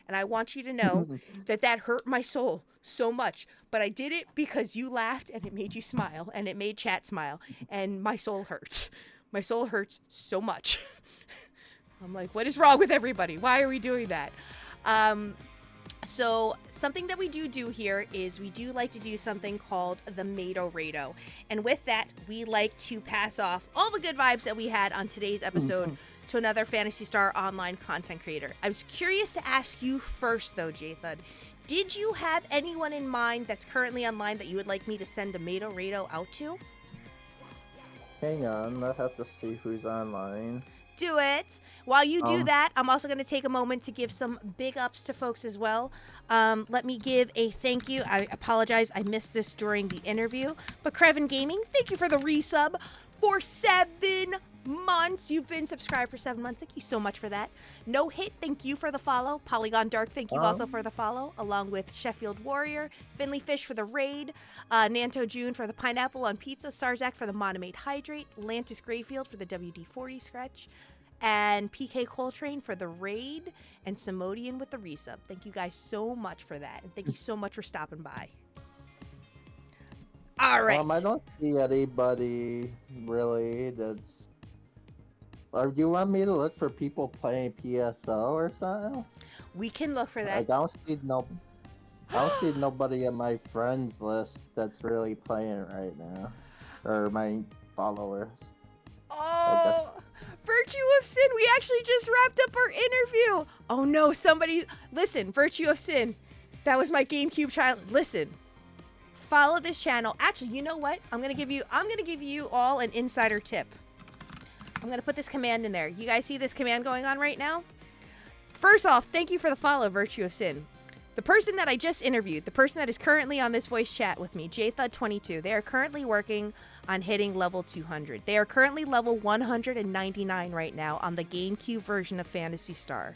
And I want you to know that hurt my soul so much. But I did it because you laughed and it made you smile and it made chat smile. And my soul hurts. My soul hurts so much. I'm like, what is wrong with everybody? Why are we doing that? So something that we do here is we do like to do something called the Mado Rado. And with that, we like to pass off all the good vibes that we had on today's episode to another Phantasy Star Online content creator. I was curious to ask you first, though, Jthud. Did you have anyone in mind that's currently online that you would like me to send a Mado Rado out to? Hang on, I have to see who's online. Do it. While you do that, I'm also going to take a moment to give some big ups to folks as well. Let me give a thank you. I apologize. I missed this during the interview. But Krevin Gaming, thank you for the resub for 7 months. You've been subscribed for 7 months. Thank you so much for that. No Hit, thank you for the follow. Polygon Dark, thank you also for the follow, along with Sheffield Warrior, Finley Fish for the raid, Nanto June for the pineapple on pizza, Sarzak for the Monomate Hydrate, Lantis Grayfield for the WD-40 scratch, and PK Coltrane for the raid, and Simodian with the resub. Thank you guys so much for that, and thank you so much for stopping by. All right. I don't see anybody really that's... Or do you want me to look for people playing PSO or something? We can look for that. I don't see nobody on my friends list that's really playing right now, or my followers. Oh, Virtue of Sin. We actually just wrapped up our interview. Oh no, somebody listen. Virtue of Sin. That was my GameCube child. Listen. Follow this channel. Actually, you know what? I'm gonna give you all an insider tip. I'm going to put this command in there. You guys see this command going on right now? First off, thank you for the follow, Virtue of Sin. The person that I just interviewed, the person that is currently on this voice chat with me, Jthud22, they are currently working on hitting level 200. They are currently level 199 right now on the GameCube version of Phantasy Star.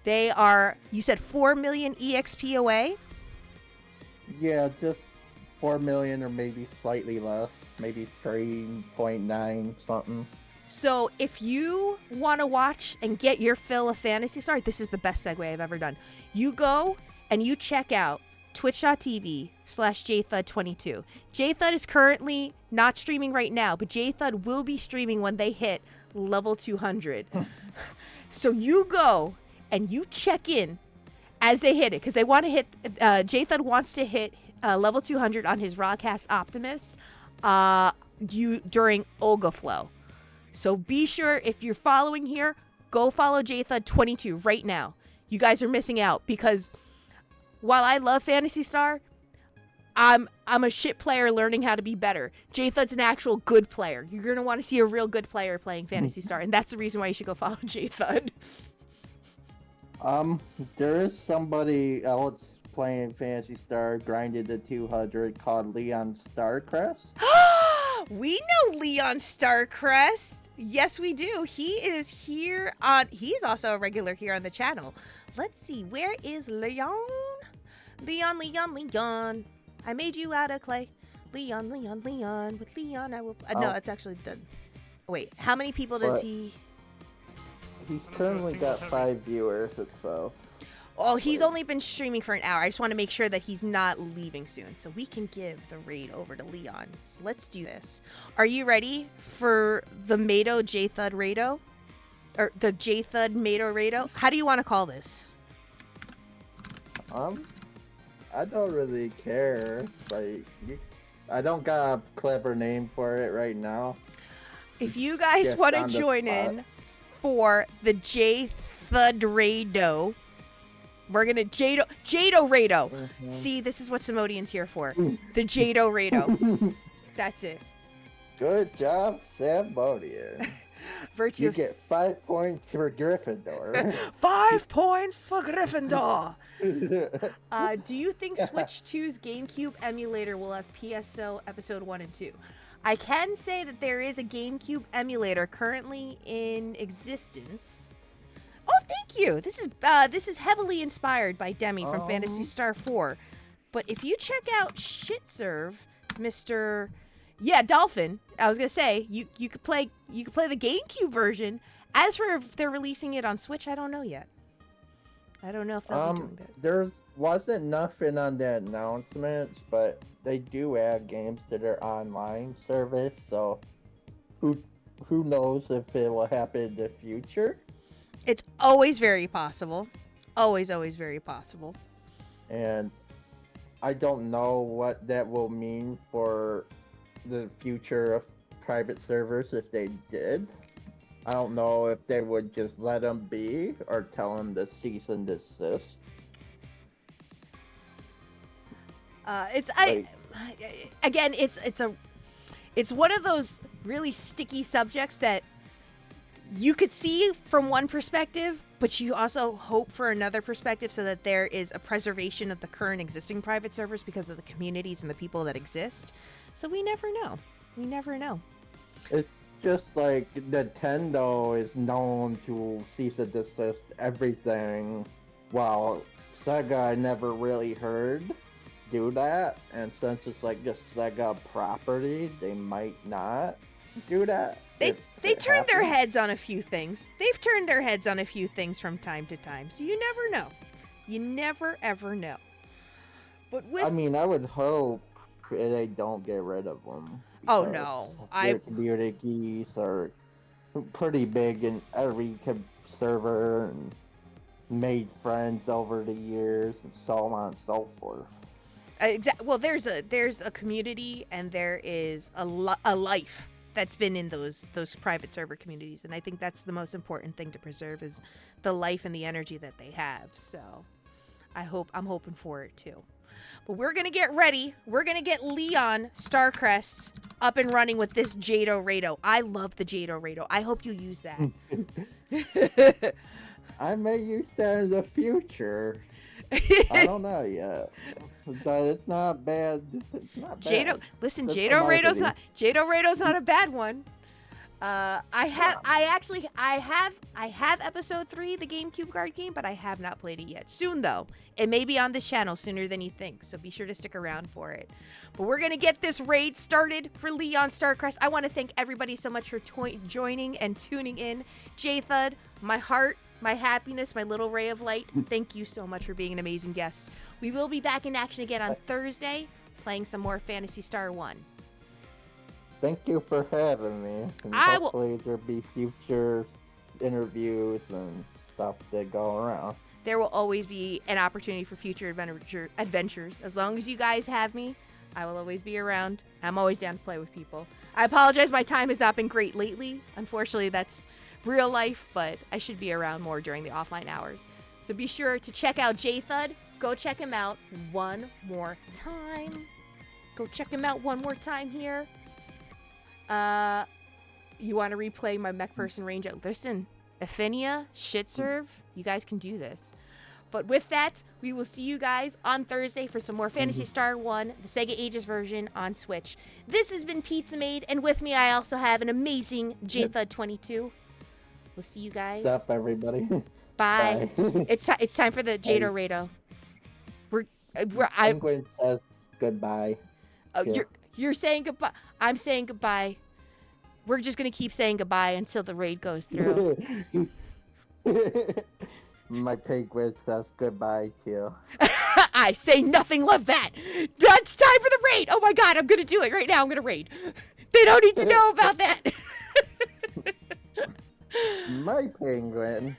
They are, you said 4 million EXP away? Yeah, just 4 million or maybe slightly less. Maybe 3.9 something. So if you want to watch and get your fill of Phantasy Star, this is the best segue I've ever done. You go and you check out twitch.tv/Jthud22. Jthud is currently not streaming right now, but Jthud will be streaming when they hit level 200. So you go and you check in as they hit it, because they want to hit, Jthud wants to hit level 200 on his Rawcast Optimus during Olga Flow. So be sure, if you're following here, go follow Jthud22 right now. You guys are missing out, because while I love Phantasy Star, I'm a shit player learning how to be better. Jthud's an actual good player. You're going to want to see a real good player playing Phantasy Star, and that's the reason why you should go follow Jthud. There is somebody else playing Phantasy Star, grinded to 200, called Leon Starcrest. We know Leon Starcrest. Yes, we do. He is here on... He's also a regular here on the channel. Let's see. Where is Leon? Leon. I made you out of clay. Leon. With Leon, I will... No, it's actually done. Wait, how many people does he... He's currently got 5 viewers itself. Oh, he's only been streaming for an hour. I just want to make sure that he's not leaving soon, so we can give the raid over to Leon. So let's do this. Are you ready for the Mado Jthud Rado? Or the Jthud Mado Rado? How do you want to call this? I don't really care. Like, I don't got a clever name for it right now. If you guys want to join in, for the Jthud22. We're gonna Jthud22. See, this is what Simodian's here for. The Jthud22. That's it. Good job, Sambodian. Virtue You of get 5 points for Gryffindor. 5 points for Gryffindor. Do you think Switch 2's GameCube emulator will have PSO Episode 1 and 2? I can say that there is a GameCube emulator currently in existence. Oh, thank you. This is heavily inspired by Demi from Phantasy Star 4. But if you check out Shitserve, Mr. Yeah, Dolphin. I was gonna say you could play the GameCube version. As for if they're releasing it on Switch, I don't know yet. I don't know if they'll be doing that. There wasn't nothing on the announcements, but they do add games to their online service, so who knows if it will happen in the future. It's always very possible. Always very possible. And I don't know what that will mean for the future of private servers if they did. I don't know if they would just let them be or tell them to cease and desist. It's one of those really sticky subjects that you could see from one perspective, but you also hope for another perspective so that there is a preservation of the current existing private servers because of the communities and the people that exist. So we never know. It's just like Nintendo is known to cease and desist everything, while Sega I never really heard do that. And since it's like just Sega property, they might not do that. They turned their heads on a few things. They've turned their heads on a few things from time to time. So you never know. You never ever know. But I would hope they don't get rid of them. Oh no, communities are pretty big in every server and made friends over the years and so on and so forth. Well, there's a community and there is a life that's been in those private server communities, and I think that's the most important thing to preserve is the life and the energy that they have. So I'm hoping for it too. But we're gonna get ready. We're gonna get Leon Starcrest up and running with this Jthud22. I love the Jthud22. I hope you use that. I may use that in the future. I don't know yet. But it's not bad. It's not bad. Jthud22's not a bad one. I have episode 3, the GameCube card game, but I have not played it yet. Soon though. It may be on this channel sooner than you think, so be sure to stick around for it. But we're gonna get this raid started for Leon Starcrest. I want to thank everybody so much for joining and tuning in. Jthud, my heart, my happiness, my little ray of light, thank you so much for being an amazing guest. We will be back in action again on Thursday, playing some more Phantasy Star 1. Thank you for having me. And hopefully there'll be future interviews and stuff that go around. There will always be an opportunity for future adventures. As long as you guys have me, I will always be around. I'm always down to play with people. I apologize, my time has not been great lately. Unfortunately, that's real life, but I should be around more during the offline hours. So be sure to check out Jthud. Go check him out one more time. Go check him out one more time here. You want to replay my mech person range? Listen, Ephinea, Shitserve, you guys can do this. But with that, we will see you guys on Thursday for some more Phantasy Star 1, the Sega Ages version on Switch. This has been Pizza Maid, and with me I also have an amazing Jthud22. We'll see you guys. What's up, everybody? Bye. It's time for the Jthud22. Penguin says goodbye. Oh, you're saying goodbye. I'm saying goodbye. We're just gonna keep saying goodbye until the raid goes through. My penguin says goodbye too. I say nothing like that. It's time for the raid. Oh my god, I'm gonna do it right now. I'm gonna raid. They don't need to know about that. My penguin.